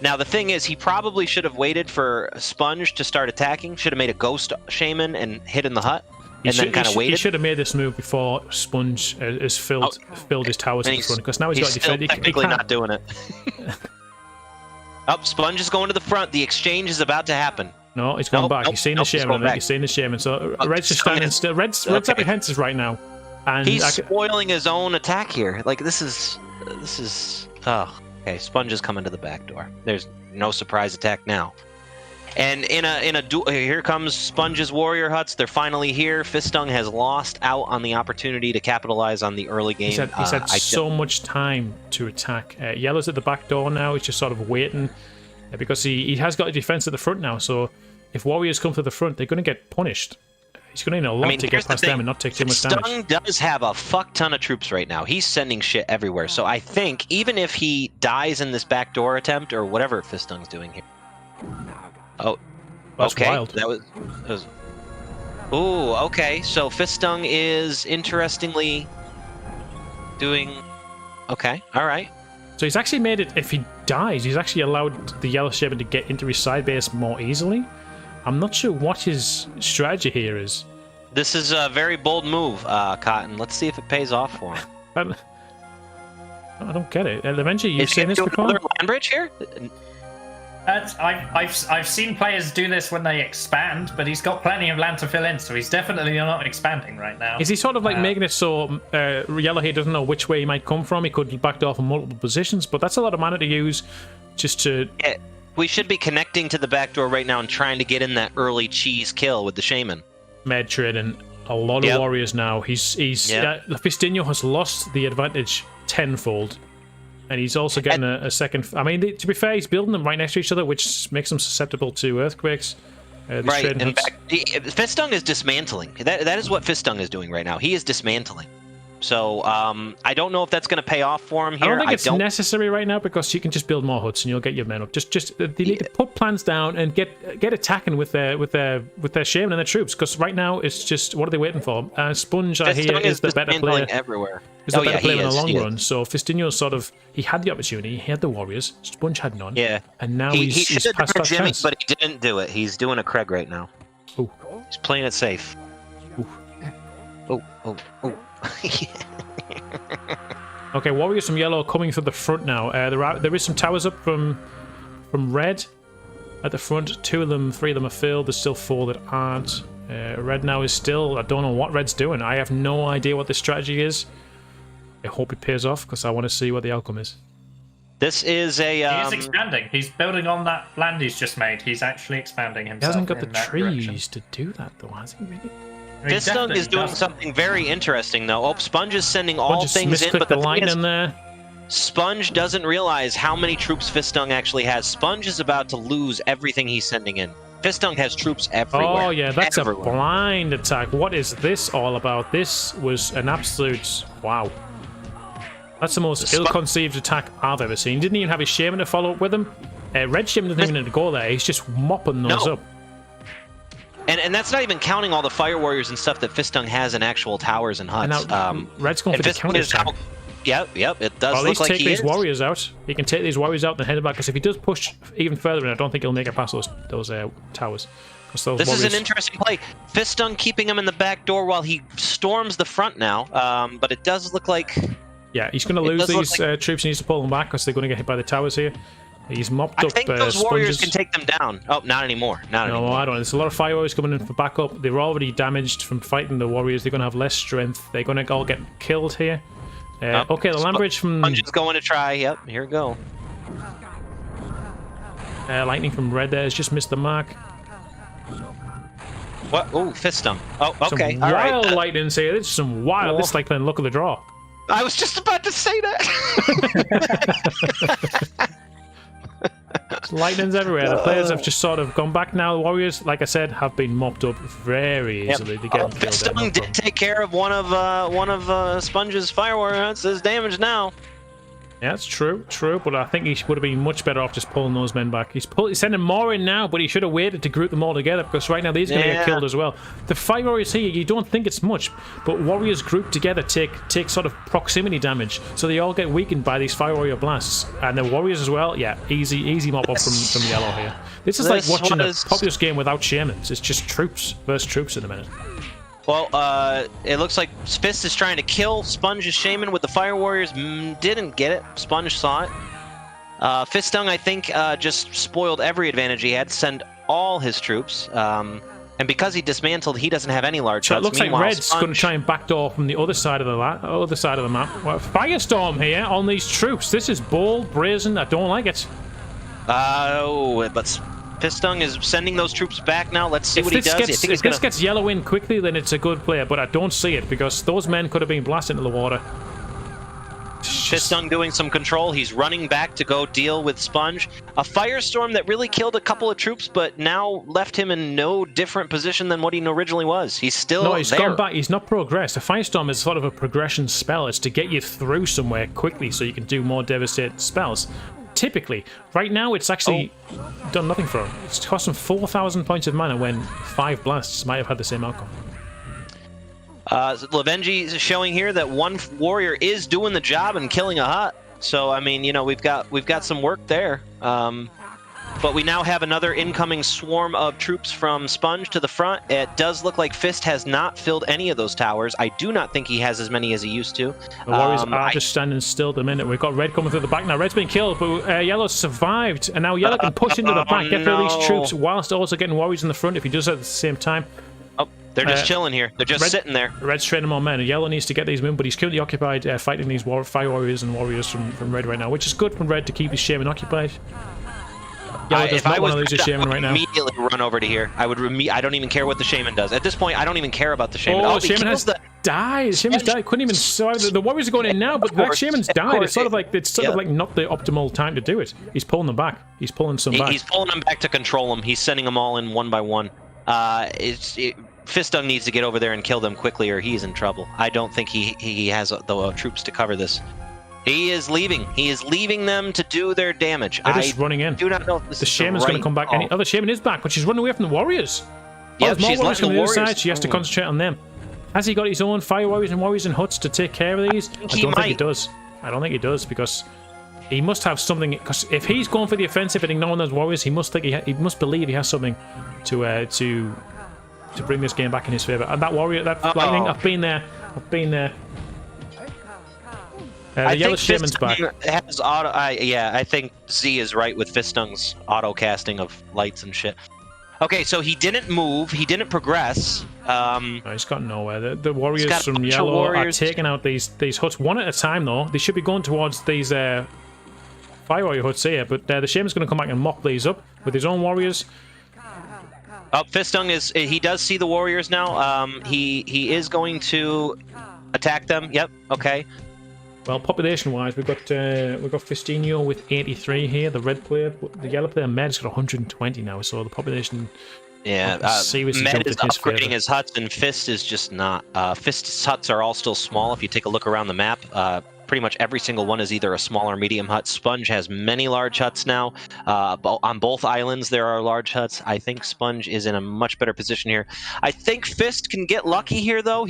Now the thing is, he probably should have waited for Sponge to start attacking. Should have made a ghost shaman and hit in the hut, and then kind of waited. He should have made this move before Sponge has filled his towers in front, because now he's got to defend. Technically not doing it. Sponge is going to the front. The exchange is about to happen. No, he's going back. He's seeing the shaman. He's seeing the shaman. So Red's just standing still. Red's apprehensive right now, and he's spoiling his own attack here. Like this is. Oh, okay. Sponge is coming to the back door. There's no surprise attack now. And in a duel, here comes Sponge's warrior huts. They're finally here. Fistung has lost out on the opportunity to capitalize on the early game. He's had so much time to attack. Yellow's at the back door now. He's just sort of waiting, because he has got a defense at the front now. So if warriors come to the front, they're going to get punished. He's going to need a lot to get past them and not take too much damage. Fistung does have a fuck ton of troops right now. He's sending shit everywhere. So I think even if he dies in this backdoor attempt or whatever Fistung's doing here. Oh, that's okay. Wild. That was. Ooh, okay. So Fistung is interestingly doing. Okay, all right. So he's actually made it. If he dies, he's actually allowed the Yellow Shaman to get into his side base more easily. I'm not sure what his strategy here is. This is a very bold move, Cotton. Let's see if it pays off for him. I don't get it. Eventually, you've seen this before. Another land bridge here? I've seen players do this when they expand, but he's got plenty of land to fill in, so he's definitely not expanding right now. Is he sort of like making it so Yellow here doesn't know which way he might come from? He could back off in multiple positions, but that's a lot of mana to use just to... Yeah, we should be connecting to the back door right now and trying to get in that early cheese kill with the shaman. Med trading a lot of warriors now. Fistinho has lost the advantage tenfold, and he's also getting a second. I mean, to be fair, he's building them right next to each other, which makes them susceptible to earthquakes. Right. In fact, Fistung is dismantling. That is what Fistung is doing right now. He is dismantling. So I don't know if that's going to pay off for him here. I don't think it's necessary right now because you can just build more huts and you'll get your men up. Just they need to put plans down and get attacking with their shaman and their troops, because right now it's just, what are they waiting for? Sponge, I hear, is the better player. Everywhere. Is the better player in the long run. So Fistinho sort of, he had the opportunity, he had the warriors. Sponge had none. Yeah. And now he he's should have past done that Jimmy, chance. but he didn't do it. He's doing a Craig right now. Ooh. He's playing it safe. Ooh. Oh. Okay, warriors from yellow coming through the front now. There is some towers up from red at the front. 2 of them, 3 of them are filled. There's still 4 that aren't. Red now is still, I don't know what red's doing. I have no idea what the strategy is. I hope it pays off because I want to see what the outcome is. This is a. He's expanding. He's building on that land he's just made. He's actually expanding himself. He hasn't got the trees direction. to do that, though, has he? Really? Fistung is doing something very interesting, though. Oh, Sponge is sending all things in, but the line in there. Sponge doesn't realize how many troops Fistung actually has. Sponge is about to lose everything he's sending in. Fistung has troops everywhere. Oh, yeah, that's a blind attack. What is this all about? This was an absolute... Wow. That's the most ill-conceived attack I've ever seen. He didn't even have his shaman to follow up with him. Red shaman didn't even need to go there. He's just mopping those up. And that's not even counting all the fire warriors and stuff that Fistung has in actual towers and huts. And now, Red's going for the counter attack. Yep, it does at look least like take these warriors out. He can take these warriors out and head back, because if he does push even further in, I don't think he'll make it past those towers. This is an interesting play. Fistung keeping him in the back door while he storms the front now, but it does look like... Yeah, he's going to lose these troops. He needs to pull them back because they're going to get hit by the towers here. He's mopped up. I think those warriors can take them down. Oh, not anymore. Not anymore. No, I don't. There's a lot of fire warriors coming in for backup. They're already damaged from fighting the warriors. They're going to have less strength. They're going to all get killed here. Okay, the land bridge from... Sponge is going to try. Yep, here we go. Lightning from red there has just missed the mark. What? Oh, Fistung. Oh, okay. Some wild lightnings here. This is some wild... This is like playing Luck of the Draw. I was just about to say that. Lightning's everywhere. The players have just sort of gone back now. The warriors, like I said, have been mopped up very easily. Fistung did take care of one of Sponge's fire warriors. It's damaged now. Yeah, that's true, but I think he would have been much better off just pulling those men back. He's sending more in now, but he should have waited to group them all together, because right now these are going to get killed as well. The fire warriors here, you don't think it's much, but warriors grouped together take sort of proximity damage, so they all get weakened by these fire warrior blasts. And the warriors as well, yeah, easy mop up from yellow here. This is like watching a Populous game without shamans. It's just troops versus troops in a minute. Well, it looks like Fist is trying to kill Sponge's shaman with the fire warriors. Didn't get it. Sponge saw it. Fistung, I think, just spoiled every advantage he had. Send all his troops. And because he dismantled, he doesn't have any large huts. So it looks like Red's going to try and backdoor from the other side of the map. Well, firestorm here on these troops. This is bold, brazen. I don't like it. But Fistung is sending those troops back now. Let's see what he does. If this gets yellow in quickly, then it's a good player, but I don't see it, because those men could have been blasted into the water. Fistung doing some control. He's running back to go deal with Sponge. A firestorm that really killed a couple of troops, but now left him in no different position than what he originally was. He's still there. No, he's gone back. He's not progressed. A firestorm is sort of a progression spell. It's to get you through somewhere quickly so you can do more devastating spells. Typically, right now it's actually done nothing for him. It's cost him 4,000 points of mana when 5 blasts might have had the same outcome. Lavenji is showing here that one warrior is doing the job and killing a hut. So I mean, you know, we've got some work there. But we now have another incoming swarm of troops from Sponge to the front. It does look like Fist has not filled any of those towers. I do not think he has as many as he used to. The warriors are just standing still at the minute. We've got Red coming through the back now. Red's been killed, but Yellow's survived. And now Yellow can push into the back, get through these troops, whilst also getting warriors in the front if he does it at the same time. Oh, they're just chilling here. They're just sitting there. Red's training more men. Yellow needs to get these men, but he's currently occupied fighting these fire warriors and warriors from Red right now, which is good from Red to keep his shaman occupied. Yellow does if I not was want to lose a shaman right now. immediately run over to here. I would. I don't even care what the shaman does. At this point, I don't even care about the shaman. Oh, he shaman kills has died. The shaman's died. Couldn't even. Sorry, the warriors are going in now, but that shaman's died. It's sort of like not the optimal time to do it. He's pulling them back. He's pulling some back. He's pulling them back to control them. He's sending them all in one by one. Fistung needs to get over there and kill them quickly, or he's in trouble. I don't think he has the troops to cover this. He is leaving. He is leaving them to do their damage. They're just running in. Do not know if this the is shaman's right going to come back. The shaman is back, but she's running away from the warriors. Yeah, there's more she's warriors letting from the the other warriors. side. She has to concentrate on them. Has he got his own fire warriors and warriors and huts to take care of these? I don't think he does. I don't think he does, because he must have something. Because if he's going for the offensive and ignoring those warriors, he must think he must believe he has something to bring this game back in his favor. And that warrior, that lightning, I've been there. The yellow shaman's back. Has auto, I think Z is right with Fistung's auto casting of lights and shit. Okay, so he didn't move. He didn't progress. No, he's got nowhere. The warriors from yellow are taking out these huts one at a time, though. They should be going towards these fire warrior huts here, but the shaman's going to come back and mop these up with his own warriors. Oh, Fistung he does see the warriors now. He is going to attack them. Yep. Okay. Well, population-wise, we've got Fistinho with 83 here. The red player, the yellow player, Med's got 120 now. So the population. Yeah, Med is upgrading his huts, and Fist is just not. Fist's huts are all still small. If you take a look around the map, pretty much every single one is either a small or medium hut. Sponge has many large huts now. On both islands, there are large huts. I think Sponge is in a much better position here. I think Fist can get lucky here, though.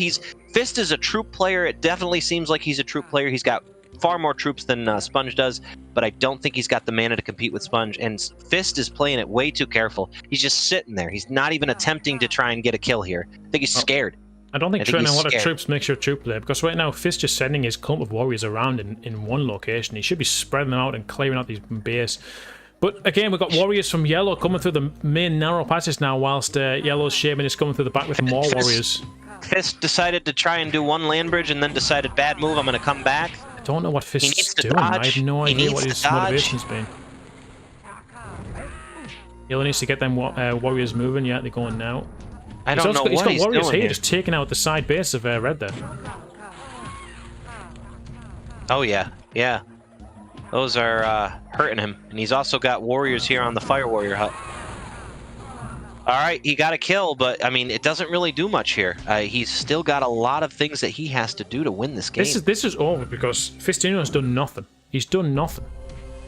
Fist is a troop player. It definitely seems like he's a troop player. He's got far more troops than Sponge does, but I don't think he's got the mana to compete with Sponge, and Fist is playing it way too careful. He's just sitting there. He's not even attempting to try and get a kill here. I think he's scared. I don't think training a lot of troops makes your troop player, because right now Fist just sending his clump of warriors around in one location. He should be spreading them out and clearing out these base. But again, we've got warriors from yellow coming through the main narrow passes now, whilst yellow's shaman is coming through the back with more warriors. Fist decided to try and do one land bridge and then decided, bad move, I'm going to come back. I don't know what Fist's doing. I have no idea what his motivation's been. Yellow needs to get them warriors moving. Yeah, they're going now. I don't know what he's got warriors here, here, just taking out the side base of red there. Oh yeah, yeah. Those are hurting him, and he's also got warriors here on the fire warrior hut. All right, he got a kill, but I mean, it doesn't really do much here. He's still got a lot of things that he has to do to win this game. This is over because Fistinho has done nothing. He's done nothing.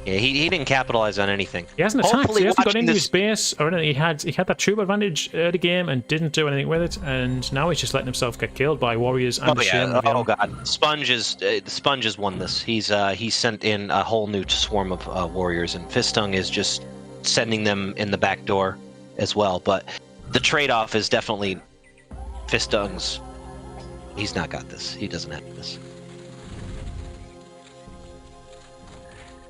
Yeah, he didn't capitalize on anything. He hasn't attacked. He hasn't got into his base or anything. He had that troop advantage early game and didn't do anything with it. And now he's just letting himself get killed by warriors and shaman. Oh god, Sponge has won this. He's sent in a whole new swarm of warriors, and Fistung is just sending them in the back door as well. But the trade-off is definitely Fistung's. He's not got this. He doesn't have this.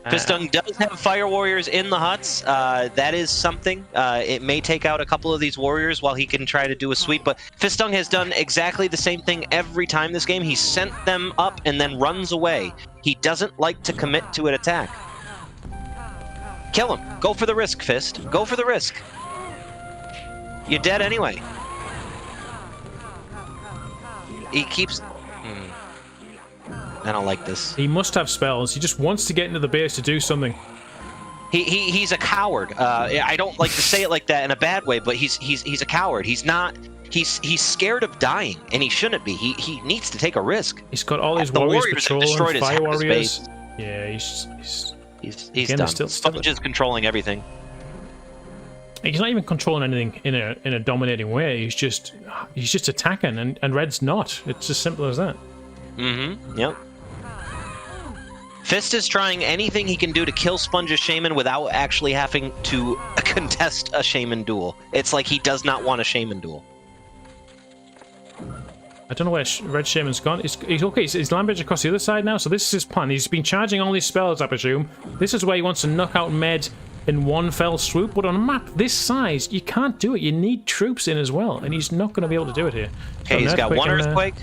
Fistung does have fire warriors in the huts. That is something. It may take out a couple of these warriors while he can try to do a sweep, but Fistung has done exactly the same thing every time this game. He sent them up and then runs away. He doesn't like to commit to an attack. Kill him. Go for the risk, Fist. Go for the risk. You're dead anyway. He keeps... I don't like this. He must have spells. He just wants to get into the base to do something. He's a coward. I don't like to say it like that in a bad way, but he's a coward. He's not. He's scared of dying, and he shouldn't be. He needs to take a risk. He's got all his warriors patrol and fire warriors. Yeah, he's done. Sponge is controlling everything. He's not even controlling anything in a dominating way. He's just attacking, and Red's not. It's as simple as that. Mm-hmm. Yep. Fist is trying anything he can do to kill Sponge's shaman without actually having to contest a shaman duel. It's like he does not want a shaman duel. I don't know where Red Shaman's gone. He's okay. He's land bridge across the other side now, so this is his plan. He's been charging all these spells, I presume. This is where he wants to knock out Med in one fell swoop, but on a map this size, you can't do it. You need troops in as well, and he's not going to be able to do it here. Okay, he's got one Earthquake.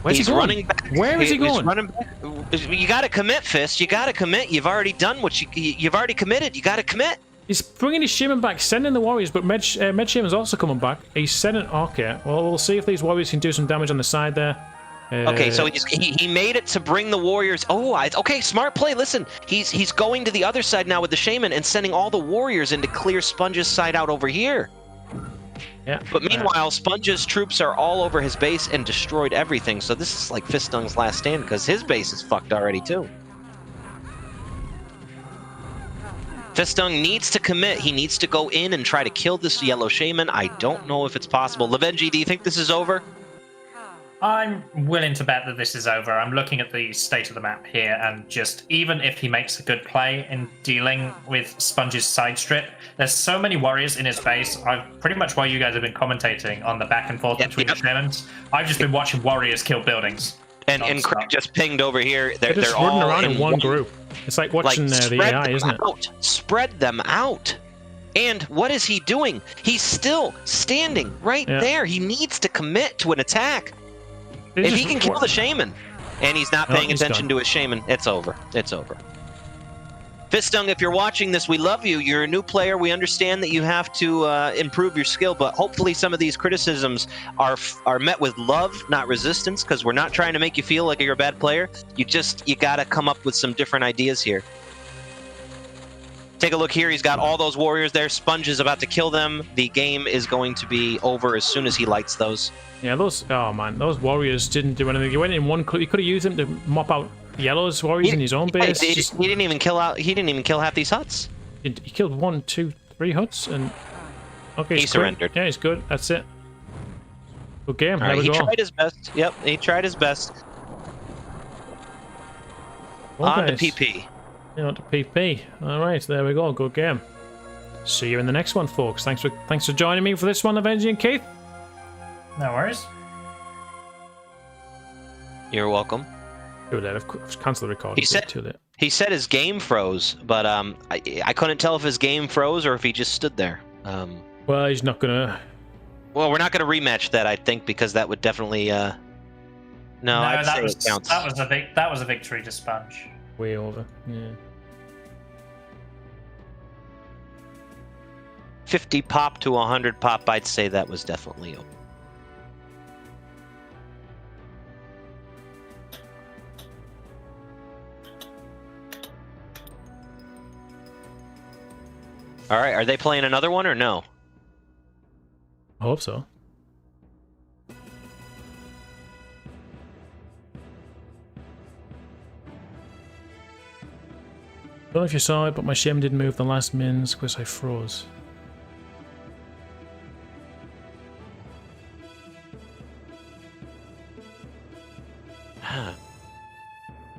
Where's He's he going? running back. Where is he He's going? running back. You got to commit, Fist. You got to commit. You've already done what you've already committed. You got to commit. He's bringing his shaman back, sending the warriors, but Med Shaman's also coming back. He's sending... Okay, well, we'll see if these warriors can do some damage on the side there. Okay, so he made it to bring the warriors. Oh, okay, smart play. Listen, he's going to the other side now with the shaman and sending all the warriors in to clear Sponge's side out over here. Yeah. But meanwhile, Sponge's troops are all over his base and destroyed everything. So this is like Fistung's last stand because his base is fucked already too. Fistung needs to commit. He needs to go in and try to kill this yellow shaman. I don't know if it's possible. Lavenji, do you think this is over? I'm willing to bet that this is over. I'm looking at the state of the map here, and just even if he makes a good play in dealing with Sponge's side strip, there's so many warriors in his base. I've pretty much, while you guys have been commentating on the back and forth between the shamans, I've just been watching warriors kill buildings. And Craig just pinged over here. They're just running all around in one group. It's like watching the AI, isn't it? Spread them out. And what is he doing? He's still standing right there. He needs to commit to an attack. If he can kill the shaman, and he's not paying attention to his shaman, it's over. It's over. Fistung, if you're watching this, we love you. You're a new player. We understand that you have to improve your skill, but hopefully some of these criticisms are met with love, not resistance, because we're not trying to make you feel like you're a bad player. You got to come up with some different ideas here. Take a look here. He's got all those warriors there. Sponge is about to kill them. The game is going to be over as soon as he lights those. Yeah, those warriors didn't do anything. He went in one. He could have used them to mop out Yellow's warriors in his own base. He didn't even kill half these huts. He killed 1, 2, 3 huts, and okay, he surrendered. Yeah, he's good. That's it. Good game. All right, he tried his best. Yep, he tried his best. On to PP. Yeah, on to PP. All right, there we go. Good game. See you in the next one, folks. Thanks for joining me for this one, Avenger and Keith. No worries. You're welcome. Too late. I've cancelled the recording. He said his game froze, but I couldn't tell if his game froze or if he just stood there. Well, he's not gonna. Well, we're not gonna rematch that, I think, because that would definitely. No, I'd say it counts. That was a victory to Sponge. Way over. Yeah. 50 pop to 100 pop. I'd say that was definitely over. All right, are they playing another one or no? I hope so. Don't know if you saw it, but my shim didn't move the last mins because I froze.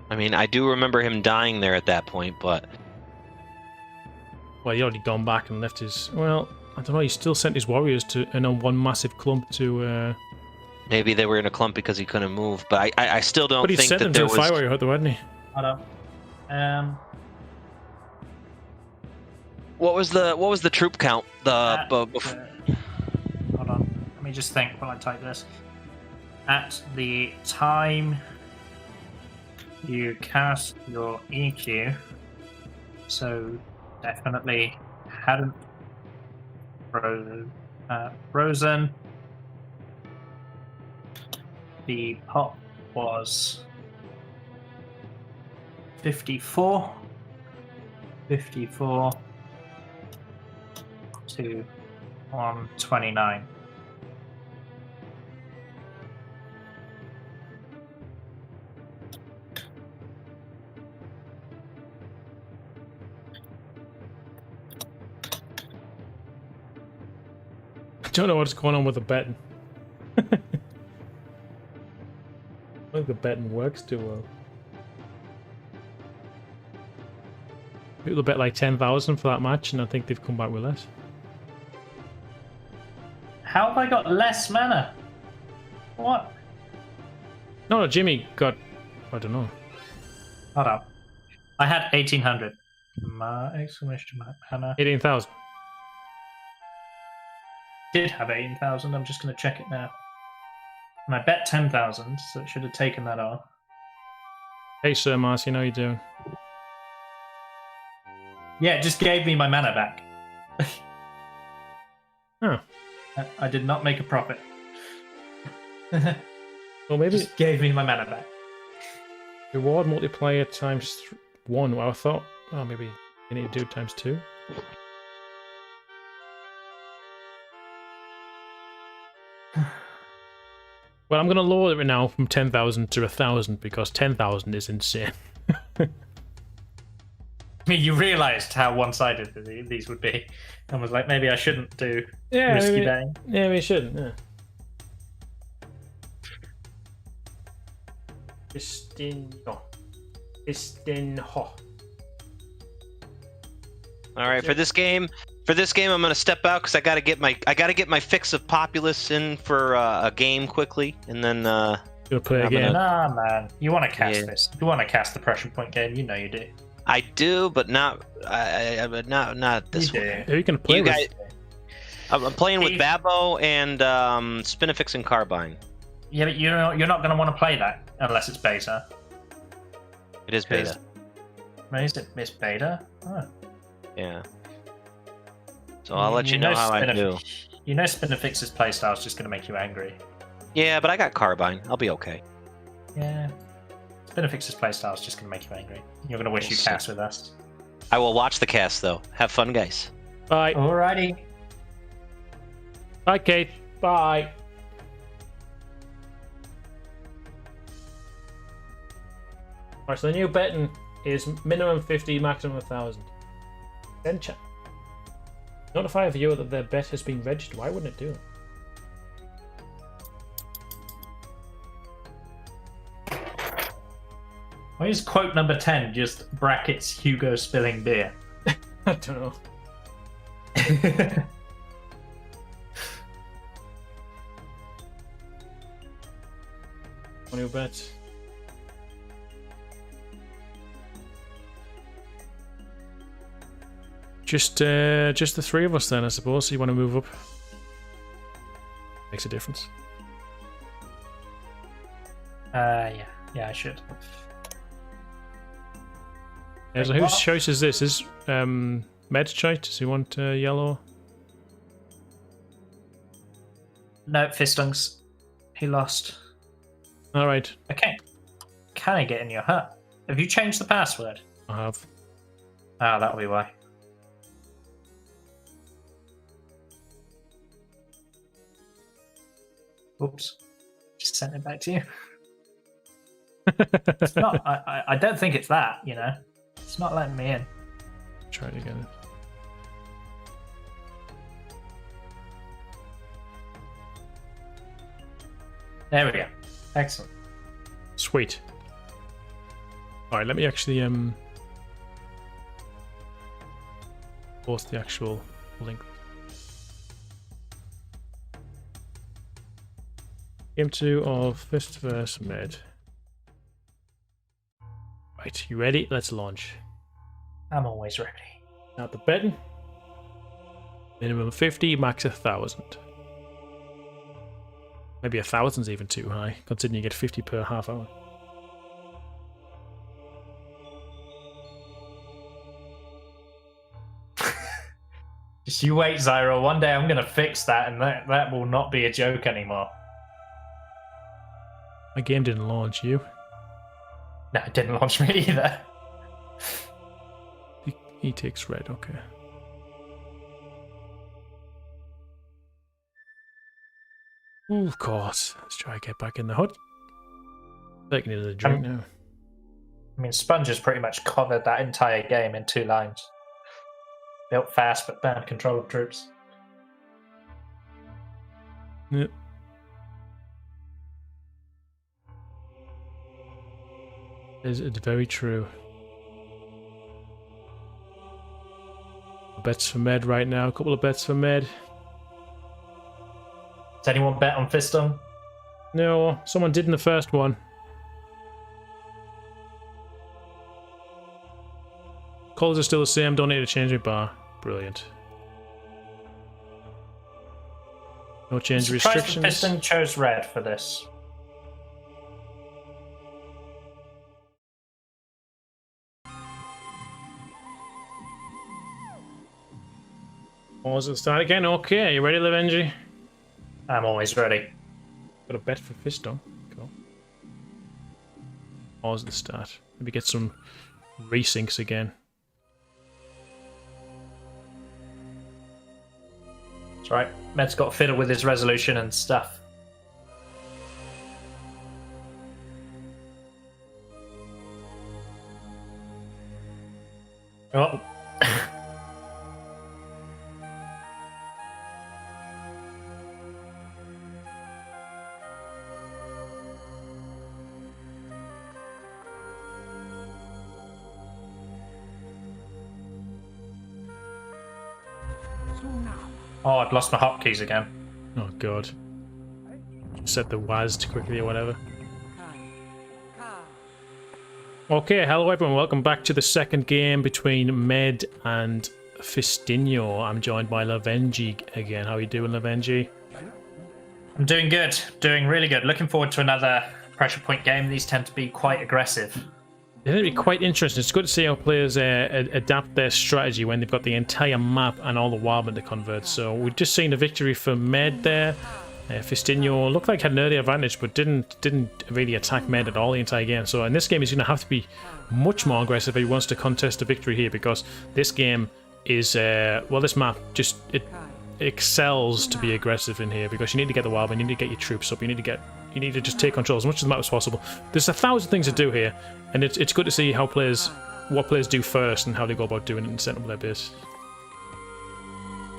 I mean, I do remember him dying there at that point, but... Well, he already gone back and left his... Well, I don't know, he still sent his warriors to on one massive clump to... Maybe they were in a clump because he couldn't move, but I still don't think that there was... But he sent them to a fire warrior hut, though, hadn't he? Hold on. What was the troop count? Hold on. Let me just think while I type this. At the time you cast your EQ, so definitely hadn't frozen. The pop was 54 to 129. I don't know what's going on with the betting. I think the betting works too well. People bet like 10,000 for that match, and I think they've come back with less. How have I got less mana? What? No, Jimmy got... I don't know. Hold up. I had 1,800. My exclamation mark mana. 18,000. Did have 18,000. I'm just going to check it now. And I bet 10,000, so it should have taken that off. Hey, Sir Marcy, how you doing? Yeah, it just gave me my mana back. Huh. I did not make a profit. Well, maybe Just gave me my mana back. reward multiplier times 1. Well, I thought, oh, maybe you need to do it times 2. Well, I'm going to lower it now from 10,000 to 1,000 because 10,000 is insane. I mean, you realised how one-sided these would be, and was like, maybe I shouldn't do risky maybe, betting. yeah, we shouldn't. Yeah. Fistinho. All right, for this game, I'm gonna step out because I gotta get my fix of Populous in for a game quickly, and then You'll play I'm again. Nah, man. You want to cast Yeah. this. You want to cast the pressure point game. You know you do. I do, but not not this You one. do. Yeah, you can play You with guys, I'm playing with Babbo and Spinifex and Carbine. Yeah, but you're not going to want to play that unless it's beta. It is beta. It's beta? Oh. Yeah. So I'll let you know how I do. You know Spinifex's playstyle is just going to make you angry. Yeah, but I got Carbine. I'll be okay. Yeah. Spinifex's playstyle is just going to make you angry. You're going to wish you cast with us. I will watch the cast though. Have fun, guys. Bye. Alrighty. Bye, Kate. Bye. Alright, so the new betting is minimum 50, maximum 1,000. Then chat. Notify a viewer that their bet has been registered. Why wouldn't it do it? Why is quote number 10 just brackets Hugo spilling beer? I don't know. New bet. Just the three of us then, I suppose. So you want to move up? Makes a difference. Yeah, I should. Yeah, so whose choice is this? Is Med's choice? Does he want yellow? No, Fistinho's. He lost. All right, Okay. Can I get in your hut? Have you changed the password? I have. Ah, that'll be why. Oops. Just sent it back to you. It's not. I don't think it's that. You know, it's not letting me in. Try it again. There we go. Excellent. Sweet. All right, let me actually post the actual link. Game 2 of Fist vs. Med. Right, you ready? Let's launch. I'm always ready. Now the betting. Minimum 50, max 1,000. Maybe 1,000's even too high, considering you get 50 per half hour. Just you wait, Zyro. One day I'm gonna fix that, and that will not be a joke anymore. My game didn't launch, you. No, it didn't launch me either. He takes red, okay. Ooh, of course. Let's try to get back in the hut. Taking it to the drink now. I mean, Sponge has pretty much covered that entire game in 2 lines. Built fast, but bad control of troops. Yep. Is it very true? Bets for Med right now. A couple of bets for Med. Does anyone bet on Fistinho? No, someone did in the first one. Colors are still the same. Don't need to change my bar. Brilliant. No change Surprised restrictions. that Fistinho chose red for this. Pause at the start again. Okay, you ready, Lavenji? I'm always ready. Got a bet for Fistinho. Cool. Pause at the start. Maybe get some resyncs again. That's right. Med's got to fiddle with his resolution and stuff. Oh. Oh, I've lost my hotkeys again. Oh god. Set the WAS too quickly or whatever. Okay, hello everyone, welcome back to the second game between Med and Fistinho. I'm joined by Lavenji again. How are you doing, Lavenji? I'm doing good. Doing really good. Looking forward to another pressure point game. These tend to be quite aggressive. They're going to be quite interesting. It's good to see how players adapt their strategy when they've got the entire map and all the wildmen to convert. So we've just seen a victory for Med there. Fistinho looked like had an early advantage, but didn't really attack Med at all the entire game. So in this game, he's going to have to be much more aggressive if he wants to contest a victory here, because this game is well, this map just it excels to be aggressive in here, because you need to get the wildmen, you need to get your troops up, you need to just take control as much of the map as possible. There's 1,000 things to do here, and it's good to see how what players do first and how they go about doing it and setting up their base.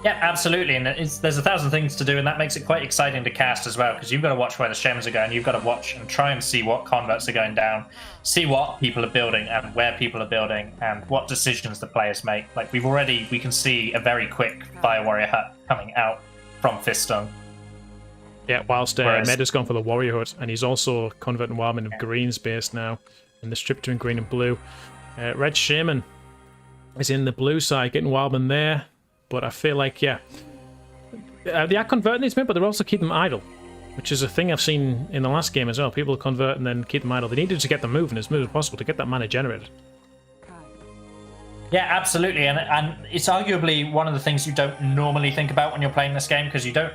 Yeah, absolutely, and there's 1,000 things to do, and that makes it quite exciting to cast as well, because you've got to watch where the shamans are going, you've got to watch and try and see what converts are going down, see what people are building and where people are building, and what decisions the players make. Like we can see a very quick Fire Warrior hut coming out from Fistinho. Yeah, whilst Med has gone for the Warrior hut, and he's also converting wildmen of green's base now, in the strip between green and blue. Red Shaman is in the blue side, getting wildmen there. But I feel like, yeah, they are converting these men, but they're also keeping them idle, which is a thing I've seen in the last game as well. People convert and then keep them idle. They needed to get them moving as smooth as possible to get that mana generated. Yeah, absolutely, and it's arguably one of the things you don't normally think about when you're playing this game, because you don't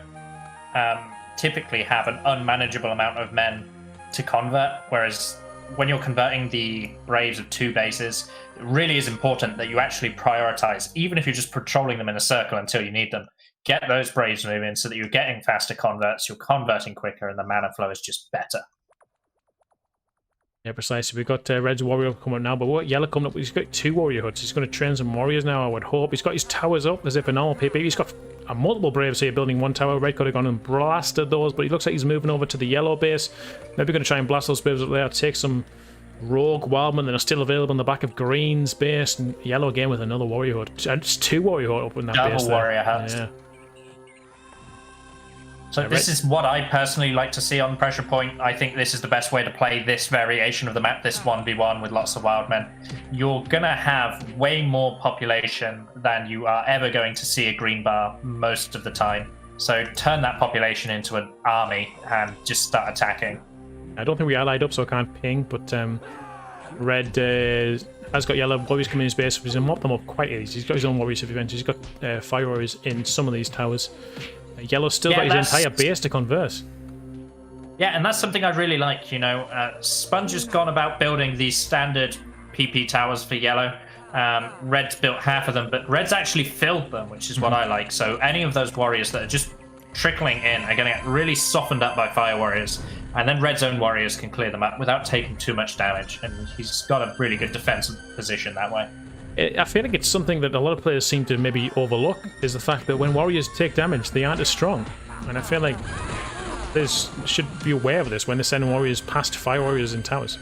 typically have an unmanageable amount of men to convert, whereas when you're converting the Braves of 2 bases, it really is important that you actually prioritize, even if you're just patrolling them in a circle until you need them. Get those Braves moving so that you're getting faster converts, you're converting quicker, and the mana flow is just better. Yeah, precisely. We've got Red's Warrior coming up now, but what Yellow coming up? He's got 2 Warrior huts. He's going to train some Warriors now, I would hope. He's got his towers up as if a normal PP. He's got multiple Braves here building 1 tower. Red could have gone and blasted those, but he looks like he's moving over to the Yellow base. Maybe going to try and blast those Braves up there, take some Rogue Wildmen that are still available in the back of Green's base, and Yellow again with another Warrior hut. It's 2 Warrior hut up in that base. Double Warrior huts. Yeah. So this is what I personally like to see on Pressure Point. I think this is the best way to play this variation of the map, this 1v1 with lots of wildmen. You're going to have way more population than you are ever going to see a green bar most of the time. So turn that population into an army and just start attacking. I don't think we allied up, so I can't ping, but Red has got Yellow Warriors coming in his base, so he's going to mop them up quite easy. He's got his own Warriors if He's got Fire Warriors in some of these towers. Yellow's still got his entire base to convert. Yeah, and that's something I really like, you know. Sponge has gone about building these standard PP towers for Yellow. Red's built half of them, but Red's actually filled them, which is what I like. So any of those warriors that are just trickling in are going to get really softened up by Fire Warriors, and then Red's own warriors can clear them up without taking too much damage, and he's got a really good defensive position that way. I feel like it's something that a lot of players seem to maybe overlook, is the fact that when warriors take damage, they aren't as strong. And I feel like players should be aware of this when they're sending warriors past Fire Warriors in towers.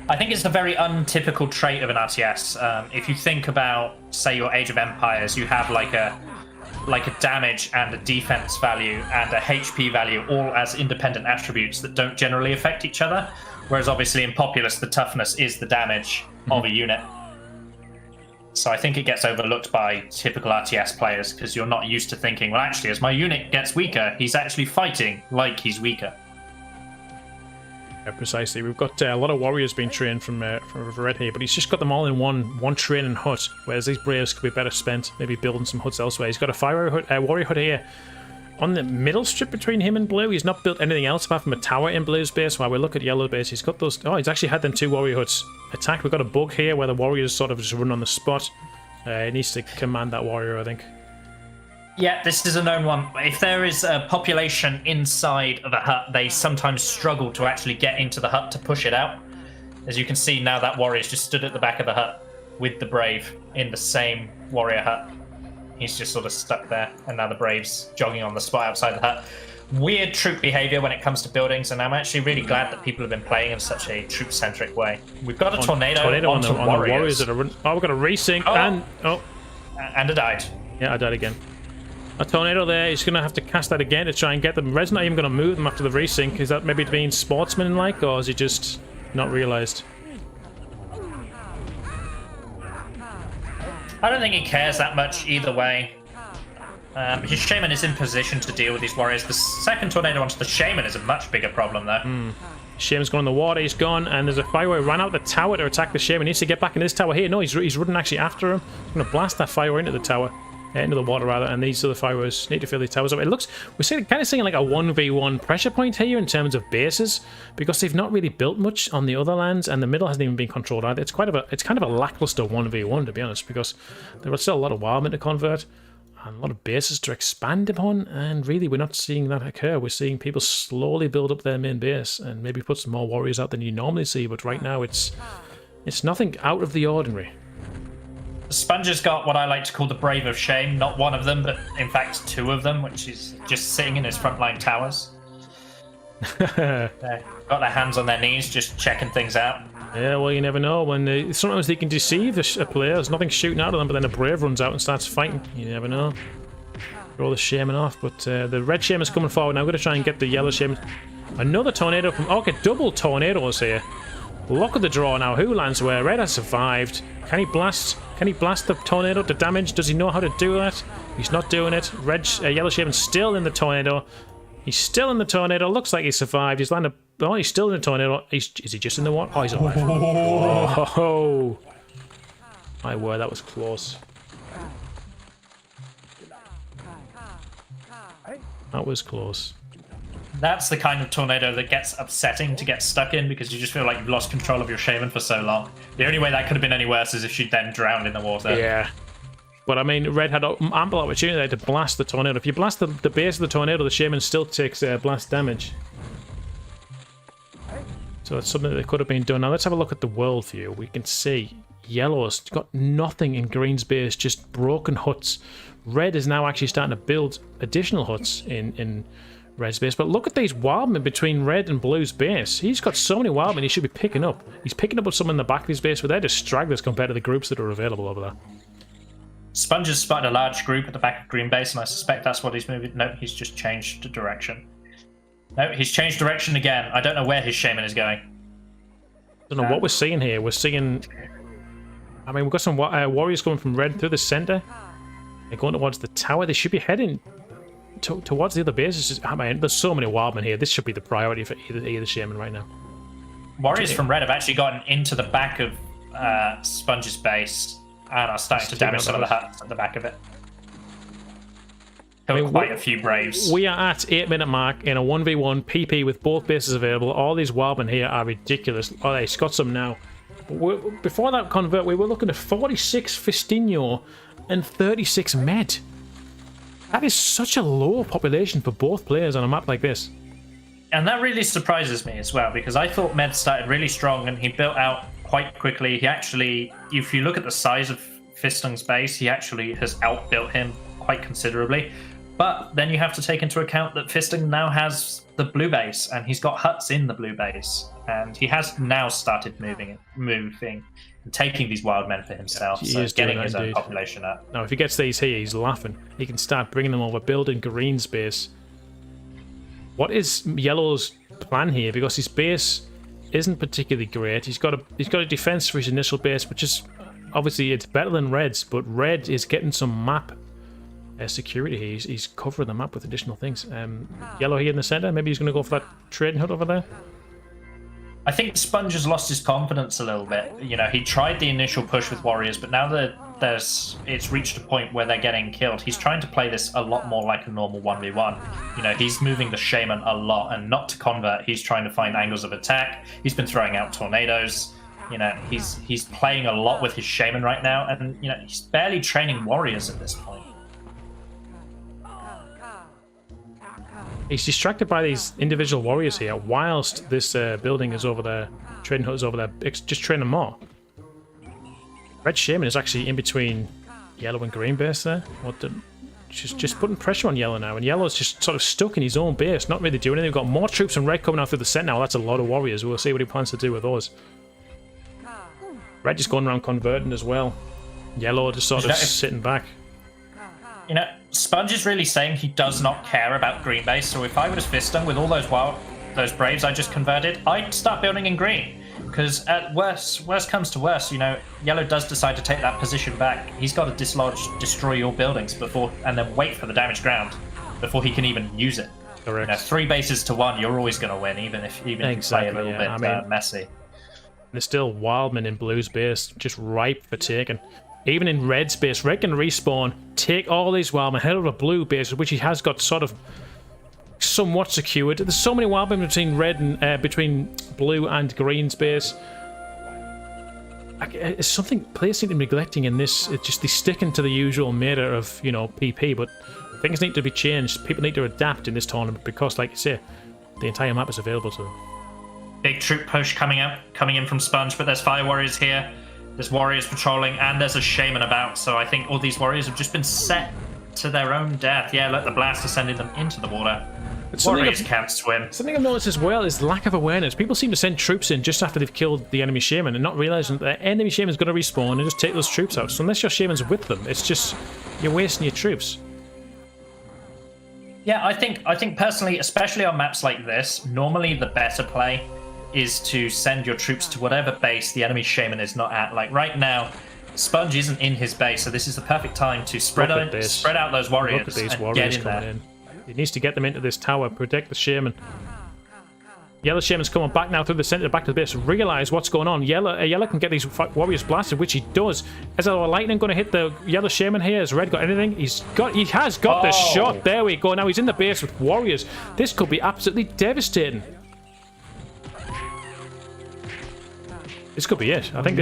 I think it's a very untypical trait of an RTS. If you think about, say, your Age of Empires, you have like a damage and a defense value and a HP value all as independent attributes that don't generally affect each other. Whereas obviously in Populous, the toughness is the damage of a unit. So I think it gets overlooked by typical RTS players because you're not used to thinking, well, actually, as my unit gets weaker, he's actually fighting like he's weaker. Precisely. We've got a lot of warriors being trained from Red here, but he's just got them all in one training hut, whereas these braves could be better spent maybe building some huts elsewhere. He's got a warrior hut here on the middle strip between him and blue. He's not built anything else apart from a tower in blue's base. While we look at yellow base, he's got those. Oh, he's actually had them 2 warrior huts attacked. We've got a bug here where the warriors sort of just run on the spot. He needs to command that warrior, I think. Yeah, this is a known one. If there is a population inside of a hut, they sometimes struggle to actually get into the hut to push it out. As you can see now, that warrior's just stood at the back of the hut with the brave in the same warrior hut. He's just sort of stuck there, and now the brave's jogging on the spot outside the hut. Weird troop behavior when it comes to buildings, and I'm actually really glad that people have been playing in such a troop-centric way. We've got a tornado on the warriors that are running. Oh, we've got a resync and a died. Yeah, I died again. A tornado there. He's going to have to cast that again to try and get them. Red's not even going to move them after the resync. Is that maybe being sportsman-like, or is he just not realised? I don't think he cares that much either way. His shaman is in position to deal with these warriors. The second tornado onto the shaman is a much bigger problem, though. Shaman's gone in the water. He's gone, and there's a fireway ran out the tower to attack the shaman. He needs to get back in his tower here. No, he's running actually after him. He's going to blast that fireway into the tower. Into the water rather, and these other firewalls need to fill these towers up. It looks, we're kind of seeing like a 1v1 pressure point here in terms of bases, because they've not really built much on the other lands, and the middle hasn't even been controlled either. It's kind of a lackluster 1v1 to be honest, because there are still a lot of wildmen to convert and a lot of bases to expand upon, and really we're not seeing that occur. We're seeing people slowly build up their main base and maybe put some more warriors out than you normally see, but right now it's nothing out of the ordinary. Sponge has got what I like to call the Brave of Shame. Not one of them, but in fact 2 of them, which is just sitting in his frontline towers. Got their hands on their knees, just checking things out. Yeah, well, you never know. Sometimes they can deceive a player. There's nothing shooting out of them, but then a Brave runs out and starts fighting. You never know. Throw the Shaman off, but the red Shaman's coming forward now. I'm going to try and get the yellow Shaman. Another tornado from... Okay, double tornadoes here. Look at the draw now. Who lands where? Red has survived. Can he blast the tornado to damage? Does he know how to do that? He's not doing it. Yellow Shaman's still in the tornado. He's still in the tornado. Looks like he survived. He's landed. Oh, he's still in the tornado. Is he just in the water? Oh, he's alive. Oh, my word, that was close. That was close. That's the kind of tornado that gets upsetting to get stuck in, because you just feel like you've lost control of your shaman for so long. The only way that could have been any worse is if she'd then drowned in the water. Yeah. But I mean, Red had ample opportunity there to blast the tornado. If you blast the base of the tornado, the shaman still takes blast damage. So it's something that could have been done. Now let's have a look at the world view. We can see yellow's got nothing in green's base, just broken huts. Red is now actually starting to build additional huts in Red's base. But look at these wildmen between Red and Blue's base. He's got so many wildmen he should be picking up. He's picking up with some in the back of his base, but they're just stragglers compared to the groups that are available over there. Sponge has spotted a large group at the back of green base, and I suspect that's what he's moving. No, he's just changed direction. No, he's changed direction again. I don't know where his shaman is going. I don't know what we're seeing here. We're seeing... I mean, we've got some warriors coming from Red through the center. They're going towards the tower. They should be heading towards the other bases. I mean, there's so many wildmen here. This should be the priority for either shaman right now. Warriors from Red have actually gotten into the back of Sponge's base and are starting to damage some of the huts at the back of it. Quite a few Braves. We are at 8-minute mark in a 1v1 PP with both bases available. All these wildmen here are ridiculous. Oh, he's got some now. Before that convert, we were looking at 46 Fistinho and 36 Med. That is such a low population for both players on a map like this. And that really surprises me as well, because I thought Med started really strong and he built out quite quickly. He actually, if you look at the size of Fisting's base, he actually has outbuilt him quite considerably. But then you have to take into account that Fisting now has the blue base, and he's got huts in the blue base, and he has now started moving and taking these wild men for himself, so getting his own population up. Now, if he gets these here, he's laughing. He can start bringing them over, building green's base. What is Yellow's plan here? Because his base isn't particularly great. He's got a defense for his initial base, which is obviously it's better than Red's, but Red is getting some map security here. He's covering the map with additional things. Yellow here in the center. Maybe he's going to go for that trading hut over there. I think Sponge has lost his confidence a little bit. You know, he tried the initial push with warriors, but now that it's reached a point where they're getting killed, he's trying to play this a lot more like a normal 1v1. You know, he's moving the shaman a lot, and not to convert. He's trying to find angles of attack. He's been throwing out tornadoes. You know, he's playing a lot with his shaman right now, and you know, he's barely training warriors at this point. He's distracted by these individual warriors here, whilst this building is over there, trading hut is over there, just training more. Red Shaman is actually in between yellow and green base there. Just putting pressure on yellow now, and yellow's just sort of stuck in his own base, not really doing anything. We've got more troops and red coming out through the set now. That's a lot of warriors. We'll see what he plans to do with those. Red just going around converting as well. Yellow just sort of sitting back. You know, Sponge is really saying he does not care about green base, so if I was Fistinho with all those Braves I just converted, I'd start building in green. Because at worst comes to worst, you know, yellow does decide to take that position back. He's got to dislodge, destroy your buildings before, and then wait for the damaged ground before he can even use it. Correct. You know, 3 bases to 1, you're always going to win, even if you play a little bit messy. There's still Wildman in blue's base, just ripe for taking. Even in red's base, red can respawn, take all these Wildmen, head over to blue base, which he has got sort of somewhat secured. There's so many Wildmen between red and between blue and green's base. It's something players seem to be neglecting in this. It's just they sticking to the usual meta of, you know, PP, but things need to be changed. People need to adapt in this tournament because, like you say, the entire map is available to them. Big troop push coming in from Sponge, but there's fire warriors here. There's warriors patrolling, and there's a shaman about, so I think all these warriors have just been set to their own death. Yeah, look, the blast is sending them into the water. Warriors can't swim. Something I've noticed as well is lack of awareness. People seem to send troops in just after they've killed the enemy shaman and not realizing that the enemy shaman's going to respawn and just take those troops out. So unless your shaman's with them, it's just you're wasting your troops. Yeah, I think personally, especially on maps like this, normally the better play is to send your troops to whatever base the enemy shaman is not at. Like right now, Sponge isn't in his base, so this is the perfect time to spread out those warriors. Look at these and warriors get in coming there. in. He needs to get them into this tower, protect the shaman. Yellow shaman's coming back now through the center, back to the base. Realize what's going on. Yellow can get these warriors blasted, which he does. Is our lightning going to hit the yellow shaman here? Has red got anything? He has got the shot. There we go. Now he's in the base with warriors. This could be absolutely devastating. This could be it. I think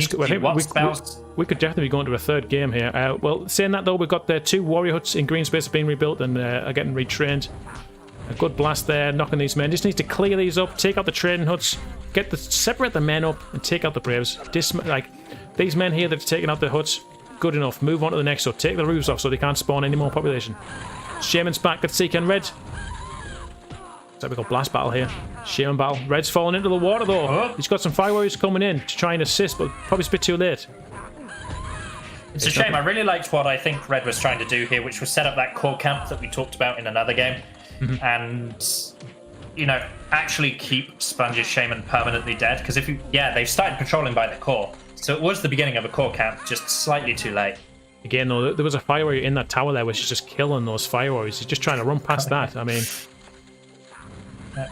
we could definitely go into a third game here. Well, saying that though, we've got the 2 warrior huts in green space being rebuilt and are getting retrained. A good blast there, knocking these men. Just needs to clear these up, take out the trading huts, separate the men up, and take out the braves. These men here that have taken out the huts, good enough. Move on to the next hut. Take the roofs off so they can't spawn any more population. Shaman's back. Let's see, can red. So we've got blast battle here. Shaman battle. Red's falling into the water though. He's got some fire warriors coming in to try and assist, but probably a bit too late. It's a shame. I really liked what I think Red was trying to do here, which was set up that core camp that we talked about in another game. And, you know, actually keep Sponge's shaman permanently dead. Because they've started patrolling by the core. So it was the beginning of a core camp, just slightly too late. Again, though, there was a fire warrior in that tower there, which is just killing those fire warriors. He's just trying to run past that. I mean...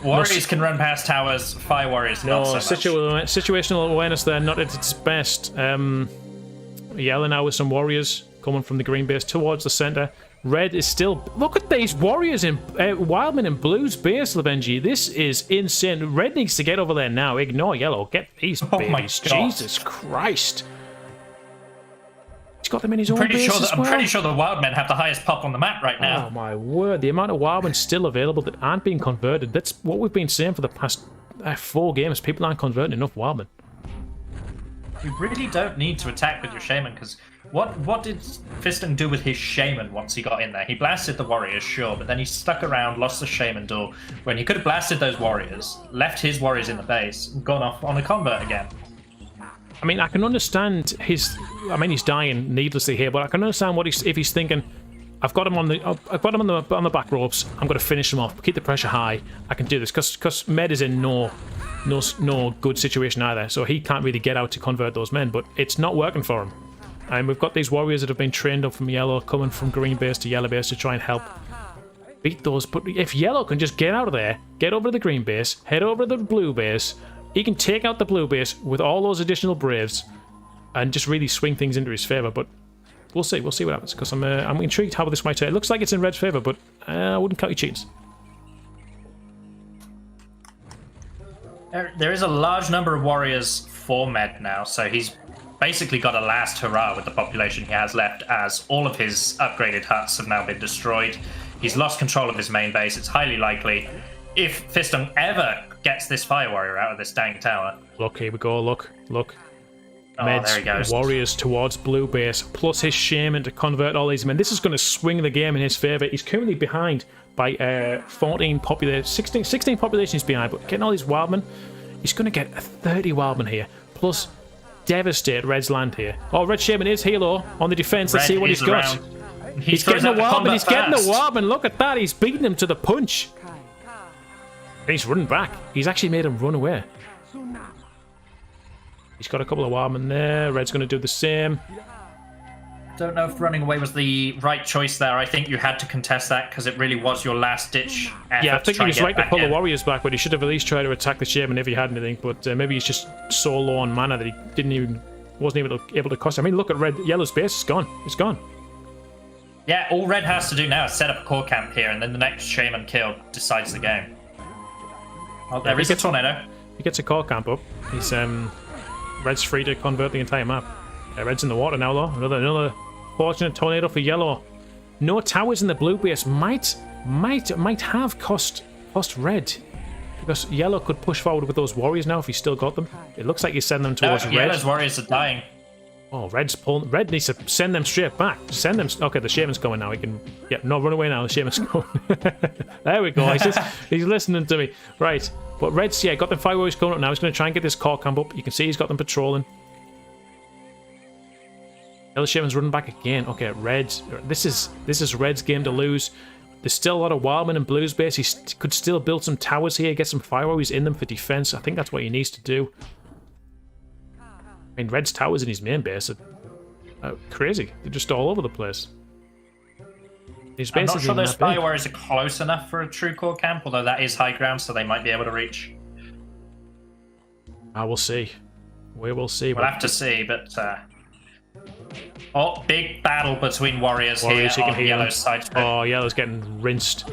warriors can run past towers, fire warriors not so much. Situational awareness there, not at its best. Yellow now with some warriors coming from the green base towards the center. Red is still... Look at these warriors in Wildman and Blue's base, Levenji. This is insane. Red needs to get over there now. Ignore yellow. Get these babies. Jesus Christ. He's got them in his own base as well. I'm pretty sure the Wildmen have the highest pop on the map right now. Oh my word. The amount of Wildmen still available that aren't being converted. That's what we've been saying for the past 4 games. People aren't converting enough Wildmen. You really don't need to attack with your shaman, because what did Fistinho do with his shaman once he got in there? He blasted the warriors, sure, but then he stuck around, lost the shaman duel, when he could have blasted those warriors, left his warriors in the base, and gone off on a convert again. I mean, I can understand he's dying needlessly here, but I can understand if he's thinking, I've got him on the back ropes. I'm going to finish him off. Keep the pressure high. I can do this because Med is in no good situation either, so he can't really get out to convert those men. But it's not working for him. And we've got these warriors that have been trained up from yellow, coming from green base to yellow base to try and help beat those. But if yellow can just get out of there, get over to the green base, head over to the blue base, he can take out the blue base with all those additional Braves and just really swing things into his favour. But we'll see what happens, because I'm intrigued how this might turn. It looks like it's in Red's favour, but I wouldn't count your cheats. There is a large number of warriors for Med now, so he's basically got a last hurrah with the population he has left, as all of his upgraded huts have now been destroyed. He's lost control of his main base. It's highly likely, if Fistinho ever gets this fire warrior out of this dang tower. Look, here we go, look. Oh, Med's there he goes. warriors towards blue base, plus his shaman to convert all these men. This is going to swing the game in his favour. He's currently behind by 14 population, 16 population he's behind, but getting all these wildmen, he's going to get a 30 wildmen here, plus devastate Red's land here. Oh, Red Shaman is Halo on the defence. Let's see what he's got. He's getting a wildman. He's getting a wildman. Look at that. He's beating him to the punch. And he's running back. He's actually made him run away. He's got a couple of wildmen there. Red's going to do the same. Don't know if running away was the right choice there. I think you had to contest that because it really was your last ditch effort. Yeah, I think he was right to pull the warriors back, but he should have at least tried to attack the shaman if he had anything. But maybe he's just so low on mana that he wasn't able to cost. I mean, look at Yellow's base. It's gone. It's gone. Yeah, all Red has to do now is set up a core camp here, and then the next shaman kill decides the game. Oh, there is a tornado. He gets a core camp up. He's Red's free to convert the entire map. Red's in the water now, though. Another fortunate tornado for Yellow. No towers in the blue base might have cost Red, because Yellow could push forward with those warriors now if he's still got them. It looks like he's sending them towards Red. Yellow's warriors are dying. Oh, Red's pulling. Red needs to send them straight back. Send them. Okay, the shaman's coming now. He can. Yeah, no, run away now. The shaman's coming. There we go. He's listening to me. Right, but Red's got them fire warriors coming up now. He's going to try and get this core camp up. You can see he's got them patrolling. Yellow shaman's running back again. Okay, Red's. This is Red's game to lose. There's still a lot of wildmen in Blue's base. He could still build some towers here, get some fire warriors in them for defense. I think that's what he needs to do. I mean, Red's towers in his main base are crazy. They're just all over the place. I'm not sure those fire warriors are close enough for a true core camp, although that is high ground, so they might be able to reach. I will see. We will see. We'll have to see, but... Oh, big battle between warriors here on Yellow's side. Oh, Yellow's getting rinsed.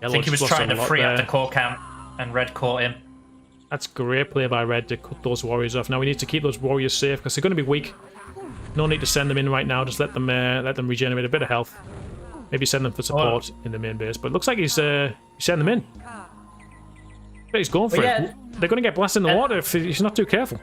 I think he was trying to free up the core camp, and Red caught him. That's great play by Red to cut those warriors off. Now we need to keep those warriors safe because they're going to be weak. No need to send them in right now. Just let them regenerate a bit of health. Maybe send them for support in the main base. But it looks like he's sending them in. But he's going for it. They're going to get blasted in the water if he's not too careful.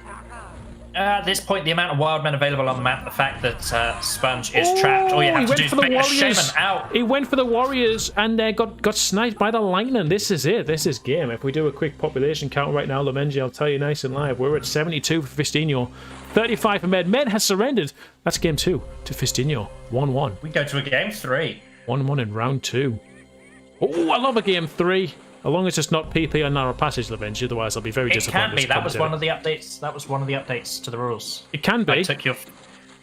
At this point, the amount of wild men available on the map, the fact that Sponge is trapped, all you have to do is pick a shaman out. He went for the warriors and got sniped by the lightning. This is it. This is game. If we do a quick population count right now, Lemenji, I'll tell you nice and live. We're at 72 for Fistinho, 35 for Med. Med has surrendered. That's game 2 to Fistinho. 1-1. We go to a game 3. 1-1 in round 2. Oh, I love a game 3. As long as it's not PP or narrow passage, Levenji, otherwise I'll be very disappointed. It can be. That was one of the updates. That was one of the updates to the rules. It can be.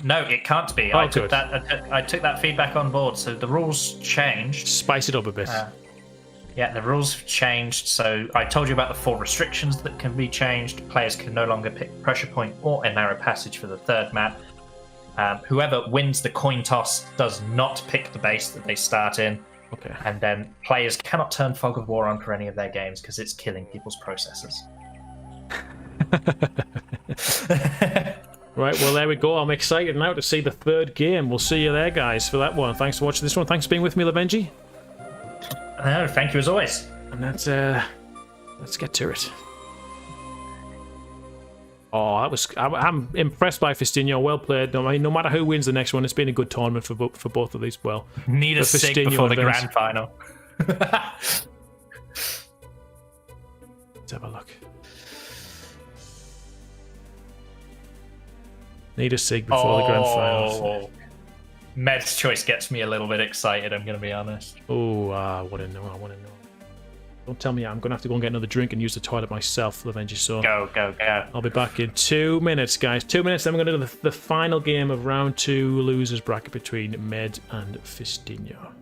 No, it can't be. I took that feedback on board. So the rules changed. Spice it up a bit. Yeah, the rules changed. So I told you about the 4 restrictions that can be changed. Players can no longer pick pressure point or a narrow passage for the 3rd map. Whoever wins the coin toss does not pick the base that they start in. Okay. And then players cannot turn Fog of War on for any of their games because it's killing people's processors. Right, well, there we go. I'm excited now to see the 3rd game. We'll see you there, guys, for that one. Thanks for watching this one. Thanks for being with me, Levenji. No, thank you as always. And let's get to it. Oh, I'm impressed by Fistinho. Well played. I mean, no matter who wins the next one, it's been a good tournament for both of these. Well, need a sig before the grand final. Let's have a look. Need a sig before the grand final. Med's choice gets me a little bit excited, I'm going to be honest. Oh, I want to know. Don't tell me I'm going to have to go and get another drink and use the toilet myself, Levenji. So go. I'll be back in 2 minutes, guys. 2 minutes, then we're going to do the final game of round 2 losers bracket between Med and Fistinho.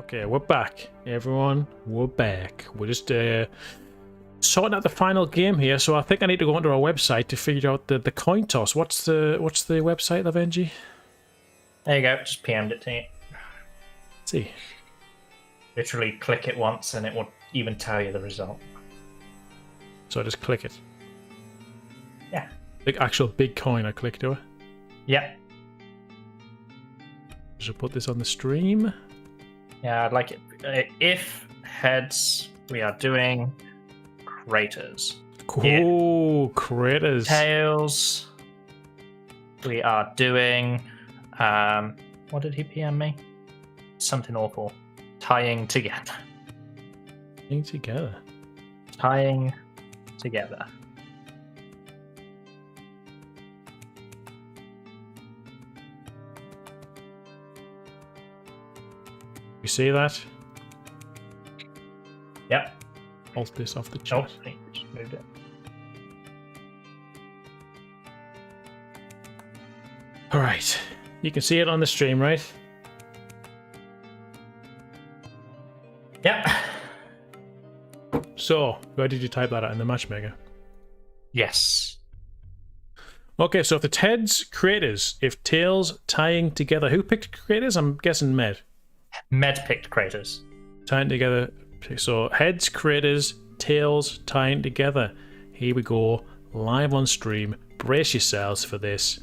Okay, we're back, everyone. We're back. We're just sorting out the final game here, so I think I need to go onto our website to figure out the coin toss. What's the website, Lavenji? There you go. Just PM'd it to you. Let's see. Literally click it once and it will even tell you the result. So I just click it. Yeah. The actual big coin I click, do I? Yep. Should put this on the stream. Yeah, I'd like it. If heads, we are doing craters. Cool, craters. Tails, we are doing. What did he PM me? Something awful. Tying together. Tying together. Tying together. You see that? Yep. Alt this off the Oh, chat. just moved it. Alright. You can see it on the stream, right? Yep. So, where did you type that out in the matchmaker? Yes. Okay, so if it's heads, craters. If tails, tying together. Who picked craters? I'm guessing Med. Med picked craters. Tying together. So heads, craters, tails, tying together. Here we go. Live on stream. Brace yourselves for this.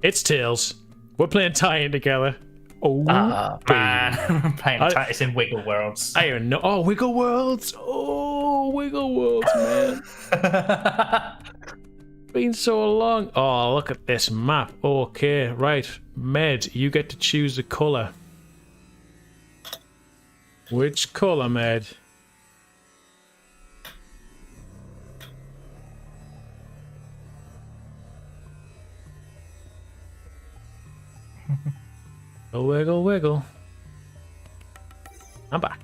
It's tails. We're playing tying together. Oh, man. Playing it's in Wiggle Worlds. I don't know. Oh, Wiggle Worlds. Oh, Wiggle Worlds, man. Been so long. Oh, look at this map. Okay, right. Med, you get to choose the colour. Which colour, Med? Wiggle, wiggle. I'm back.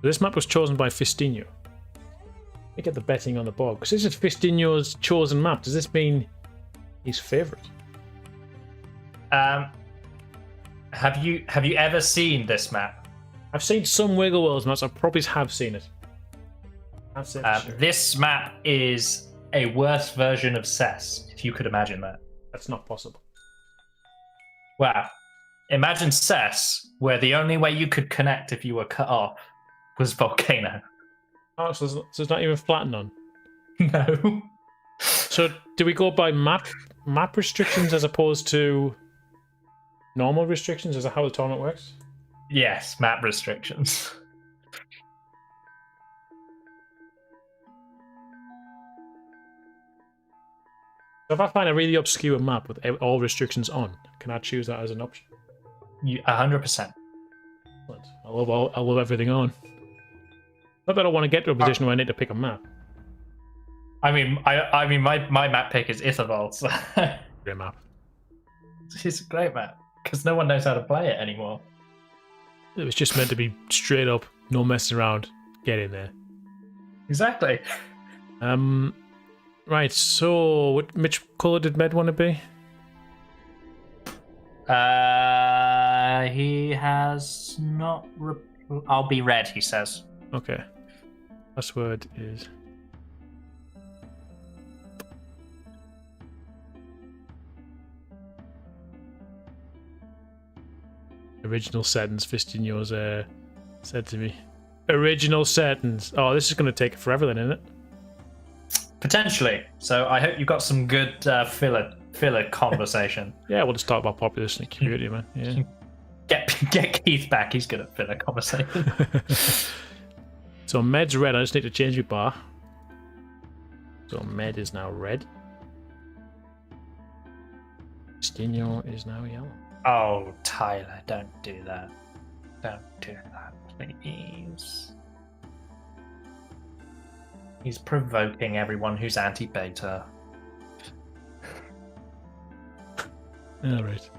This map was chosen by Fistinho. Let me get the betting on the board. Because this is Fistinho's chosen map. Does this mean his favourite? Have you ever seen this map? I've seen some Wiggle Worlds maps. I probably have seen it. I've seen it, sure. This map is a worse version of Cess, if you could imagine that. That's not possible. Wow. Imagine Cess, where the only way you could connect if you were cut off was Volcano. Oh, so it's not even flattened on. No. So do we go by map restrictions as opposed to normal restrictions? Is that how the tournament works? Yes, map restrictions. So if I find a really obscure map with all restrictions on, can I choose that as an option? 100%. I love everything on. Not that I don't want to get to a position where I need to pick a map. I mean, my map pick is Ithervold. So Great map. it's a great map because no one knows how to play it anymore. It was just meant to be straight up, no messing around. Get in there. Exactly. Right. So, which colour did Med want to be? He has not. I'll be red. He says. Okay. Password is. Original settings. Fistinho's said to me. Original settings. Oh, this is going to take forever then, isn't it? Potentially. So I hope you got some good filler conversation. Yeah, we'll just talk about Populous and community, man. Yeah. Get Keith back. He's good at filler conversation. So Med's red. I just need to change my bar. So Med is now red. Fistinho is now yellow. Oh, Tyler, don't do that. Don't do that, please. He's provoking everyone who's anti-beta. All right.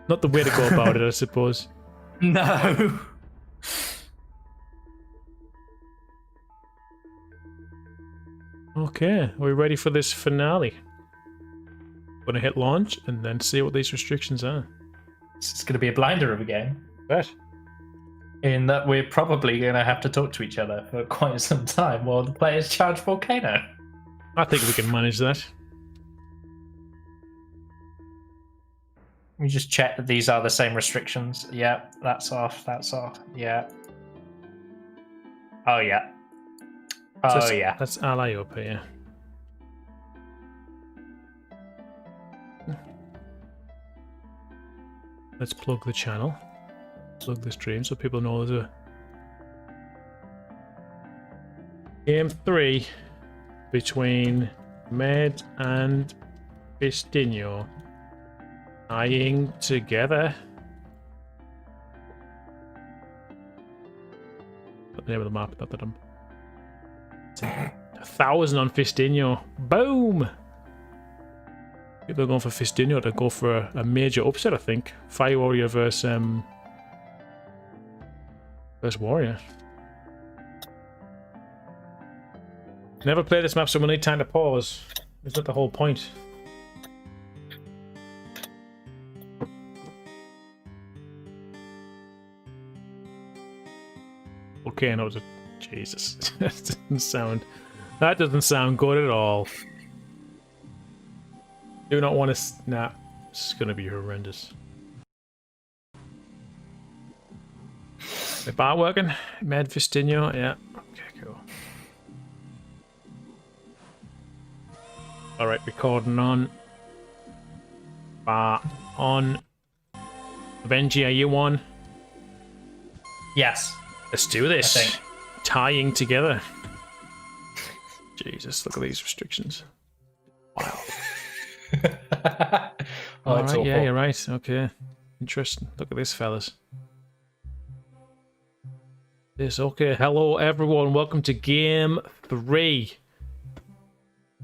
Not the way to go about it, I suppose. No. Okay, are we ready for this finale? Gonna hit launch and then see what these restrictions are. It's going to be a blinder of a game. Bet. In that we're probably going to have to talk to each other for quite some time while the players charge Volcano. I think we can manage that. We just check that these are the same restrictions. Yeah, that's off. That's off. Yeah. Oh, yeah. Oh, So yeah. Let's ally up here. Let's plug the channel. Plug the stream so people know there's a game 3 between Med and Fistinho tying together. What's the name of the map? Not that I'm 1,000 on Fistinho. Boom! People are going for Fistinho to go for a major upset, I think. Fire Warrior versus Warrior. Never play this map, so we'll need time to pause. Is that the whole point? Okay, no, Jesus. That doesn't sound good at all. Do not want to snap. It's gonna be horrendous. The bar working? Med Fistinho, yeah. Okay, cool. Alright, recording on. Bar on. Benji, are you on? Yes. Let's do this. I think. Tying together. Jesus, look at these restrictions. Wow. Oh, it's Alright, yeah, awful. you're right. Okay. Interesting. Look at this, fellas. This, okay. Hello, everyone. Welcome to Game 3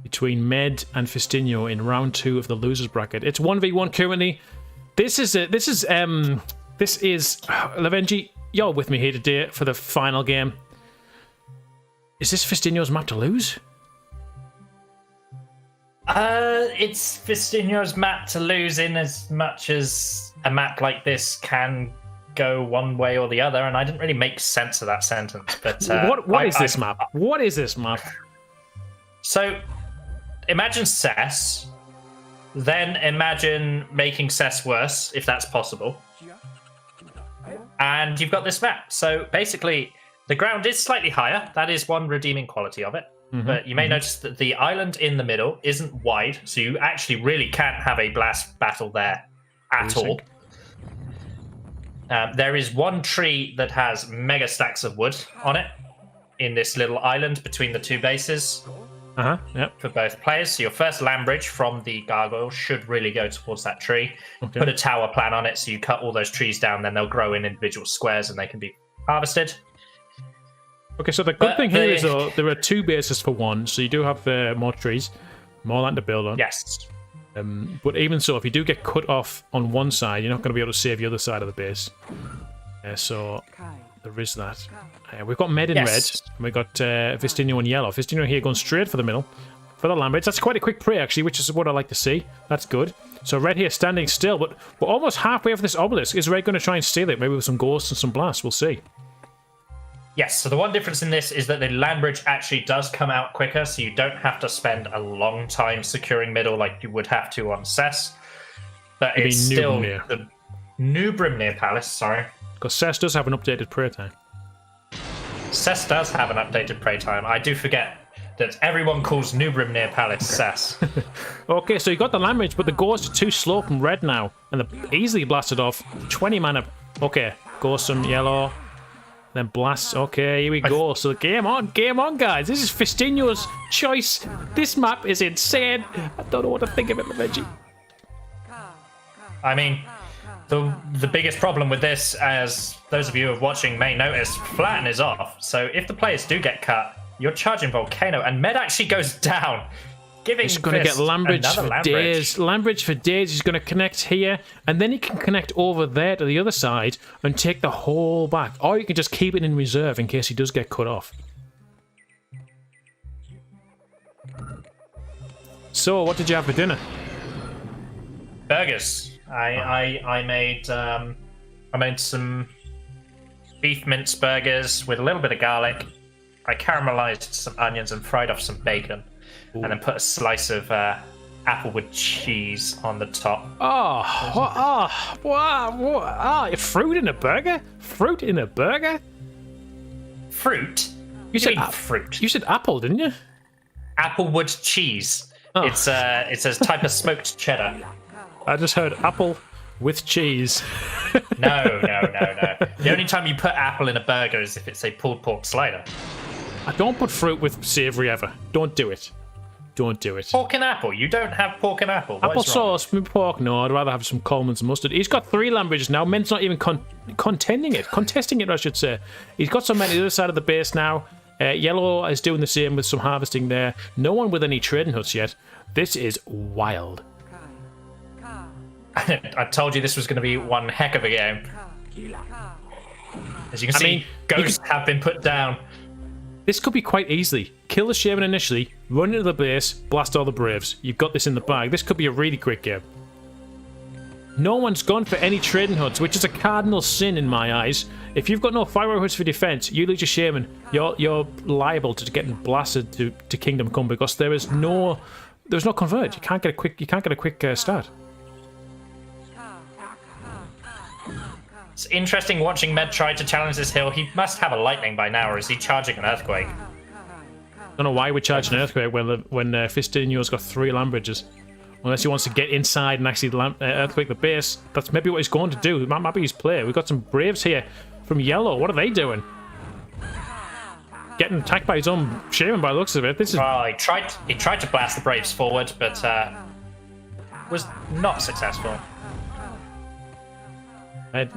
between Med and Fistinho in round 2 of the losers bracket. It's 1v1 currently. This is Lavenji, you're with me here today for the final game. Is this Fistinho's map to lose? It's Fistinho's map to lose in as much as a map like this can go one way or the other, and I didn't really make sense of that sentence. But What is this map? What is this map? So, imagine Cess, then imagine making Cess worse, if that's possible. And you've got this map. So basically, the ground is slightly higher. That is one redeeming quality of it. But you may notice that the island in the middle isn't wide, so you actually really can't have a blast battle there at all. There is one tree that has mega stacks of wood on it in this little island between the two bases. Yep. For both players. So your first land bridge from the gargoyle should really go towards that tree. Okay. Put a tower plan on it so you cut all those trees down, then they'll grow in individual squares and they can be harvested. Okay, so the good thing here is though, there are 2 bases for 1, so you do have more trees, more land to build on. Yes. But even so, if you do get cut off on one side, you're not going to be able to save the other side of the base. So there is that. We've got Med in red, and we've got Fistinho in yellow. Fistinho here going straight for the middle, for the land bridge. That's quite a quick prey, actually, which is what I like to see. That's good. So red here standing still, but we're almost halfway off this obelisk. Is red going to try and steal it? Maybe with some ghosts and some blasts. We'll see. Yes, so the one difference in this is that the land bridge actually does come out quicker, so you don't have to spend a long time securing middle like you would have to on Cess. But it's still the New Brimnir Palace, sorry. Because Cess does have an updated prayer time. Cess does have an updated prey time. I do forget that everyone calls New Brimnir Palace Cess. Okay, so you got the land bridge, but the ghosts are too slow from red now, and they're easily blasted off. 20 mana. Okay, ghosts from yellow. Then blasts. Okay, here we go. So game on, guys. This is Fistinho's choice. This map is insane. I don't know what to think of it, Lavenji. I mean, the biggest problem with this, as those of you who are watching may notice, Flatten is off. So if the players do get cut, you're charging Volcano, and Med actually goes down. He's going to get Lambridge for days. Lambridge for days. He's going to connect here, and then he can connect over there to the other side and take the whole back. Or you can just keep it in reserve in case he does get cut off. So, what did you have for dinner? Burgers. I made some beef mince burgers with a little bit of garlic. I caramelized some onions and fried off some bacon, and then put a slice of applewood cheese on the top. Fruit in a burger? Fruit in a burger? Fruit? You said fruit. You said apple, didn't you? Applewood cheese. Oh. It's a type of smoked cheddar. I just heard apple with cheese. No. The only time you put apple in a burger is if it's a pulled pork slider. I don't put fruit with savoury ever. Don't do it. Don't do it. Pork and apple? You don't have pork and apple? Applesauce with pork? No, I'd rather have some Coleman's mustard. He's got 3 Lambridges now. Men's not even contesting it, I should say. He's got some men on the other side of the base now. Yellow is doing the same with some harvesting there. No one with any trading huts yet. This is wild. I told you this was going to be one heck of a game. As you can see, ghosts have been put down. This could be quite easily. Kill the Shaman initially, run into the base, blast all the Braves. You've got this in the bag. This could be a really quick game. No one's gone for any trading huts, which is a cardinal sin in my eyes. If you've got no fire huts for defense, you lose your Shaman, you're liable to getting blasted to Kingdom Come because there's no convert. You can't get a quick start. It's interesting watching Med try to challenge this hill. He must have a lightning by now, or is he charging an earthquake? I don't know why we're charging an earthquake when Fistinho's got 3 Lambridges. Unless he wants to get inside and actually earthquake the base. That's maybe what he's going to do. That might be his play. We've got some Braves here from Yellow. What are they doing? Getting attacked by his own Shaman by the looks of it. This is... Well, he tried to blast the Braves forward, but was not successful.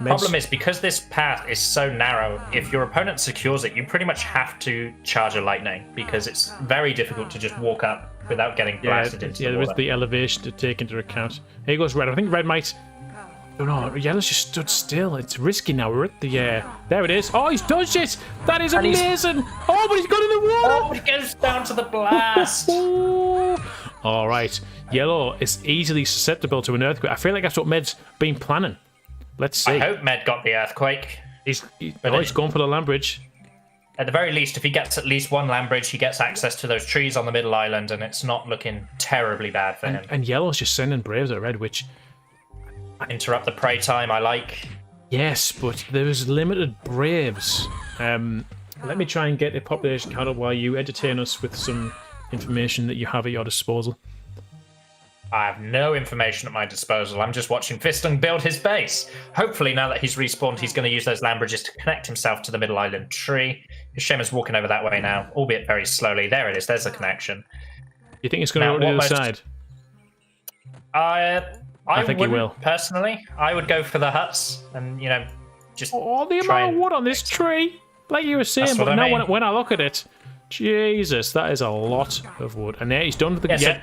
Problem is, because this path is so narrow, if your opponent secures it, you pretty much have to charge a lightning, because it's very difficult to just walk up without getting blasted into the water. There is the elevation to take into account. Here goes Red. I think Red might... Oh no, Yellow's just stood still. It's risky now. We're at the... There it is. Oh, he's dodged it! That is amazing! Oh, but he's got in the water! Oh, he goes down to the blast! Alright. Yellow is easily susceptible to an earthquake. I feel like that's what Med's been planning. Let's see. I hope Med got the earthquake. He's going for the Lambridge. At the very least, if he gets at least 1 Lambridge, he gets access to those trees on the middle island, and it's not looking terribly bad for him. And Yellow's just sending Braves at Red, which... Interrupt the prey time, I like. Yes, but there's limited Braves. Let me try and get a population count up while you entertain us with some information that you have at your disposal. I have no information at my disposal. I'm just watching Fistinho build his base. Hopefully, now that he's respawned, he's going to use those Lambridges to connect himself to the middle island tree. His Shaman's walking over that way now, albeit very slowly. There it is. There's the connection. You think it's going to go to the other side? I think he will. Personally, I would go for the huts and, just the amount of wood on this tree. Like you were saying, but now when I look at it, Jesus, that is a lot of wood. And there he's done with the...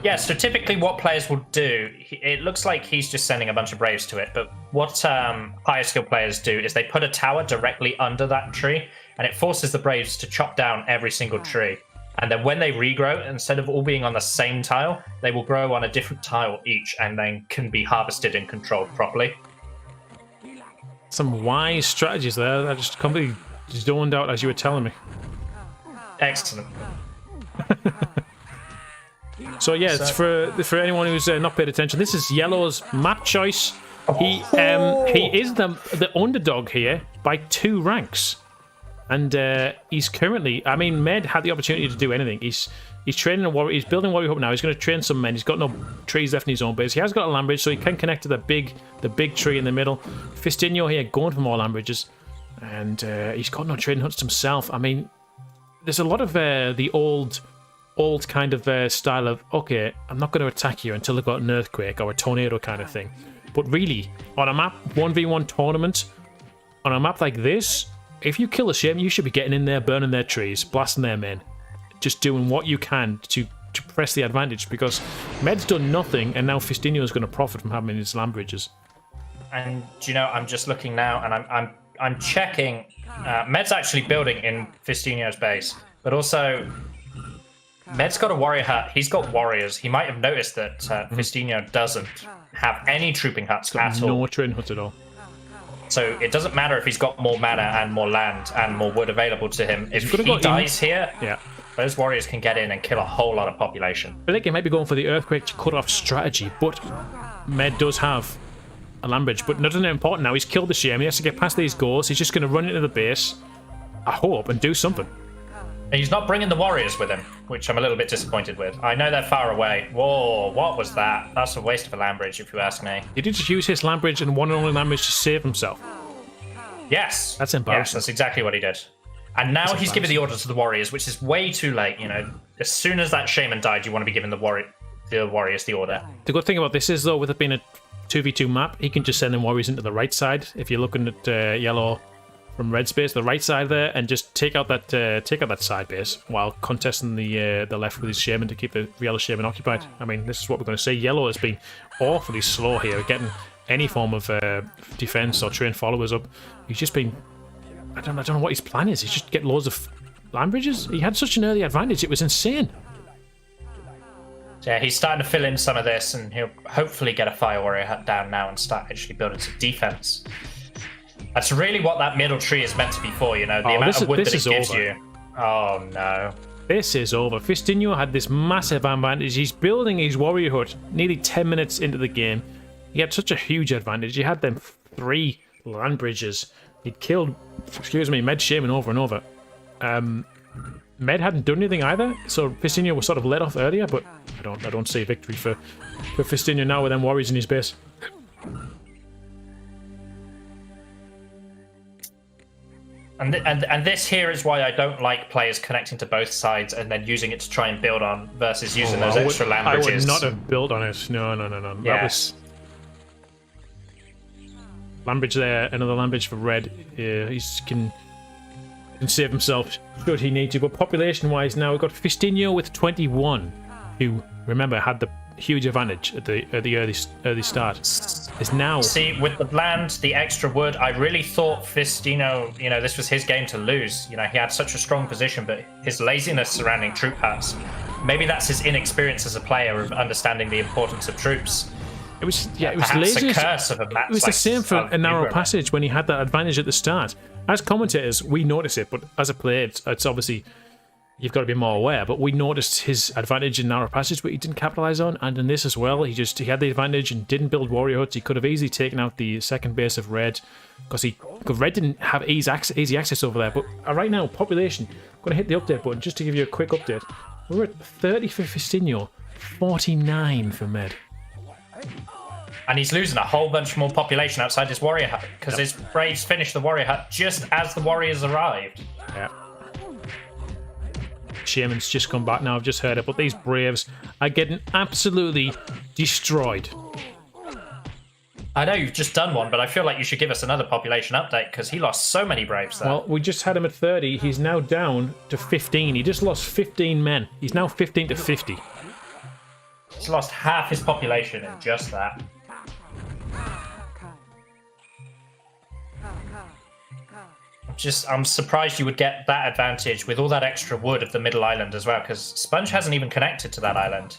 Yeah, so typically what players will do, it looks like he's just sending a bunch of Braves to it, but what higher skill players do is they put a tower directly under that tree, and it forces the Braves to chop down every single tree. And then when they regrow, instead of all being on the same tile, they will grow on a different tile each, and then can be harvested and controlled properly. Some wise strategies there. I just completely zoned out as you were telling me. Excellent. So yeah, it's for anyone who's not paid attention. This is Yellow's map choice. He is the underdog here by 2 ranks, and he's currently. I mean, Med had the opportunity to do anything. He's training a warrior. He's building warrior hub now. He's going to train some men. He's got no trees left in his own base. He has got a Lambridge, so he can connect to the big tree in the middle. Fistinho here going for more Lambridges, and he's got no trading huts himself. I mean, there's a lot of the old kind of style of, okay, I'm not going to attack you until I've got an earthquake or a tornado kind of thing. But really, on a map, 1v1 tournament, on a map like this, if you kill a Shaman, you should be getting in there, burning their trees, blasting their men, just doing what you can to press the advantage, because Med's done nothing, and now Fistinho is going to profit from having his Lambridges. And I'm just looking now, and I'm checking. Med's actually building in Fistinho's base, but also Med's got a warrior hut. He's got warriors. He might have noticed that Fistinho doesn't have any trooping huts at all. No train huts at all. So it doesn't matter if he's got more mana and more land and more wood available to him. If he dies here, those warriors can get in and kill a whole lot of population. I think he might be going for the earthquake to cut off strategy, but Med does have a land bridge. But nothing important now. He's killed the Shaman. He has to get past these goals. He's just going to run into the base, I hope, and do something. And he's not bringing the warriors with him, which I'm a little bit disappointed with. I know they're far away. Whoa, what was that? That's a waste of a land bridge, if you ask me. He did just use his land bridge and one and only land bridge to save himself. Yes. That's embarrassing. Yes, that's exactly what he did. And now he's giving the order to the warriors, which is way too late, you know. As soon as that shaman died, you want to be giving the warriors the order. The good thing about this is, though, with it being a 2v2 map, he can just send them warriors into the right side. If you're looking at yellow from red space, the right side there, and just take out that side base while contesting the left with his shaman to keep the yellow shaman occupied. I mean, this is what we're going to see. Yellow has been awfully slow here, getting any form of defense or train followers up. He's just been, I don't know what his plan is. He's just get loads of land bridges. He had such an early advantage; it was insane. Yeah, he's starting to fill in some of this, and he'll hopefully get a fire warrior hut down now and start actually building some defense. That's really what that middle tree is meant to be for, you know, the amount of wood that it gives you. Oh no. This is over. Fistinho had this massive advantage. He's building his warrior hut nearly 10 minutes into the game. He had such a huge advantage. He had them 3 land bridges. He'd killed, Med Shaman over and over. Med hadn't done anything either, so Fistinho was sort of let off earlier, but I don't see a victory for Fistinho now with them warriors in his base. And this here is why I don't like players connecting to both sides and then using it to try and build on versus using those extra land bridges. I would not have built on it. No. Yeah. That was land bridge there, another land bridge for red. He can save himself should he need to. But population-wise, now we've got Fistinho with 21, who remember had the huge advantage at the early start. Is now with the land, the extra wood. I really thought Fistinho, you know, this was his game to lose. You know, he had such a strong position, but his laziness surrounding troop huts. Maybe that's his inexperience as a player of understanding the importance of troops. It was laziness. A curse of a match. It was the same for a narrow passage when he had that advantage at the start. As commentators, we notice it, but as a player, it's obviously you've got to be more aware. But we noticed his advantage in narrow passage, but he didn't capitalize on. And in this as well, he had the advantage and didn't build warrior huts. He could have easily taken out the second base of red because red didn't have easy access over there. But right now, population. I'm going to hit the update button just to give you a quick update. We're at 30 for Fistinho, 49 for Med. And he's losing a whole bunch more population outside his warrior hut because his Braves finished the warrior hut just as the warriors arrived. Yeah. Shaman's just come back now, I've just heard it, but these Braves are getting absolutely destroyed. I know you've just done one, but I feel like you should give us another population update because he lost so many Braves there. Well, we just had him at 30. He's now down to 15. He just lost 15 men. He's now 15 to 50. He's lost half his population in just that. I'm surprised you would get that advantage with all that extra wood of the middle island as well, because Sponge hasn't even connected to that island.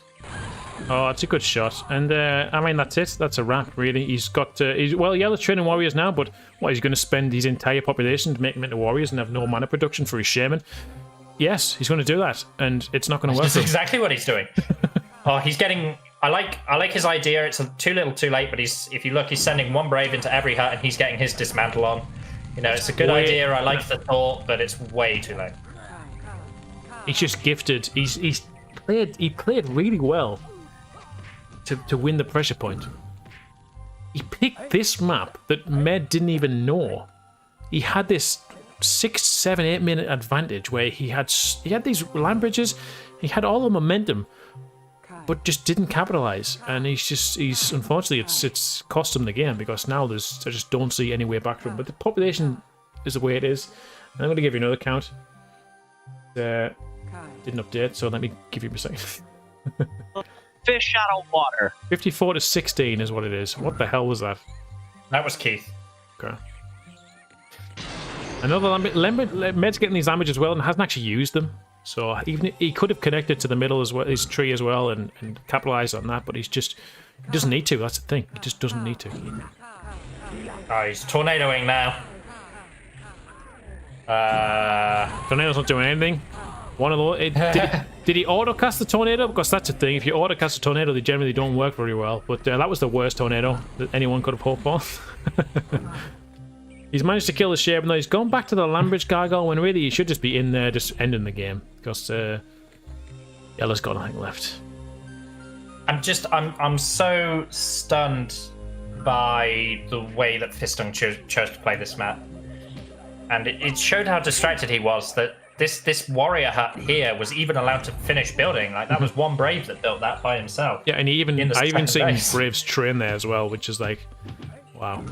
Oh, it's a good shot. And, I mean, that's it. That's a wrap, really. He's got... Yellow's training warriors now, but what, he's going to spend his entire population to make them into warriors and have no mana production for his shaman? Yes, he's going to do that, and it's not going to work. That's exactly what he's doing. Oh, he's getting... I like his idea. It's too little too late, but if you look, he's sending one Brave into every hut, and he's getting his dismantle on. You know, it's a good idea. I like the thought, but it's way too late. He's just gifted. He played really well to win the pressure point. He picked this map that Med didn't even know. He had this 6, 7, 8 minute advantage where he had these land bridges. He had all the momentum, but just didn't capitalize. And he's unfortunately it's cost him the game because now I just don't see any way back from him. But the population is the way it is. And I'm going to give you another count. Didn't update, so let me give you a second. Fish out of water. 54 to 16 is what it is. What the hell was that? That was Keith. Okay. Another Med's getting these languages as well and hasn't actually used them. So even he could have connected to the middle as well, his tree as well, and capitalized on that. But he doesn't need to. That's the thing. He just doesn't need to. Oh, he's tornadoing now. Tornado's not doing anything. One of those. Did he auto-cast the tornado? Because that's the thing. If you auto-cast a tornado, they generally don't work very well. But that was the worst tornado that anyone could have hoped for. He's managed to kill the shape, and he's gone back to the Lambridge Gargoyle when really he should just be in there, just ending the game. Because Yellow's got nothing left. I'm so stunned by the way that Fistinho chose to play this map. And it showed how distracted he was, that this warrior hut here was even allowed to finish building. Like, that was one Brave that built that by himself. Yeah, and I even seen Braves train there as well, which is like, wow.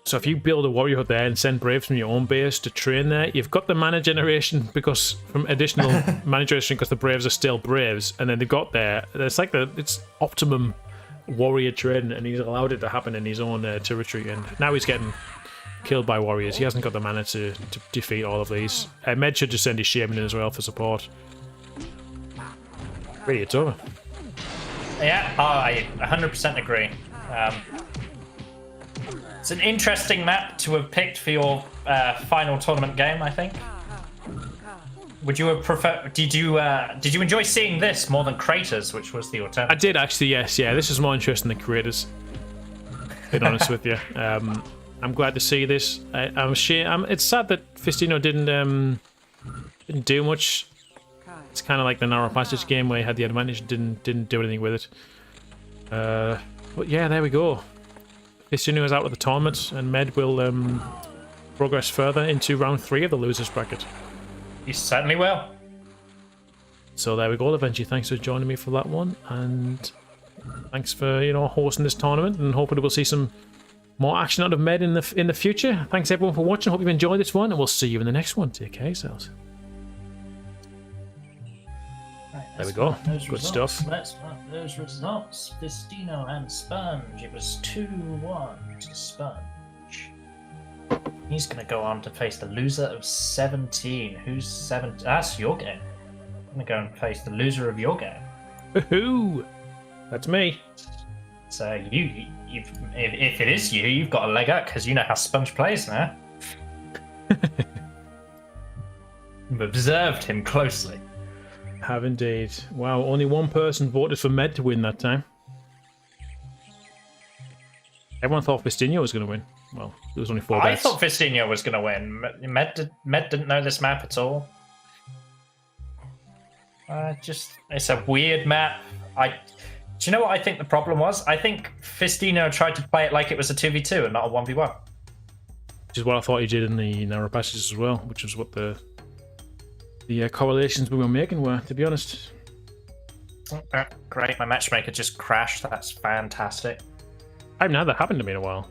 So if you build a warrior hut there and send Braves from your own base to train there, you've got the mana generation from additional mana generation because the Braves are still Braves, and then they got there. It's like it's optimum warrior training, and he's allowed it to happen in his own territory, and now he's getting killed by warriors. He hasn't got the mana to defeat all of these. Med should just send his shaman in as well for support. Really, it's over. Yeah, I 100% agree. It's an interesting map to have picked for your final tournament game, I think. Would you have preferred? Did you enjoy seeing this more than Craters, which was the alternative? I did actually, yes. Yeah, this is more interesting than Craters. To be honest with you, I'm glad to see this. It's sad that Fistinho didn't do much. It's kind of like the narrow passage game where he had the advantage and didn't do anything with it. But yeah, there we go. Fistinho is out of the tournament, and Med will progress further into round 3 of the losers bracket. You certainly will. So there we go, Eventually, thanks for joining me for that one, and thanks for hosting this tournament, and hoping we'll see some more action out of Med in the future. Thanks everyone for watching. Hope you've enjoyed this one, and we'll see you in the next one. Take care of yourselves. There we go. Good stuff. Let's run those results. Fistinho and Sponge. It was 2-1 to Sponge. He's going to go on to face the loser of 17. Who's 17? That's your game. I'm going to go and face the loser of your game. Woohoo! That's me. So if it is you, you've got a leg up because you know how Sponge plays now. You've observed him closely. Have indeed. Wow, only one person voted for Med to win that time. Everyone thought Fistinho was going to win. Well, there was only 4 bets. I thought Fistinho was going to win. Med didn't know this map at all. It's a weird map. Do you know what I think the problem was? I think Fistinho tried to play it like it was a 2v2 and not a 1v1. Which is what I thought he did in the narrow passages as well, which was what the correlations we were making were, to be honest. Great, my matchmaker just crashed. That's fantastic. I haven't had that happen to me in a while.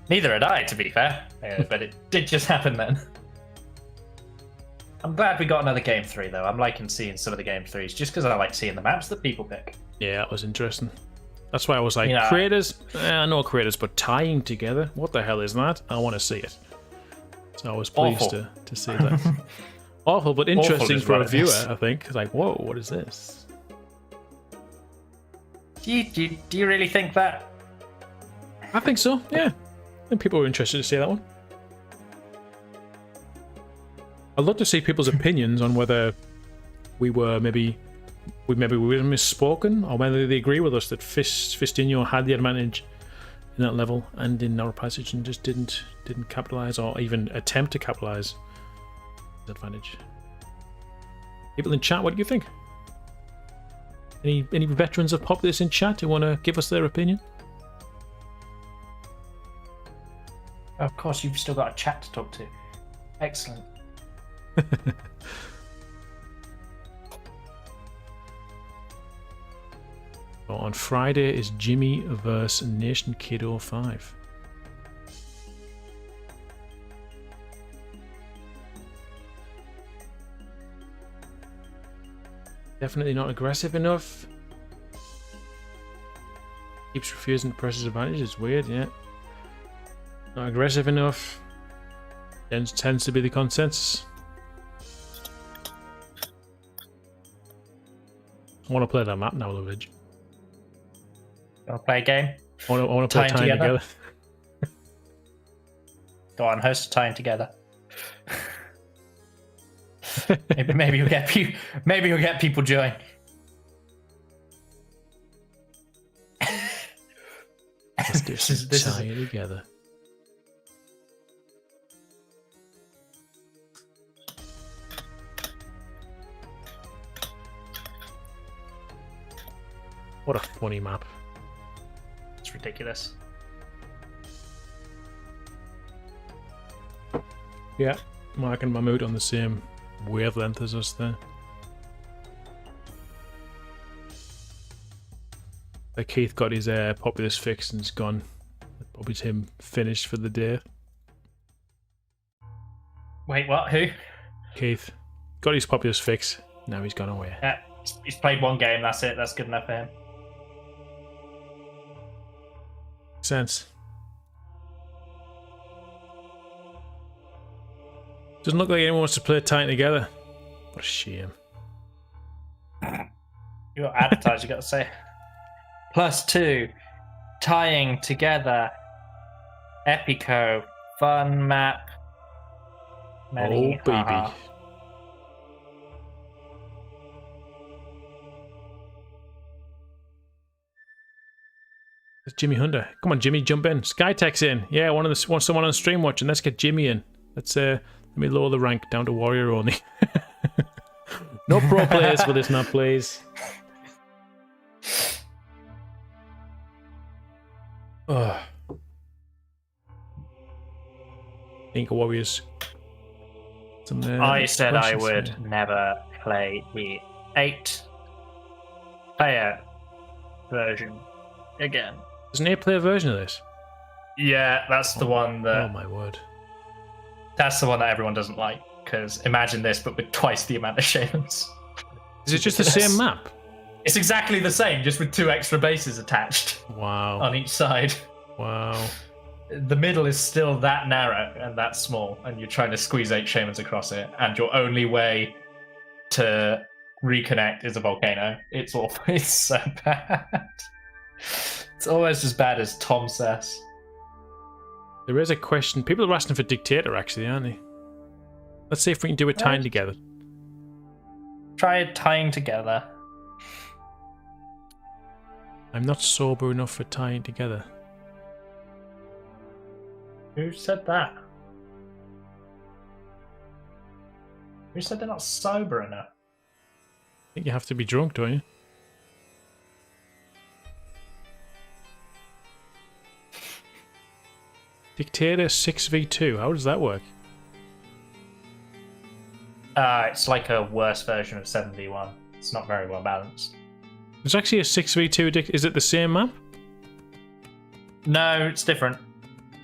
Neither had I, to be fair. But it did just happen then. I'm glad we got another game 3, though. I'm liking seeing some of the game 3s, just because I like seeing the maps that people pick. Yeah, that was interesting. That's why I was like, creators? I know creators, but tying together? What the hell is that? I want to see it. So I was pleased to see that. Awful, but interesting for a viewer, I think. Like, whoa, what is this? Do you really think that? I think so, yeah. I think people were interested to see that one. I'd love to see people's opinions on whether we were maybe misspoken, or whether they agree with us that Fistinho had the advantage in that level and in narrow passage and just didn't capitalize or even attempt to capitalize the advantage. People in chat, what do you think? Any veterans of Populous in chat who want to give us their opinion? Of course, you've still got a chat to talk to. Excellent. So on Friday is Jimmy vs Nation Kid 05. Definitely not aggressive enough. Keeps refusing to press his advantage. It's weird, yeah. Not aggressive enough. Tends to be the consensus. I want to play that map now, Lovage. You want to play a game? I want to play Tying Together. Go on, host Tying Together. maybe you'll get people join. Let's do some Tying Together. What a funny map. It's ridiculous. Yeah, Mark and Mahmut on the same wavelength as us there. Keith got his Populous fix and he's gone. Probably him finished for the day. Wait, what? Who? Keith. Got his Populous fix. Now he's gone away. Yeah, he's played one game, that's it. That's good enough for him. Sense. Doesn't look like anyone wants to play Tying Together. What a shame. You got advertised, you got to say. +2, Tying Together, Epico, fun map. Many, oh baby. It's Jimmy Hunter. Come on, Jimmy, jump in. Skytech's in. Yeah, want someone on stream watching. Let's get Jimmy in. Let's let me lower the rank down to warrior only. No pro players for this map, please. Ugh. Think of warriors. I said I would never play the 8-player version again. There's an 8-player version of this? Yeah, that's the one that... Oh my word. That's the one that everyone doesn't like, because imagine this, but with twice the amount of shamans. Is it just the same map? It's exactly the same, just with 2 extra bases attached. Wow. On each side. Wow. The middle is still that narrow and that small, and you're trying to squeeze 8 shamans across it, and your only way to reconnect is a volcano. It's awful. It's so bad. It's almost as bad as Tom says. There is a question. People are asking for Dictator, actually, aren't they? Let's see if we can do it Tying Together. Try it Tying Together. I'm not sober enough for Tying Together. Who said that? Who said they're not sober enough? I think you have to be drunk, don't you? Dictator 6v2. How does that work? It's like a worse version of 7v1. It's not very well balanced. There's actually a 6v2. Is it the same map? No, it's different.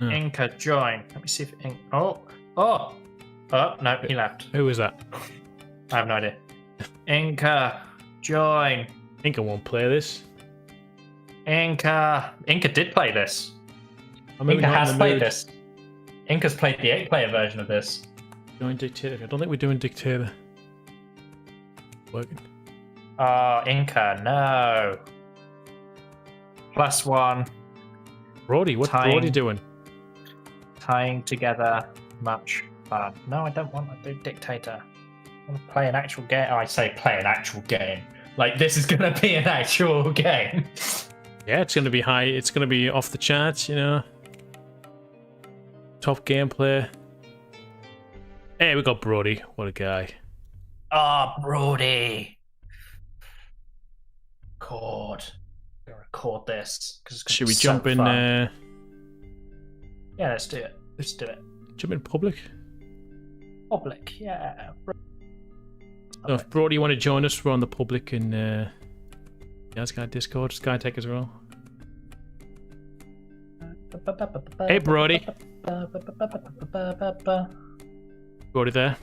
Oh. Inca, join. Let me see if Oh, no, he left. Who is that? I have no idea. Inca, join. Inca won't play this. Inca did play this. Inca has played this. Inca's played the 8-player version of this. Join Dictator. I don't think we're doing Dictator. Working. Oh, Inca, no. +1. Brody, what's Brody doing? Tying Together, much fun. No, I don't want to do Dictator. I want to play an actual game. Oh, I say play an actual game. Like, this is going to be an actual game. Yeah, it's going to be high. It's going to be off the charts, you know. Top gameplay. Hey, we got Brody. What a guy. Oh, Brody. Record this. Should we jump in? Yeah, let's do it. Let's do it. Jump in public? Public, yeah. So if Brody, you want to join us, we're on the public and yeah, it's got Discord, Skytech as well. Hey, Brody. Brody there?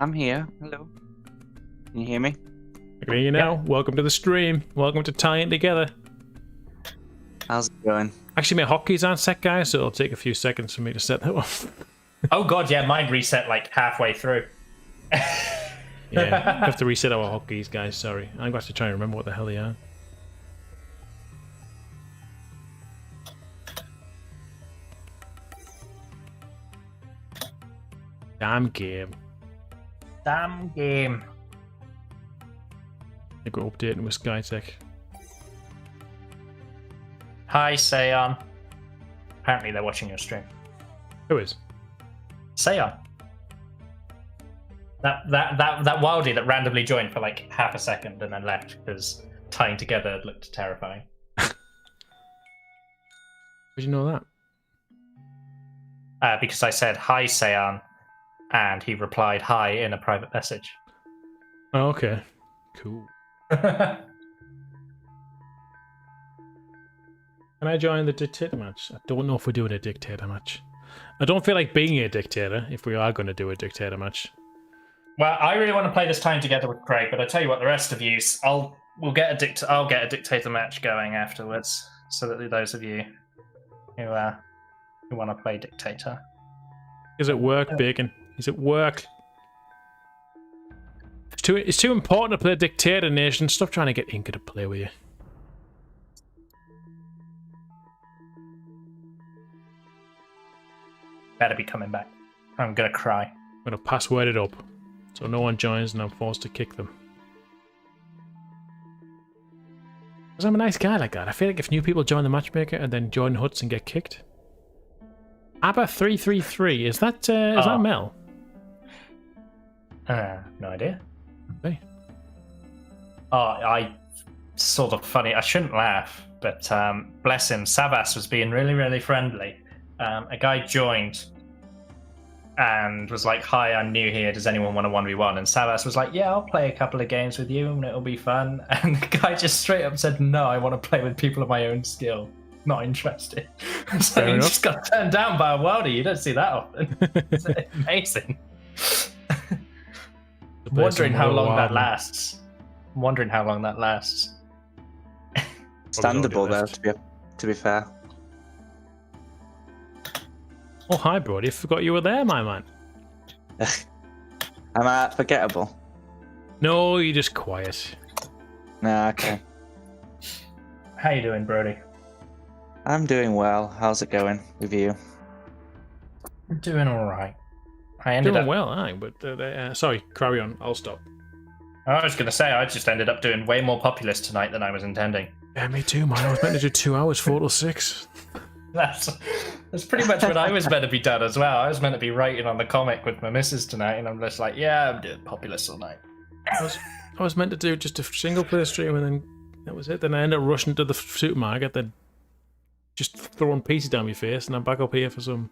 I'm here. Hello. Can you hear me? I can hear you now. Yep. Welcome to the stream. Welcome to Tying Together. How's it going? Actually, my hotkeys aren't set, guys, so it'll take a few seconds for me to set that up. Oh god, yeah, mine reset like halfway through. Yeah, we have to reset our hotkeys, guys. Sorry, I'm going to have to try and remember what the hell they are. Damn game. Damn game. I think we're updating with SkyTech. Hi, Seon. Apparently they're watching your stream. Who is? Seon. That wildie that randomly joined for like half a second and then left because tying together looked terrifying. How did you know that? Because I said hi, Seon, and he replied hi in a private message. Oh, okay. Cool. Can I join the dictator match? I don't know if we're doing a dictator match. I don't feel like being a dictator if we are going to do a dictator match. Well, I really want to play this time together with Craig, but I tell you what, the rest of you, I'll get a dictator match going afterwards, so that those of you who want to play dictator. Is it work, Bacon? Is it work? It's too important to play dictator nation. Stop trying to get Inca to play with you. Better be coming back. I'm gonna cry. I'm gonna password it up so no one joins and I'm forced to kick them. Because I'm a nice guy like that. I feel like if new people join the matchmaker and then join Huts and get kicked. ABBA333, is that Mel? No idea. Hey. Oh, I sort of funny. I shouldn't laugh, but bless him. Savas was being really, really friendly. A guy joined and was like, "Hi, I'm new here. Does anyone want a 1v1?" And Savas was like, "Yeah, I'll play a couple of games with you, and it'll be fun." And the guy just straight up said, "No, I want to play with people of my own skill. Not interested." So he just got turned down by a worldie. You don't see that often. It's amazing. Wondering how long that lasts. Standable though, to be fair. Oh, hi, Brody. I forgot you were there, my man. Am I forgettable? No, you're just quiet. No, okay. How you doing, Brody? I'm doing well. How's it going with you? I'm doing all right. I ended Doing up well, aye, but sorry, carry on. I'll stop. I was going to say, I just ended up doing way more Populous tonight than I was intending. Yeah, me too, man. I was meant to do 2 hours, 4 till 6. That's pretty much what I was meant to be done as well. I was meant to be writing on the comic with my missus tonight, and I'm just like, yeah, I'm doing Populous all night. I was meant to do just a single player stream, and then that was it. Then I ended up rushing to the supermarket, then just throwing pieces down my face, and I'm back up here for some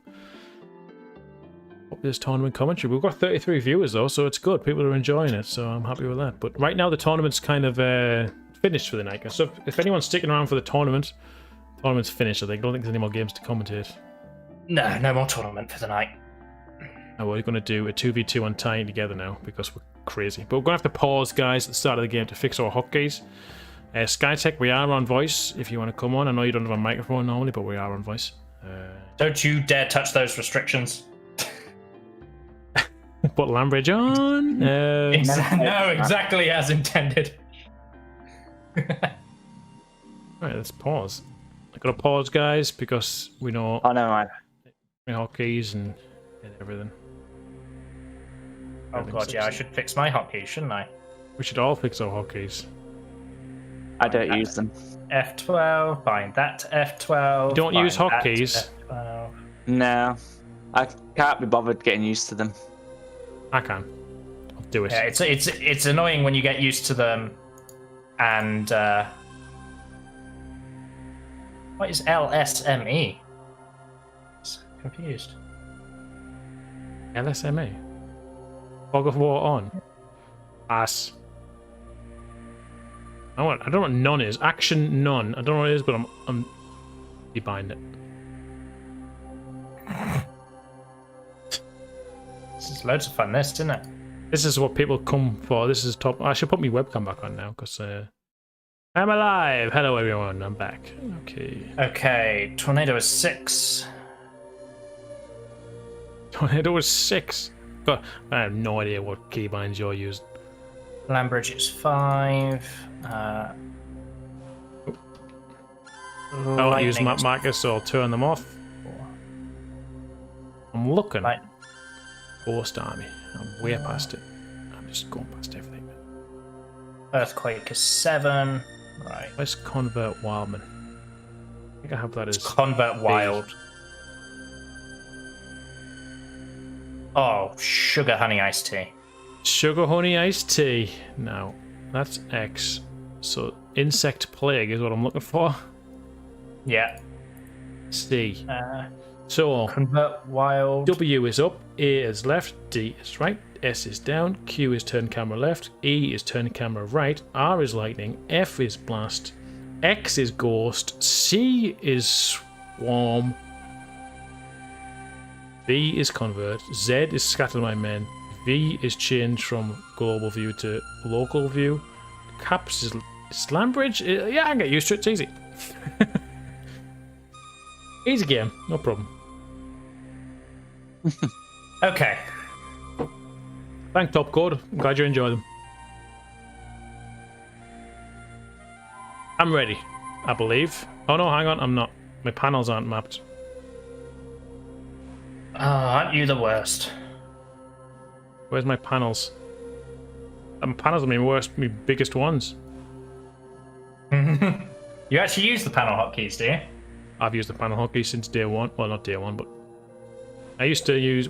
Populous tournament commentary. We've got 33 viewers though, so it's good. People are enjoying it, so I'm happy with that. But right now the tournament's kind of finished for the night. So if anyone's sticking around for the tournament's finished. I don't think there's any more games to commentate. No more tournament for the night. Now we're going to do a 2v2 on tying together now because we're crazy. But we're going to have to pause, guys, at the start of the game to fix our hotkeys. SkyTech, we are on voice if you want to come on. I know you don't have a microphone normally, but we are on voice. Don't you dare touch those restrictions. Put Lambridge on. No, exactly as intended. Alright, let's pause. I gotta pause, guys, because we know Oh, never mind. hotkeys and everything. Oh god, yeah, I should fix my hotkeys, shouldn't I? We should all fix our hotkeys. I don't use them. F12, bind that to F12. You don't use hotkeys? No. I can't be bothered getting used to them. I can. I'll do it. Yeah, it's annoying when you get used to them and what is LSME? Confused. LSMA. Fog of War on. Ass. I don't know what none is. Action none. I don't know what it is, but I'm behind it. This is loads of fun, this, isn't it? This is what people come for. This is top. I should put my webcam back on now because I'm alive. Hello, everyone. I'm back. Okay. Okay, Tornado is 6. It was 6. God, I have no idea what keybinds you're using. Lambridge is 5. I'll use map markers, so I'll turn them off. 4. I'm looking. Right. Ghost Army. I'm way past it. I'm just going past everything. Earthquake is 7. Right. Let's convert Wildman. I think I have that as Convert Wild. Oh, sugar honey iced tea. Sugar honey iced tea. Now, that's X. So insect plague is what I'm looking for. Yeah. C. So Convert Wild. W is up, A is left, D is right, S is down, Q is turn camera left, E is turn camera right, R is lightning, F is blast, X is ghost, C is swarm, B is convert, Z is scatter my men, V is change from global view to local view, Caps is Slambridge. Yeah, I can get used to it. It's easy. Easy game, no problem. Okay. Thank Top Code. I'm glad you enjoyed them. I'm ready, I believe. Oh no, hang on, I'm not. My panels aren't mapped. Oh, aren't you the worst? Where's my panels? My panels are my biggest ones. You actually use the panel hotkeys, do you? I've used the panel hotkey since day one. Well, not day one, but I used to use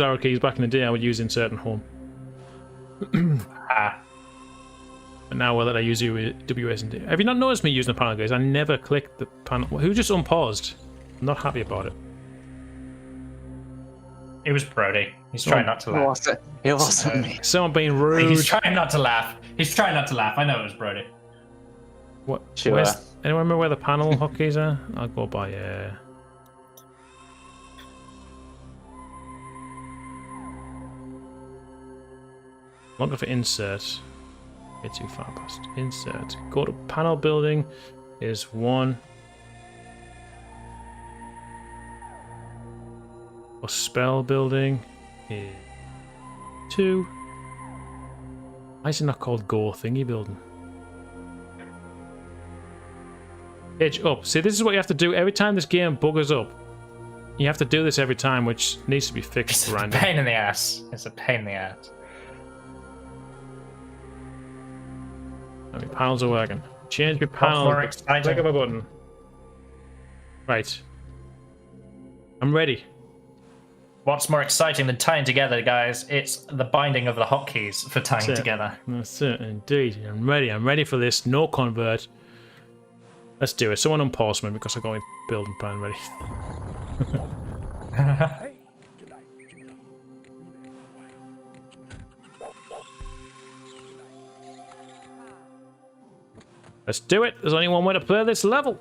arrow keys back in the day. I would use insert and home. But now that I use WS and D, have you not noticed me using the panel keys? I never clicked the panel. Who just unpaused? I'm not happy about it. It was Brody. He's trying not to laugh. It wasn't me. Someone being rude. He's trying not to laugh. He's trying not to laugh. I know it was Brody. What? Sure. Anyone remember where the panel hotkeys are? I'll go by. Looking for insert. Get too far past insert. Go to panel building. Is 1. Or spell building is 2. Why is it not called Go Thingy Building? Edge up. See, this is what you have to do every time this game buggers up. You have to do this every time, which needs to be fixed. It's a pain in the ass. It's a pain in the ass. I mean, panels are working. Change my panel. More exciting. Click of a button. Right. I'm ready. What's more exciting than tying together, guys? It's the binding of the hotkeys for tying together. That's it, indeed. I'm ready. I'm ready for this. No convert. Let's do it. Someone unpause me because I got my building plan ready. Let's do it. There's only one way to play this level.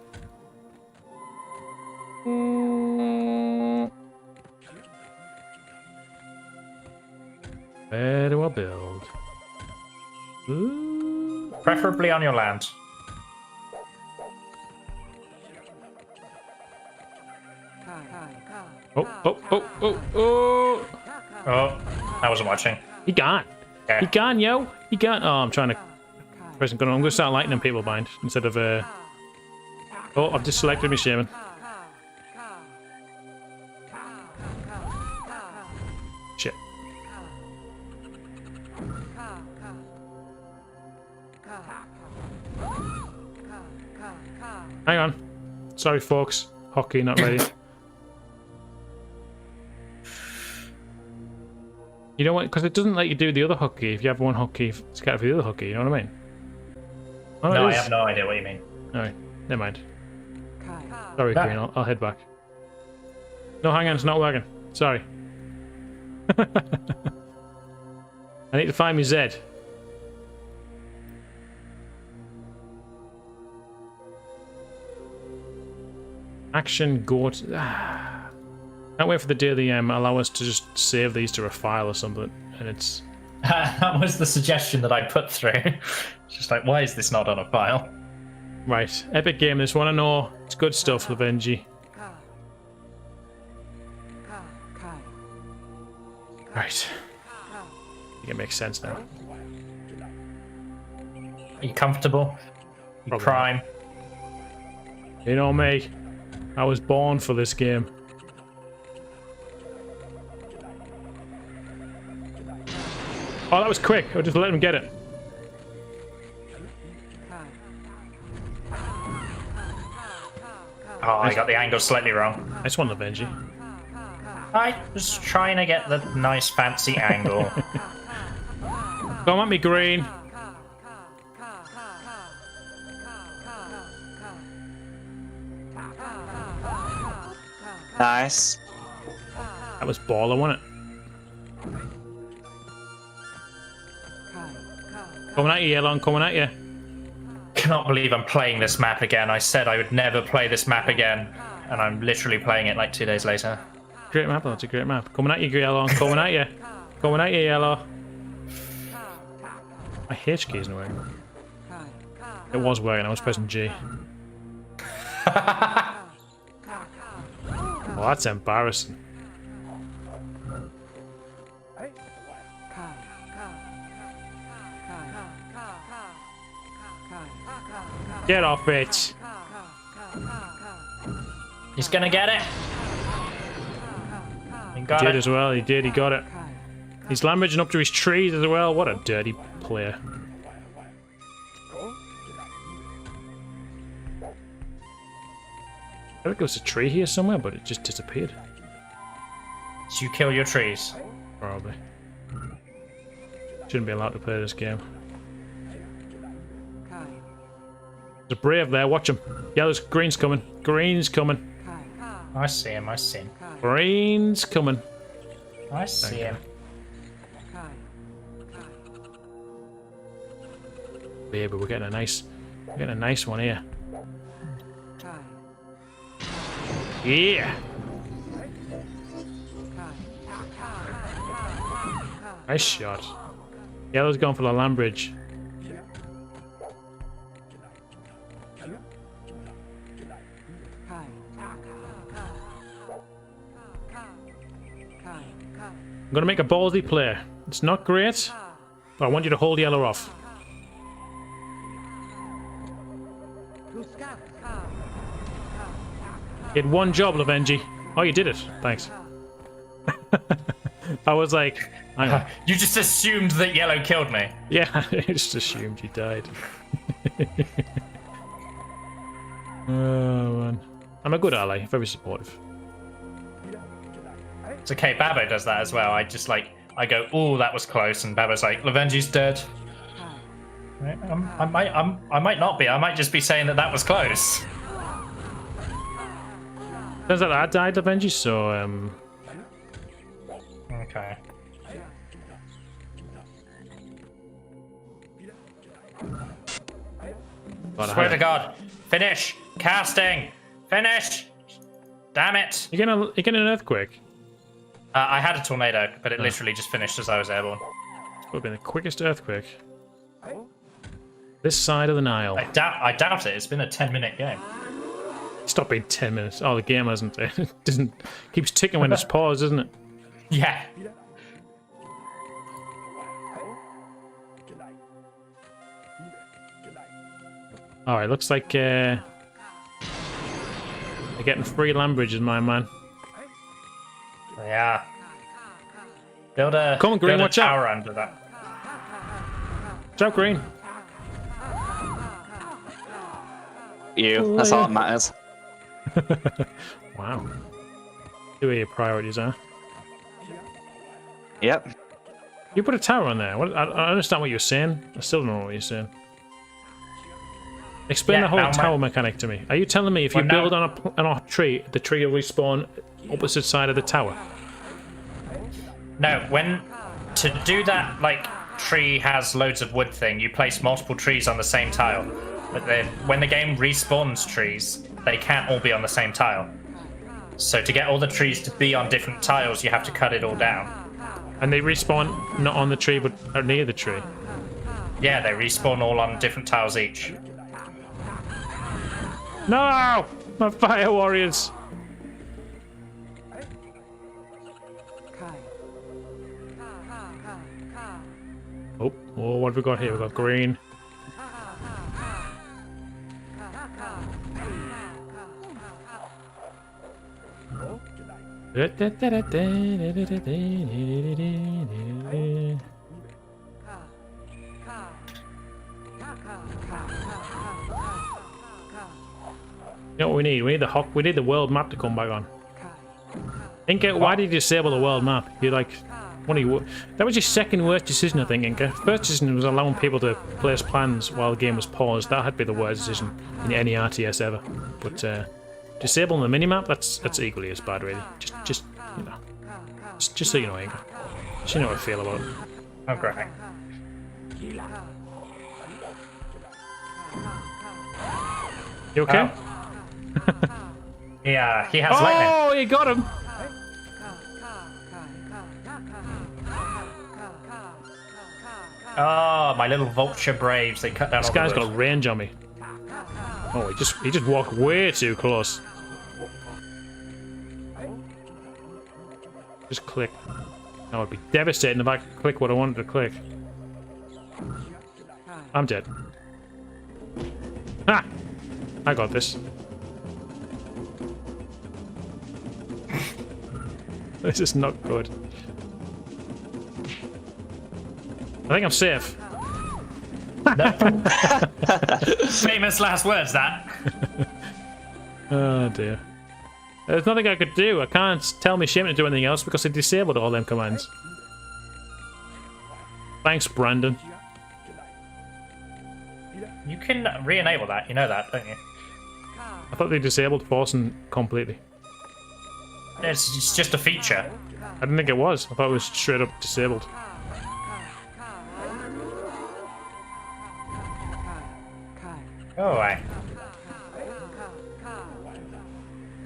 Where do I build? Ooh. Preferably on your land. Oh. Oh, I wasn't watching. He gone. Yeah. He gone, yo. He gone. Oh, I'm trying to... I'm going to start lightning people behind instead of... Oh, I've just selected my shaman. Shit. Hang on. Sorry, folks. Hockey not ready. You know what? Because it doesn't let you do the other hockey if you have one hockey scattered for the other hockey. You know what I mean? Oh, No, I have no idea what you mean. Alright, never mind. Sorry, Queen. I'll head back. No, hang on. It's not working. Sorry. I need to find me Z. Action, go to... Can't wait for the day they allow us to just save these to a file or something, and it's... That was the suggestion that I put through. It's just like, why is this not on a file? Right, epic game this one, I know. It's good stuff, Lavenji. Right. I think it makes sense now. Are you comfortable? You Probably prime? You know me. I was born for this game. Oh, that was quick. I just let him get it. Oh, I got the angle slightly wrong. Nice one, Benji. I was trying to get the nice fancy angle. Come at me, green. Nice. That was baller, wasn't it? Coming at you, yellow. I'm coming at you. Cannot believe I'm playing this map again. I said I would never play this map again, and I'm literally playing it like 2 days later. Great map, that's a great map. Coming at you, yellow. I'm coming at you. Coming at you, yellow. My H key isn't working. It was working. I was pressing G. Oh, that's embarrassing. Get off it. He's gonna get it. He got He did it. as well. He did. He got it. He's lambridging up to his trees as well. What a dirty player. I think there was a tree here somewhere, but it just disappeared. So you kill your trees. Probably. Shouldn't be allowed to play this game. There's a brave there. Watch him. Yellow's green's coming. Green's coming. I see him. I see him. Green's coming. I see him. Yeah, but we're getting a nice one here. Yeah. Nice shot. Yellow's going for the land bridge. I'm gonna make a ballsy play. It's not great, but I want you to hold yellow off. You had one job, Lavenji. Oh, you did it. Thanks. I was like, hang on. You just assumed that yellow killed me. Yeah, I just assumed you died. Oh, man. I'm a good ally, very supportive. It's okay, Babbo does that as well. I just I go, oh, that was close, and Babbo's like, Lavenji's dead. Right, I might not be. I might just be saying that was close. Turns out I died, Lavenji, so, Okay. Swear to God. Finish! Casting! Finish! Damn it! You're getting an earthquake. I had a tornado, but it literally just finished as I was airborne. Would have been the quickest earthquake. This side of the Nile. I doubt it. It's been a 10-minute game. Stop being 10 minutes. Oh, the game hasn't. It doesn't. Keeps ticking when it's paused, isn't it? Yeah. Alright, looks like they're getting free land bridges, my man. Yeah. Build a, Come on, Green, build a watch out. tower under that. Watch out, Green. You. That's all that matters. Wow. See where your priorities are. Yep. You put a tower on there. What, I understand what you're saying. I still don't know what you're saying. Explain Yeah, the whole now tower mechanic to me. Are you telling me if you build on a tree, the tree will respawn opposite side of the tower? No, to do that, tree has loads of wood thing, you place multiple trees on the same tile. But then, when the game respawns trees, they can't all be on the same tile. So to get all the trees to be on different tiles, you have to cut it all down. And they respawn not on the tree, but near the tree. Yeah, they respawn all on different tiles each. No! My fire warriors! Oh, what have we got here? We've got green. You know what we need? We need the Hawk. We need the world map to come back on. Inca, why did you disable the world map? You're like, what are you? That was your second worst decision, I think, Inca. First decision was allowing people to place plans while the game was paused. That had to be the worst decision in any RTS ever. But disabling the minimap, that's equally as bad, really. Just you know, just so you know, Inca. Just so you know how I feel about it. Oh, great. You okay? Oh. Yeah, he has lightning. Oh, you got him! Oh, my little vulture braves, they cut down This all guy's the wood. got range on me. Oh, he just walked way too close. Just click. That would be devastating if I could click what I wanted to click. I'm dead. Ha! I got this. This is not good. I think I'm safe. Famous last words, that. Oh dear. There's nothing I could do. I can't tell my ship to do anything else because I disabled all them commands. Thanks, Brandon. You can re-enable that, you know that, don't you? I thought they disabled forcing completely. It's just a feature. I didn't think it was. I thought it was straight up disabled. Go away.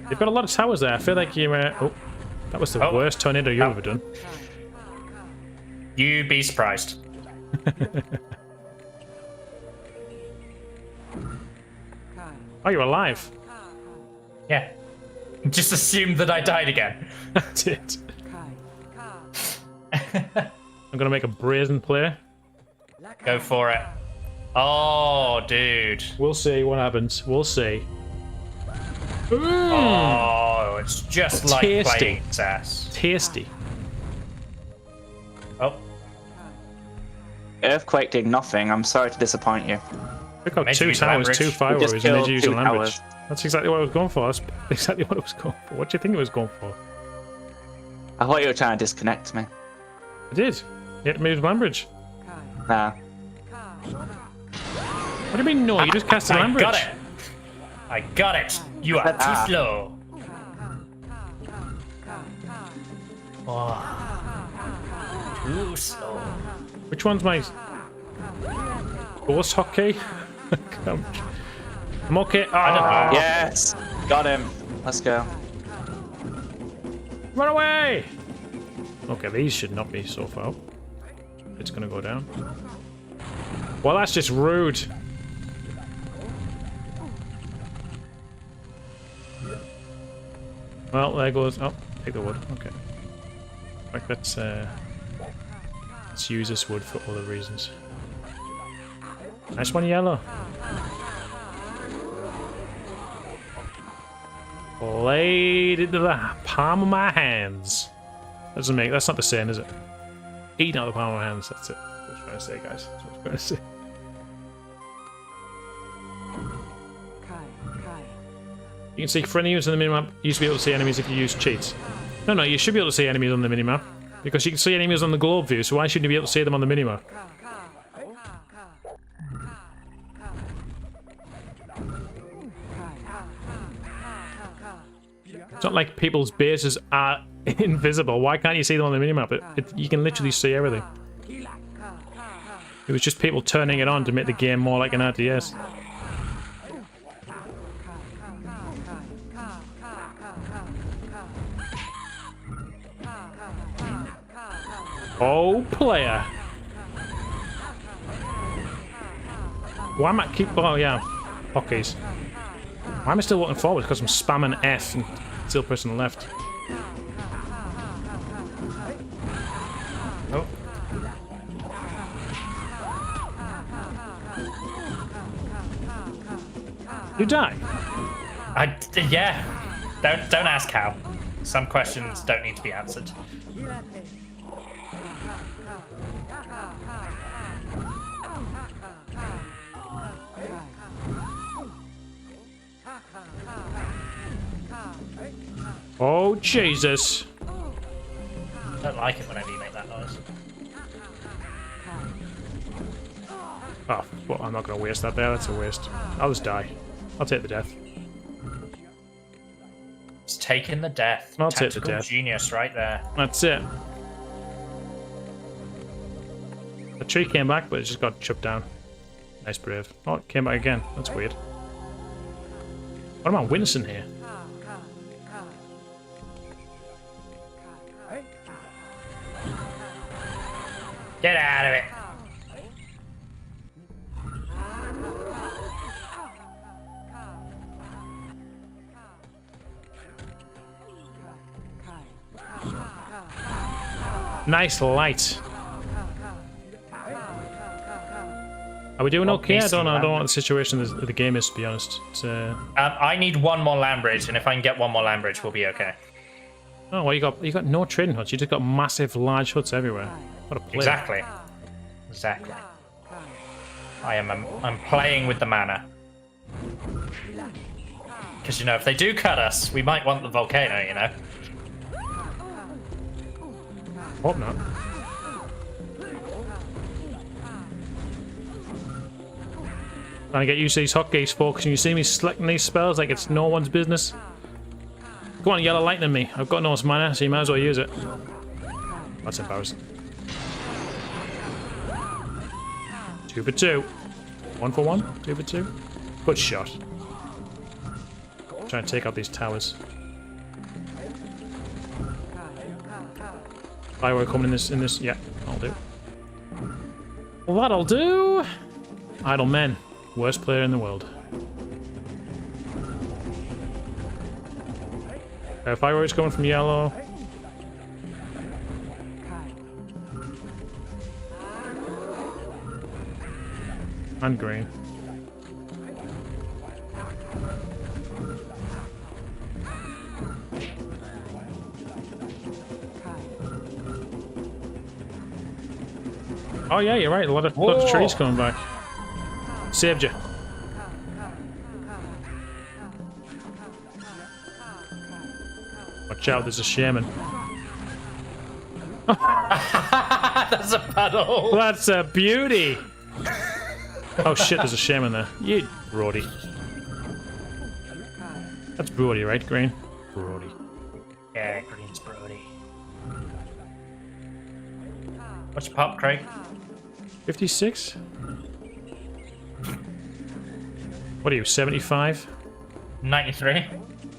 They've got a lot of towers there. I feel like you oh, that was the worst tornado you've ever done. You'd be surprised. Oh, you're alive. Yeah. Just assume that I died again. I did. I'm gonna make a brazen play. Go for it. Oh, dude. We'll see what happens. We'll see. Oh, it's just like Tasty. playing chess. Tasty. Oh, Earthquake did nothing. I'm sorry to disappoint you. We've got Made two you use towers, leverage. two fire We just warriors, and they killed use two a language. towers. That's exactly what I was going for. That's exactly what I was going for. What do you think it was going for? I thought you were trying to disconnect me. I did. You had to move Lambridge. Nah. What do you mean no? You just cast a I Lambridge. got it. I got it. You are too slow. Oh. Too slow. Which one's my ghost hotkey? I'm okay. Ah, Yes! Got him. Let's go. run away! Okay, these should not be so far. It's gonna go down. Well, that's just rude. Well, there goes. Oh, take the wood. Okay. Like let's use this wood for other reasons. Nice one, yellow. Laid into the palm of my hands. That's not the same, is it? Eating out the palm of my hands. That's it. That's what I was trying to say, guys. That's what I was trying to say. You can see for any use on the minimap, you used to be able to see enemies if you use cheats. No, you should be able to see enemies on the minimap. Because you can see enemies on the globe view, so why shouldn't you be able to see them on the minimap? It's not like people's bases are invisible. Why can't you see them on the minimap? You can literally see everything. It was just people turning it on to make the game more like an RTS. Oh, player. Why am I keep? Oh yeah, hotkeys. Why am I still walking forward? Because I'm spamming F and still pressing left. Oh. You die. Yeah. Don't ask how. Some questions don't need to be answered. Oh, Jesus. I don't like it whenever you make that noise. Oh, well, I'm not going to waste that there. That's a waste. I'll just die. I'll take the death. It's taking the death. I'll take the Tactical death. genius right there. That's it. The tree came back, but it just got chopped down. Nice brave. Oh, it came back again. That's weird. What am I witnessing here? Get out of it. Nice light. Are we doing okay? I don't know what the situation of the game is, to be honest. It's, I need one more land bridge, and if I can get one more land bridge, we'll be okay. oh, well, you got no trading huts. You just got massive, large huts everywhere. What a play. Exactly. Exactly. I'm playing with the mana. Because, you know, if they do cut us, we might want the volcano, you know? Hope not. Trying to get used to these hotkeys, folks. And you see me selecting these spells like it's no one's business. Go on, yellow lightning me. I've got no mana, so you might as well use it. That's embarrassing. 2 for 2. 1 for 1. 2 for 2. Good shot. Trying to take out these towers. Firework coming in this. Yeah, I'll do. Well, that'll do. Idle men. Worst player in the world. Fireworks coming from yellow. And green. Oh yeah, you're right. A lot of trees coming back. Saved you. Watch out, there's a shaman. That's a puddle. That's a beauty. Oh shit, there's a shaman there. You Brody. That's Brody, right, Green? Brody. Yeah, green's Brody. What's your pop, Craig? 56? What are you, 75? 93.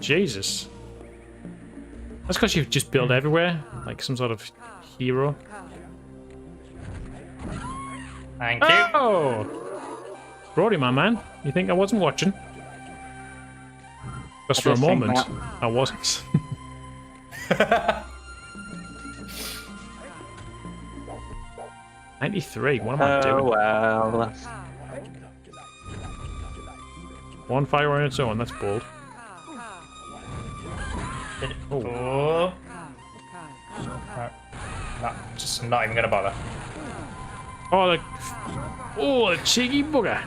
Jesus. That's because you've just built everywhere, like some sort of hero. Thank you. Oh! Brody, my man. You think I wasn't watching? Just for a just think moment, that. I wasn't. $93. What am I doing? well. One fire on its own. That's bold. Oh. Just not even gonna bother. Oh, the cheeky bugger.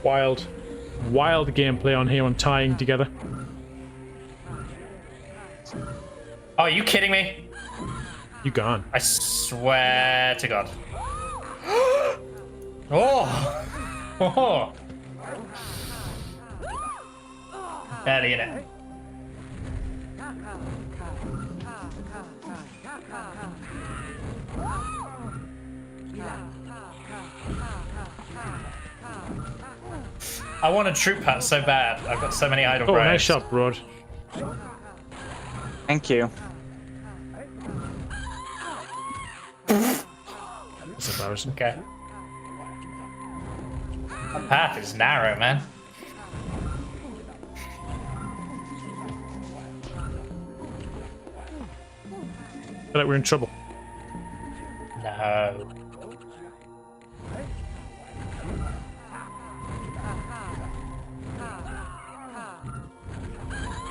Wild gameplay on here on tying together. Oh, are you kidding me? You gone. I swear to God. Oh! Oh! Barely in it. I want a troop hut so bad. I've got so many idle Oh, graves. nice shot, Rod. Thank you. That's embarrassing. Okay. That path is narrow, man. I feel like we're in trouble. No.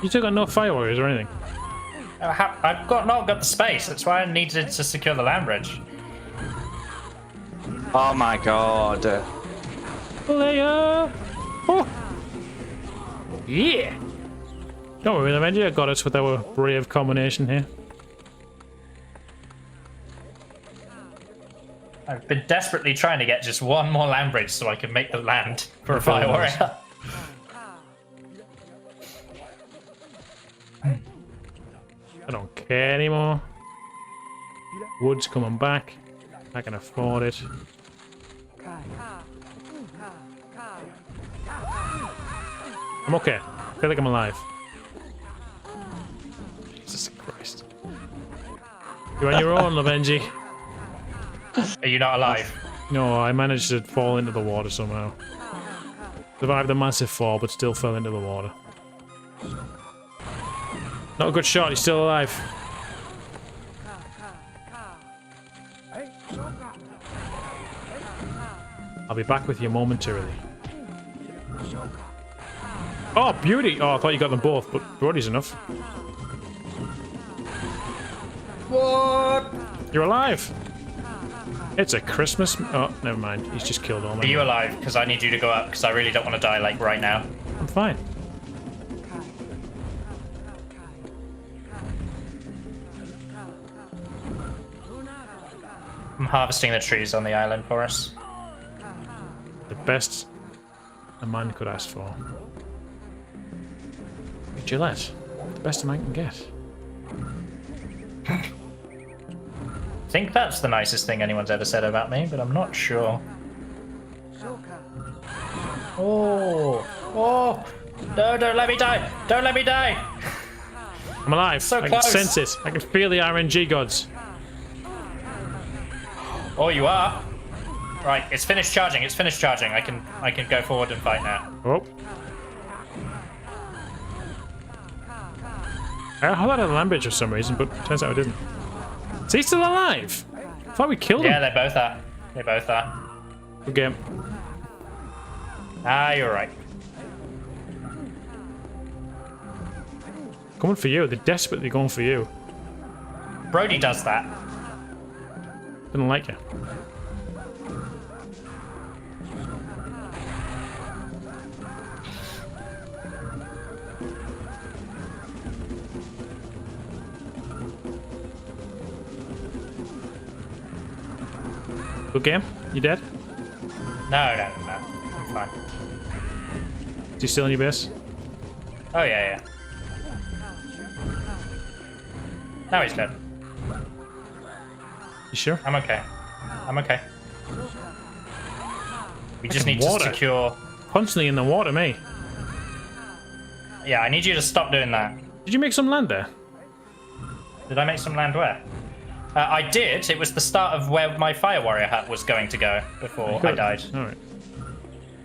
You still got no fire warriors or anything? I've not got the space. That's why I needed to secure the land bridge. Oh my god. Leia! Oh! Yeah! Don't worry, Avenger, I got us with our brave combination here. I've been desperately trying to get just one more land bridge so I can make the land for a fire warrior. I don't care anymore. Wood's coming back. I can afford it. I'm okay. I feel like I'm alive. Jesus Christ. You're on your own, Lavenji. Are you not alive? No, I managed to fall into the water somehow. Survived the massive fall, but still fell into the water. Not a good shot, he's still alive. I'll be back with you momentarily. Oh, beauty! Oh, I thought you got them both, but beauty's enough. What? You're alive! It's a Christmas... Oh, never mind. He's just killed all my... Are you alive? Because I need you to go up, because I really don't want to die, like, right now. I'm fine. I'm harvesting the trees on the island for us. The best a man could ask for. Gillette. The best a man can get. I think that's the nicest thing anyone's ever said about me, but I'm not sure. Oh! Oh! No, don't let me die! Don't let me die! I'm alive. So I close. can sense it. I can feel the RNG gods. Oh, you are? Right, it's finished charging, it's finished charging. I can go forward and fight now. Oh. I thought I had a land bridge for some reason, but turns out I didn't. Is he still alive? I thought we killed Yeah, him. they both are. They both are. Good game. Ah, you're right. Coming for you. They're desperately going for you. Brody does that. Didn't like you. Good game? You dead? No. I'm fine. Is he still in your base? Oh, yeah. Now he's dead. You sure? I'm okay. We just Fucking need water. to secure... Constantly in the water, me. Yeah, I need you to stop doing that. Did you make some land there? Did I make some land where? I did. It was the start of where my fire warrior hut was going to go before I died. Alright.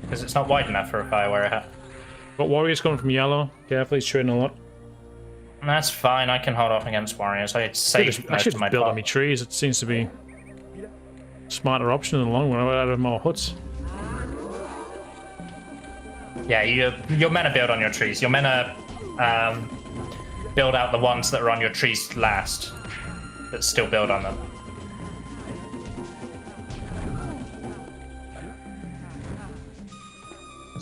Because it's not wide enough for a fire warrior hut. Got warriors coming from yellow. Careful, he's trading a lot. That's fine. I can hold off against warriors. I I saved should most of my build on plot. me trees. It seems to be a smarter option in the long run. Out of more huts. Yeah, you're meant to build on your trees. You're meant to build out the ones that are on your trees last, but still build on them.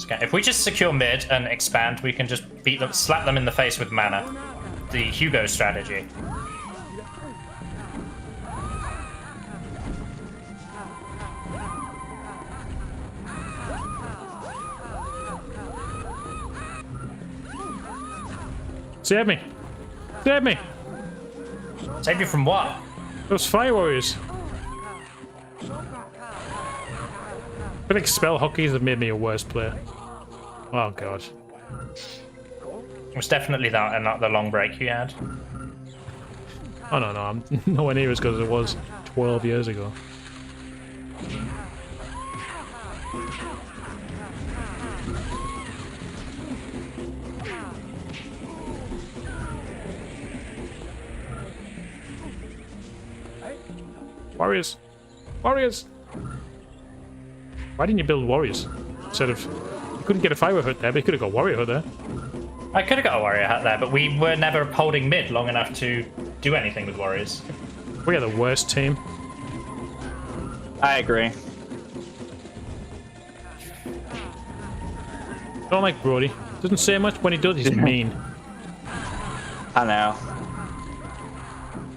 Okay. If we just secure mid and expand, we can just beat them, slap them in the face with mana. The Hugo strategy. Save me! Save me! Save you from what? Those fire warriors. I think spell hockeys have made me a worse player. Oh god. It was definitely that and not the long break you had. Oh no, I'm nowhere near as good as it was 12 years ago. Warriors. Warriors! Why didn't you build warriors? Instead of... You couldn't get a fire hut there, but you could have got warrior hut there. I could have got a warrior hut there, but we were never holding mid long enough to do anything with warriors. We are the worst team. I agree. Don't like Brody. Doesn't say much. When he does, he's mean. I know.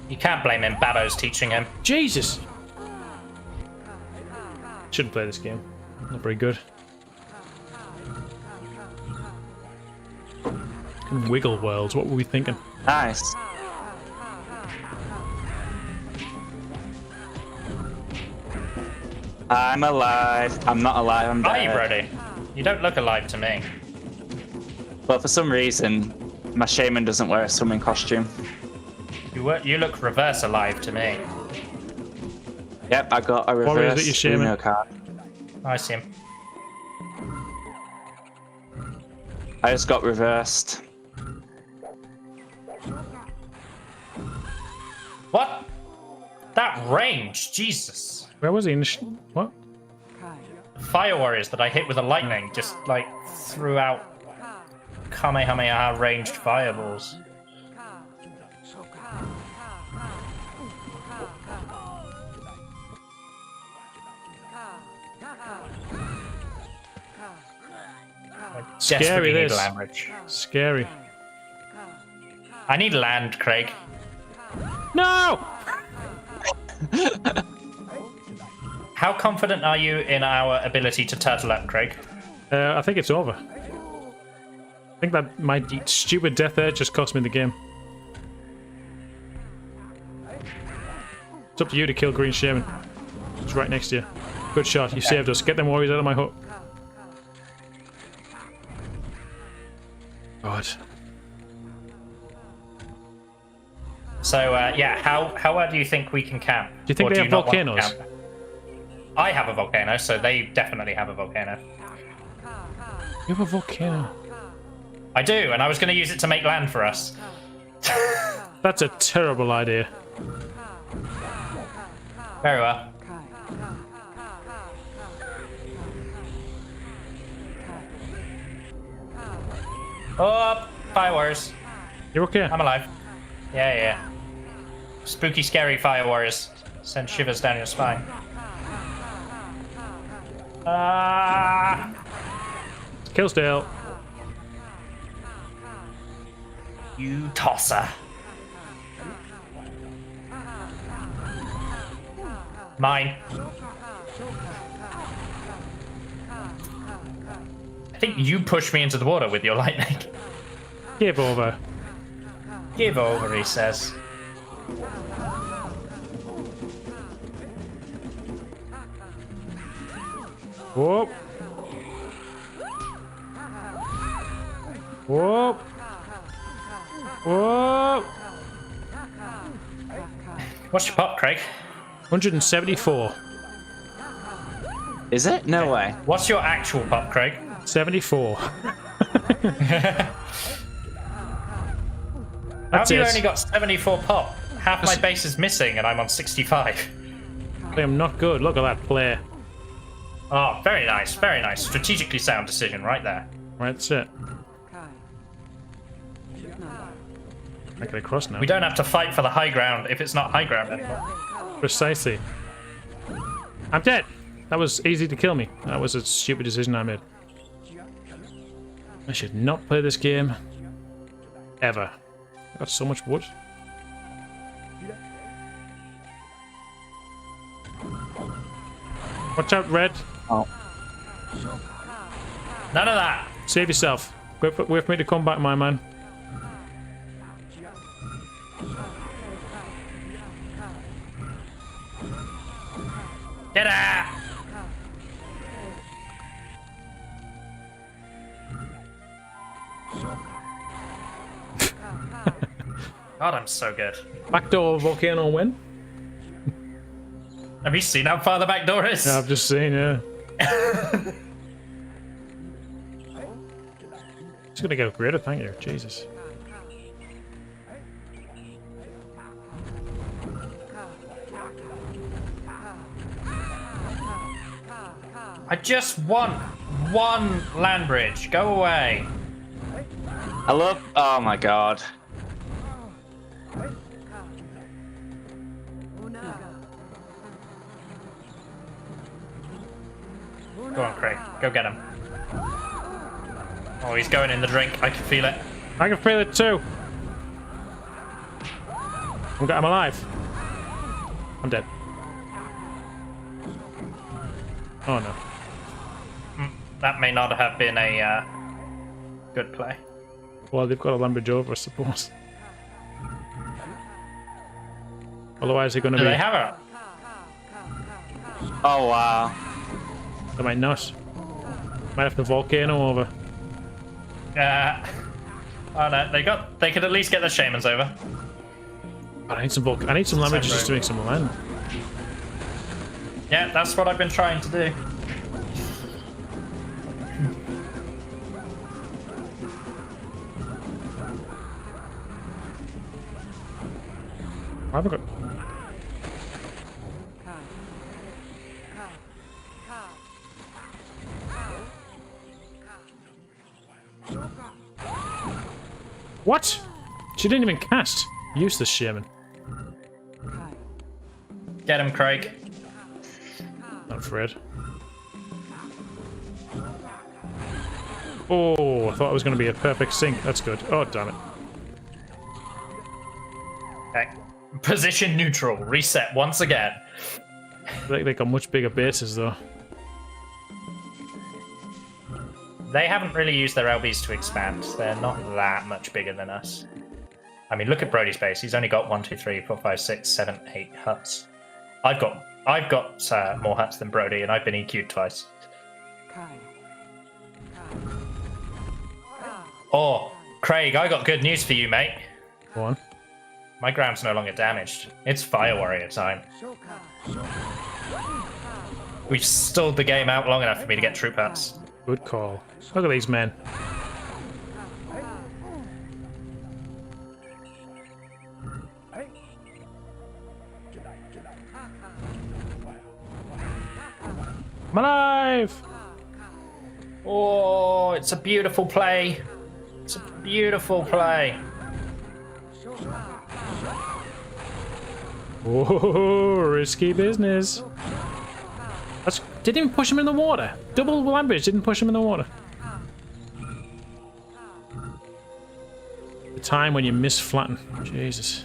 You can't blame him. Babbo's teaching him. Jesus! Shouldn't play this game. Not very good. Wiggle worlds. What were we thinking? Nice. I'm alive. I'm not alive. I'm Are you, dead. Brody? You don't look alive to me. But for some reason, my shaman doesn't wear a swimming costume. You look reverse alive to me. Yep, I got a Warriors reverse at your shaman. Uno card. I see him. I just got reversed. What? That range, Jesus. Where was he? What? Fire warriors that I hit with a lightning just like threw out Kamehameha ranged fireballs. I Scary, desperately need this. land bridge. Scary. I need land, Craig. No! How confident are you in our ability to turtle up, Craig? I think it's over. I think that my stupid death there just cost me the game. It's up to you to kill Green Shaman. It's right next to you. Good shot. You saved us. Get them warriors out of my hut. God. So, yeah, how do you think we can camp? Do you think Or they have not want to volcanoes? camp? I have a volcano, so they definitely have a volcano. You have a volcano. I do, and I was going to use it to make land for us. That's a terrible idea. Very well. Oh, fire warriors. You're okay. I'm alive. Yeah, yeah. Spooky, scary fire warriors. Send shivers down your spine. Ah! Killsdale. You tosser. Mine. I think you pushed me into the water with your lightning. Give over. Give over, he says. Whoop. Whoop. Whoop. What's your pop, Craig? 174. Is it? No way. What's your actual pop, Craig? 74. How That's have you it. only got 74 pop? Half my base is missing and I'm on 65. I am not good. Look at that play. Oh, very nice, very nice. Strategically sound decision right there. Right, that's it. I get across now. We don't have to fight for the high ground if it's not high ground anymore. Precisely. I'm dead. That was easy to kill me. That was a stupid decision I made. I should not play this game. Ever. I got so much wood. Watch out, Red. Oh. None of that. Save yourself. Wait for me to come back, my man. Get out! God, I'm so good. Backdoor volcano win. Have you seen how far the back door is? Yeah, I've just seen, yeah. Just gonna get upgraded, thank you. Jesus. I just want one land bridge. Go away. I love. Oh my god. Go on, Craig. Go get him. Oh, he's going in the drink. I can feel it. I can feel it too. I'm alive. I'm dead. Oh no. That may not have been a good play. Well, they've got a land bridge over, I suppose. Otherwise, they're going to Do be. they have it? Oh wow. They might not. Might have the volcano over. Oh no, they could at least get the shamans over. I need some I need some land bridges just to make some land. Yeah, that's what I've been trying to do. I haven't got. What? She didn't even cast. Useless shaman. Get him, Craig. Not afraid. Oh, I thought it was going to be a perfect sync. That's good. Oh, damn it. Okay. Position neutral. Reset once again. They got much bigger bases, though. They haven't really used their LBs to expand. They're not that much bigger than us. I mean, look at Brody's base. He's only got 1, 2, 3, 4, 5, 6, 7, 8 huts. I've got more huts than Brody, and I've been EQ'd twice. Oh, Craig, I got good news for you, mate. Go on. My ground's no longer damaged. It's Fire Warrior time. We've stalled the game out long enough for me to get troop huts. Good call. Look at these men. I'm alive! Oh, it's a beautiful play. It's a beautiful play. Oh, risky business. Didn't even push him in the water. Double land bridge didn't push him in the water. The time when you miss flatten. Jesus.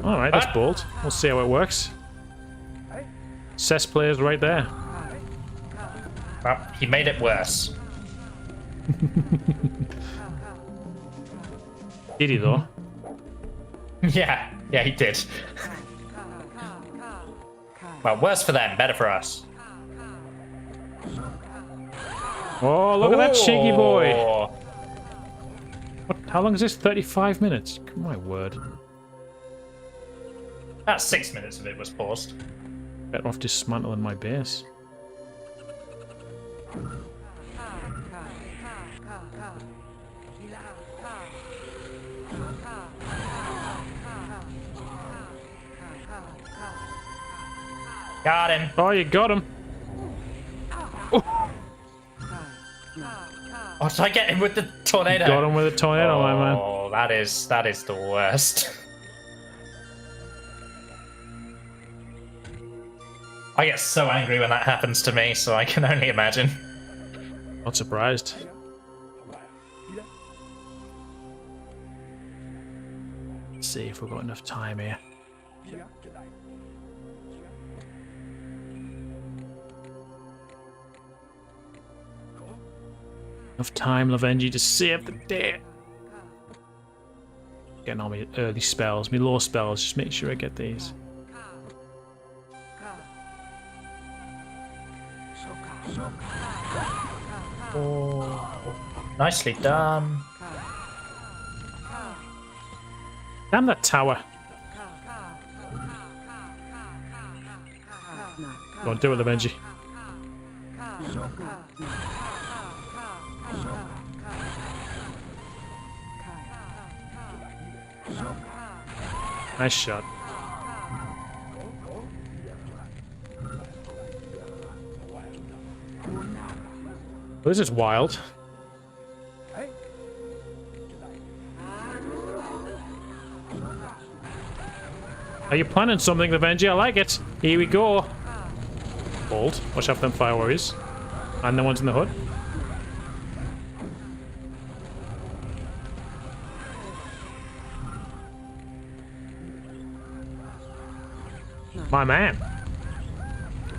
Alright, that's bold. We'll see how it works. Cess players right there. Well, he made it worse. Did he though? Yeah, he did. Well, worse for them, better for us. Oh, look at that cheeky boy. Oh. What, how long is this? 35 minutes? My word. About 6 minutes of it was paused. Better off dismantling my base. Got him. Oh, you got him. Oh, did I get him with the tornado? Got him with a tornado, my man. Oh, that is the worst. I get so angry when that happens to me, so I can only imagine. Not surprised. Let's see if we've got enough time here. Enough time, Lavenji, to save the day. Getting all my early spells, my low spells, just make sure I get these. Oh, nicely done. Damn that tower. Go on, do it, Lavenji. Nice shot. Well, this is wild. Are you planning something, the Benji? I like it. Here we go. Bold. Watch out for them fire warriors. And the ones in the hood. My man.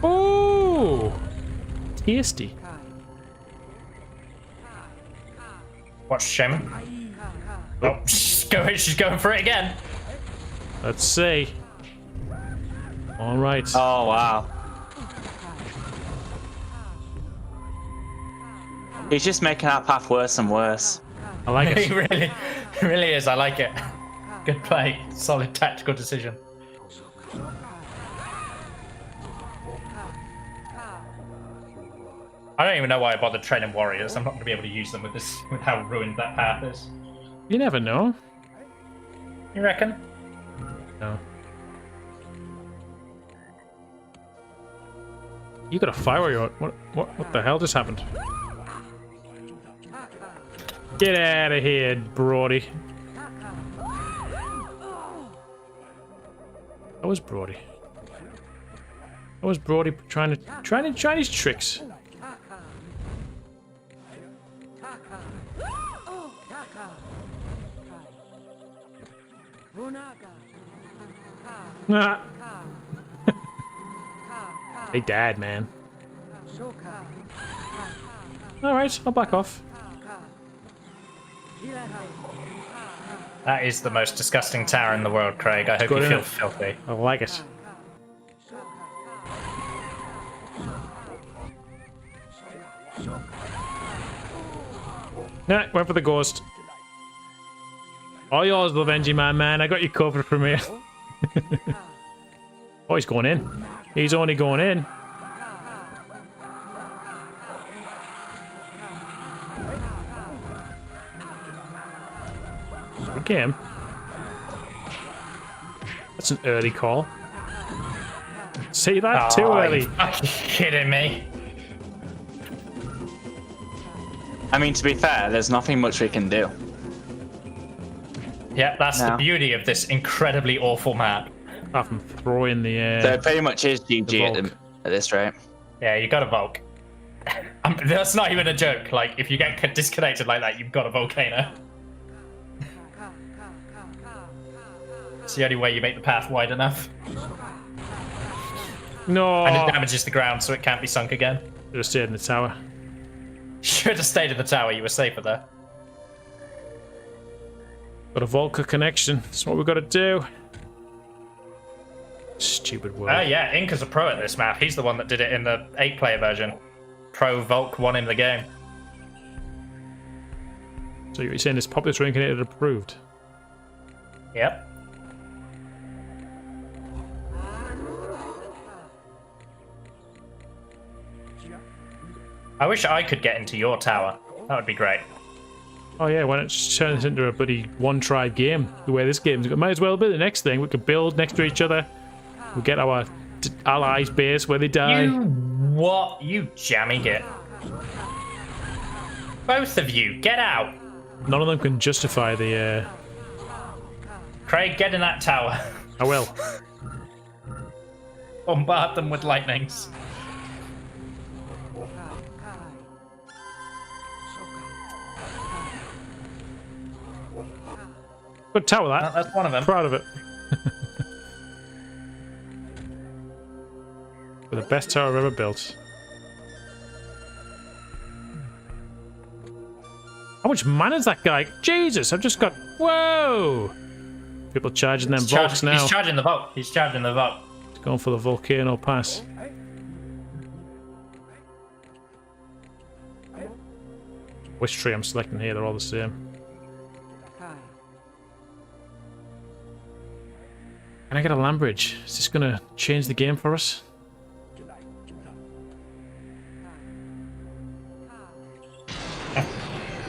Ooh. Tasty. Watch Shaman. Oh, she's going for it again. Let's see. All right. Oh, wow. He's just making our path worse and worse. I like it. He really is. I like it. Good play. Solid tactical decision. I don't even know why I bothered training warriors. I'm not going to be able to use them with how ruined that path is. You never know. You reckon? No. You got a fire warrior. What the hell just happened? Get out of here, Brody. That was Brody. That was Brody trying his tricks. Nah. They died, man. Alright, I'll back off. That is the most disgusting tower in the world, Craig. I hope you feel filthy. I like it. Nah, went for the ghost. All yours, Lavenji, my man. I got you covered from here. Oh, he's going in. He's only going in. Good game. That's an early call. See that? Too early. Are you kidding me? I mean, to be fair, there's nothing much we can do. Yeah, that's the beauty of this incredibly awful map. Apart from throwing the So it pretty much is GG at this rate. Yeah, you got a Volk. That's not even a joke. Like, if you get disconnected like that, you've got a volcano. It's the only way you make the path wide enough. No. And it damages the ground, so it can't be sunk again. Should have stayed in the tower. Should have stayed in the tower. You were safer there. Got a Volca connection. That's what we've got to do. Stupid word. Yeah, Inca's a pro at this map. He's the one that did it in the 8-player version. Pro Volk won him the game. So you're saying this Populous reincarnated approved? Yep. I wish I could get into your tower. That would be great. Oh yeah, why not just turn this into a bloody one-try game? The way this game's going. Might as well be the next thing. We could build next to each other. We'll get our allies base where they die. You jammy git. Both of you, get out. None of them can justify the... Craig, get in that tower. I will. Bombard them with lightnings. Good tower, that. That's one of them. Proud of it. We're the best tower I've ever built. How much mana's that guy? Jesus, I've just got... Whoa! People charging them Volks now. He's charging the Volk. He's charging the Volk. He's going for the volcano pass. Which tree I'm selecting here? They're all the same. Can I get a land bridge? Is this gonna change the game for us?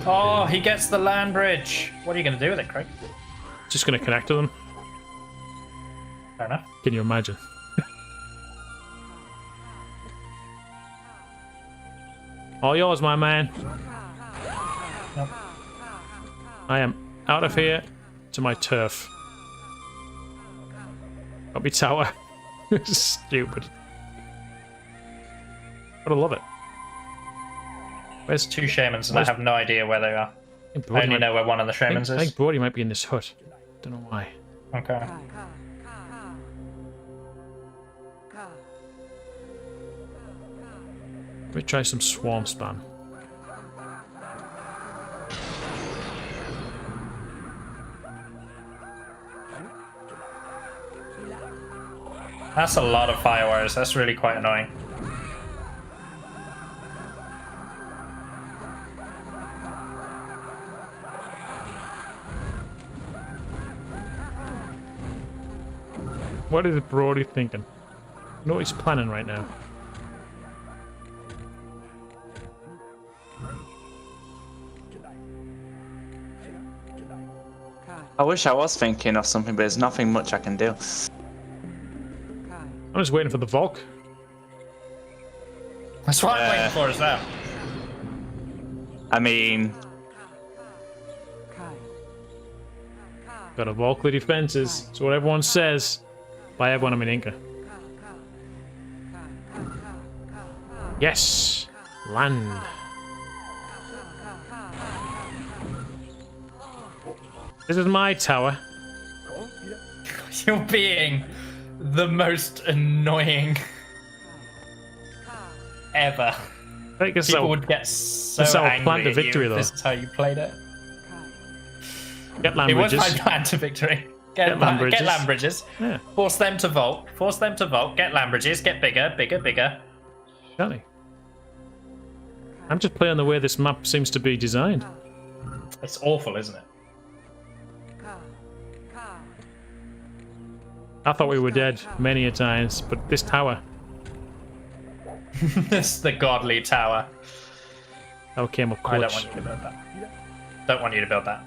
Oh, he gets the land bridge. What are you going to do with it, Craig? Just gonna connect to them. Fair enough. Can you imagine? All yours, my man. Yep. I am out of here to my turf. Got me tower. Stupid. But I love it. Where's Two shamans, and I have no idea where they are. I only know where one of the shamans I think is. Brody might be in this hut. Don't know why. Okay. Let me try some swarm spam. That's a lot of firewires. That's really quite annoying. What is Brody thinking? I know what he's planning right now. I wish I was thinking of something, but there's nothing much I can do. I'm just waiting for the Volk. That's what I'm waiting for as well. I mean, Got a Volk with defenses. That's what everyone says. By everyone, I mean Inca. Yes! Land. This is my tower. You're being the most annoying ever. I think it's People so. would get so that's how I angry planned the at you victory, if though. this is how you played it. Get land It was bridges. my plan to victory. Get land land bridges. bridges. Yeah, Force them to vault. Force them to vault. Get land bridges. Get bigger, bigger, bigger. exactly. I'm just playing the way this map seems to be designed. It's awful, isn't it? I thought we were dead many a times, but this tower. This is the godly tower. That came up I don't clutch. want you to build that. Don't want you to build that.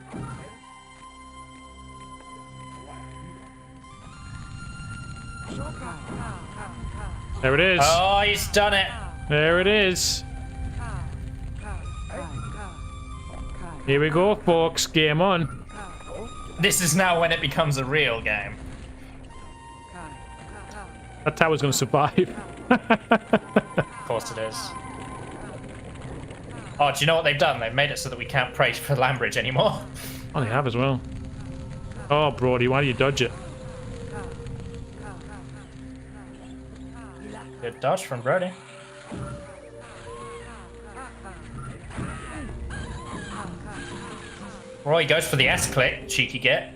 There it is. Oh, he's done it. There it is. Here we go, folks. Game on. This is now when it becomes a real game. That tower's going to survive. Of course it is. Oh, do you know what they've done? They've made it so that we can't pray for Lambridge anymore. Oh, they have as well. Oh, Brody, why do you dodge it? Good dodge from Brody. Roy goes for the S-click, cheeky git.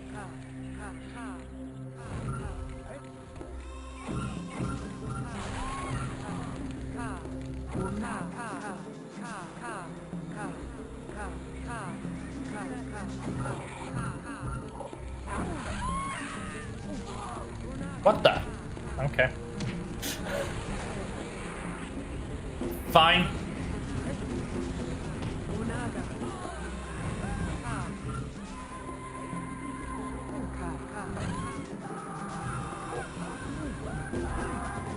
What the? Okay. Fine.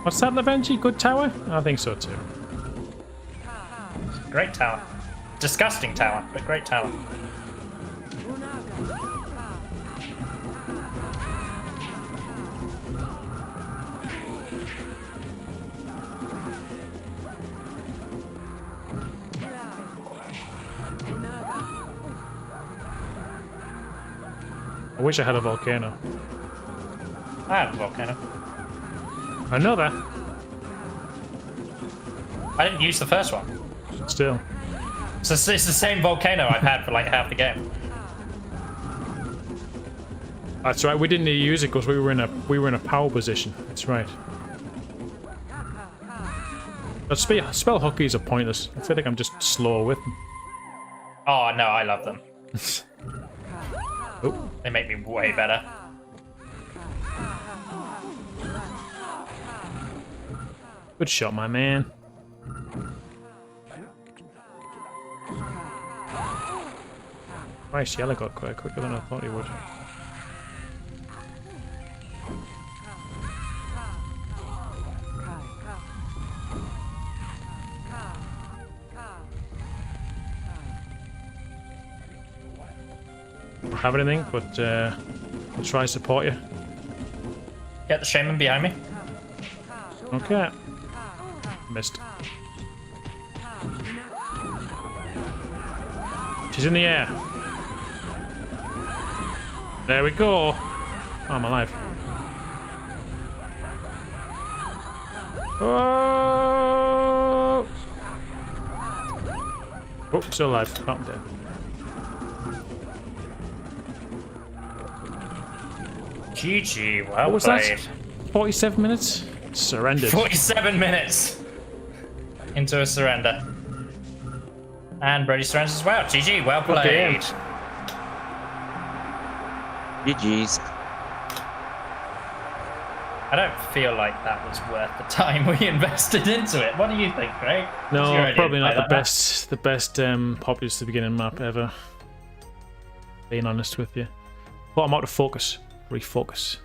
What's that, Levenji? Good tower? I think so too. Great tower. Disgusting tower, but great tower. I wish I had a volcano. I have a volcano. Another? I didn't use the first one. Still. So it's the same volcano I've had for like half the game. That's right. We didn't need to use it because we were in a power position. That's right. But spell hookies are pointless. I feel like I'm just slow with them. Oh no, I love them. Oh. They make me way better. Good shot, my man. Christ, Yellow got quite quicker than I thought he would. have anything, but I'll try to support you. Get the shaman behind me. Okay. Missed. She's in the air. There we go. Oh, I'm alive. Oh! Oh, still alive. Oh, I'm dead. GG, well What was played. that? 47 minutes? Surrendered. 47 minutes into a surrender. And Brody surrenders as well. GG, well played. GG's. I don't feel like that was worth the time we invested into it. What do you think, Craig? What's your No, idea probably to not play the that best. The best Populous to beginning map ever. Being honest with you. But I'm out of focus. Refocus.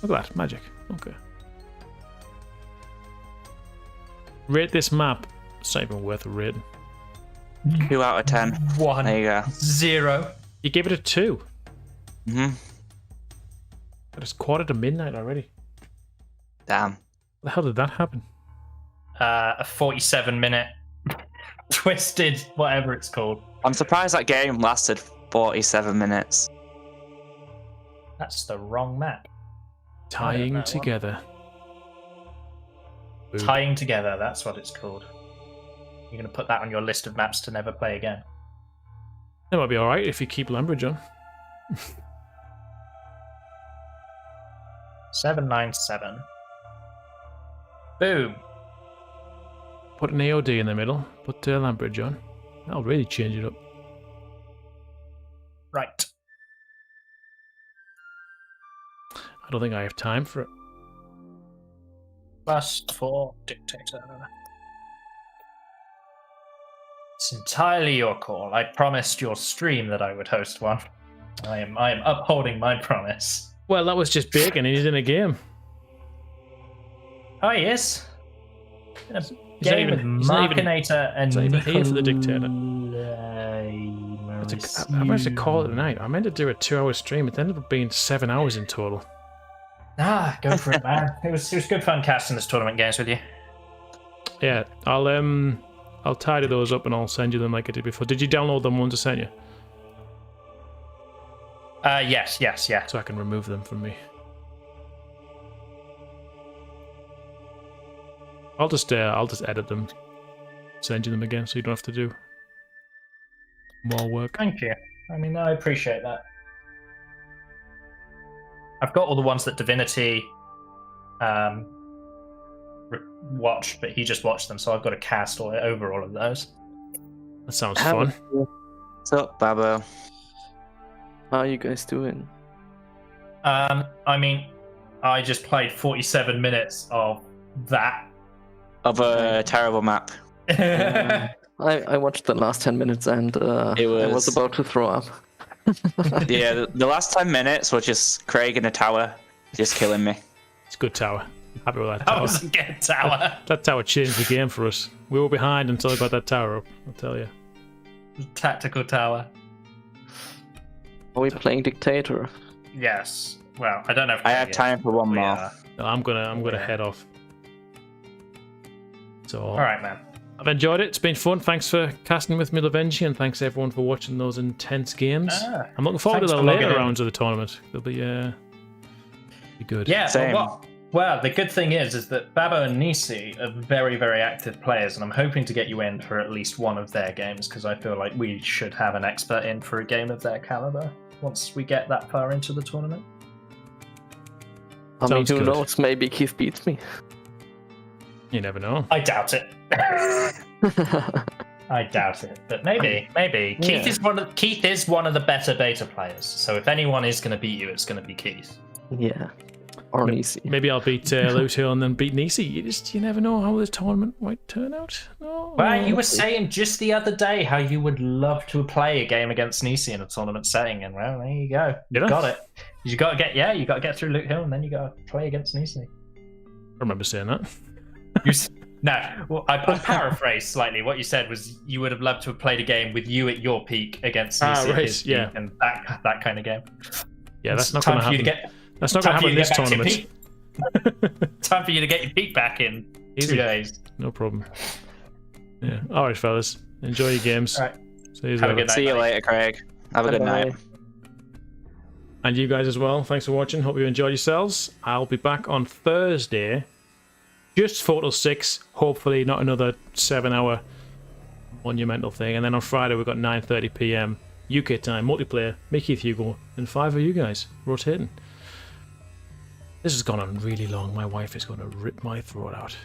Look at that, magic. Okay. Rate this map. It's not even worth a rating. 2 out of 10. map? 1, There you go. 0. You gave it a 2. Mm-hmm. It's quarter to midnight already. Damn. The hell did that happen? A 47-minute twisted, whatever it's called. I'm surprised that game lasted 47 minutes. That's the wrong map. Tying that one. together. Boom. Tying together, that's what it's called. You're going to put that on your list of maps to never play again. That might be alright if you keep Lambridge on. 797. Boom. Put an AOD in the middle. Put Lambridge on. That'll really change it up. Right. I don't think I have time for it. +4 dictator. It's entirely your call. I promised your stream that I would host one. I am upholding my promise. Well, that was just bacon and he's in a game. Oh, he is. In a He's not game even- with he's not even- Markinator and he's not even here for the dictator. I meant to call it a night. I meant to do a 2-hour stream. It ended up being 7 hours in total. Go for it, man. It was good fun casting this tournament games with you. Yeah, I'll tidy those up and I'll send you them like I did before. Did you download them ones I sent you? Yes. So I can remove them from me. I'll just edit them, send you them again, so you don't have to do more work. Thank you. I mean, I appreciate that. I've got all the ones that Divinity watched, but he just watched them, so I've got to cast over all of those. That sounds fun. What's up, Babo? How are you guys doing? I mean, I just played 47 minutes of that. Of a terrible map. I watched the last 10 minutes and I was about to throw up. Yeah, the last 10 minutes were just Craig in a tower, just killing me. It's a good tower. Happy with that That tower. was a good tower. That tower changed the game for us. We were behind until I got that tower up, I'll tell you. Tactical tower. Are we playing Dictator? Yes. Well, I don't know if I have time for one we more. are. No, I'm gonna head off. So All right, man. I've enjoyed it. It's been fun. Thanks for casting with me, Lavenji, and thanks everyone for watching those intense games. I'm looking forward to thanks the for logging later in. rounds of the tournament. They'll be good. Yeah, Same. well, the good thing is that Babo and Nisi are very, very active players, and I'm hoping to get you in for at least one of their games, because I feel like we should have an expert in for a game of their caliber once we get that far into the tournament. I mean, Sounds who good. knows? Maybe Keith beats me. You never know. I doubt it. I doubt it, but maybe. Yeah. Keith is one of the better beta players, so if anyone is going to beat you, it's going to be Keith. Yeah. Or Nisi. Maybe I'll beat Loot Hill and then beat Nisi. You never know how this tournament might turn out. No. Well, you were saying just the other day how you would love to play a game against Nisi in a tournament setting, and well, there you go. Did I? Got it. You got to get through Luke Hill, and then you got to play against Nisi. I remember saying that. No, well, I paraphrased slightly. What you said was you would have loved to have played a game with you at your peak against me at his peak, and that kind of game. Yeah, that's not going to happen. That's not going to happen in this tournament. Time for you to get your peak back in 2 days. No problem. Yeah. All right, fellas. Enjoy your games. All right. See you Have a good night, See you buddy. later, Craig. Have a good night. And you guys as well. Thanks for watching. Hope you enjoyed yourselves. I'll be back on Thursday. Just 4 till 6. Hopefully not another 7-hour monumental thing. And then on Friday we've got 9:30 PM UK time. Multiplayer. Me, Keith, Hugo, and 5 of you guys rotating. This has gone on really long. My wife is going to rip my throat out.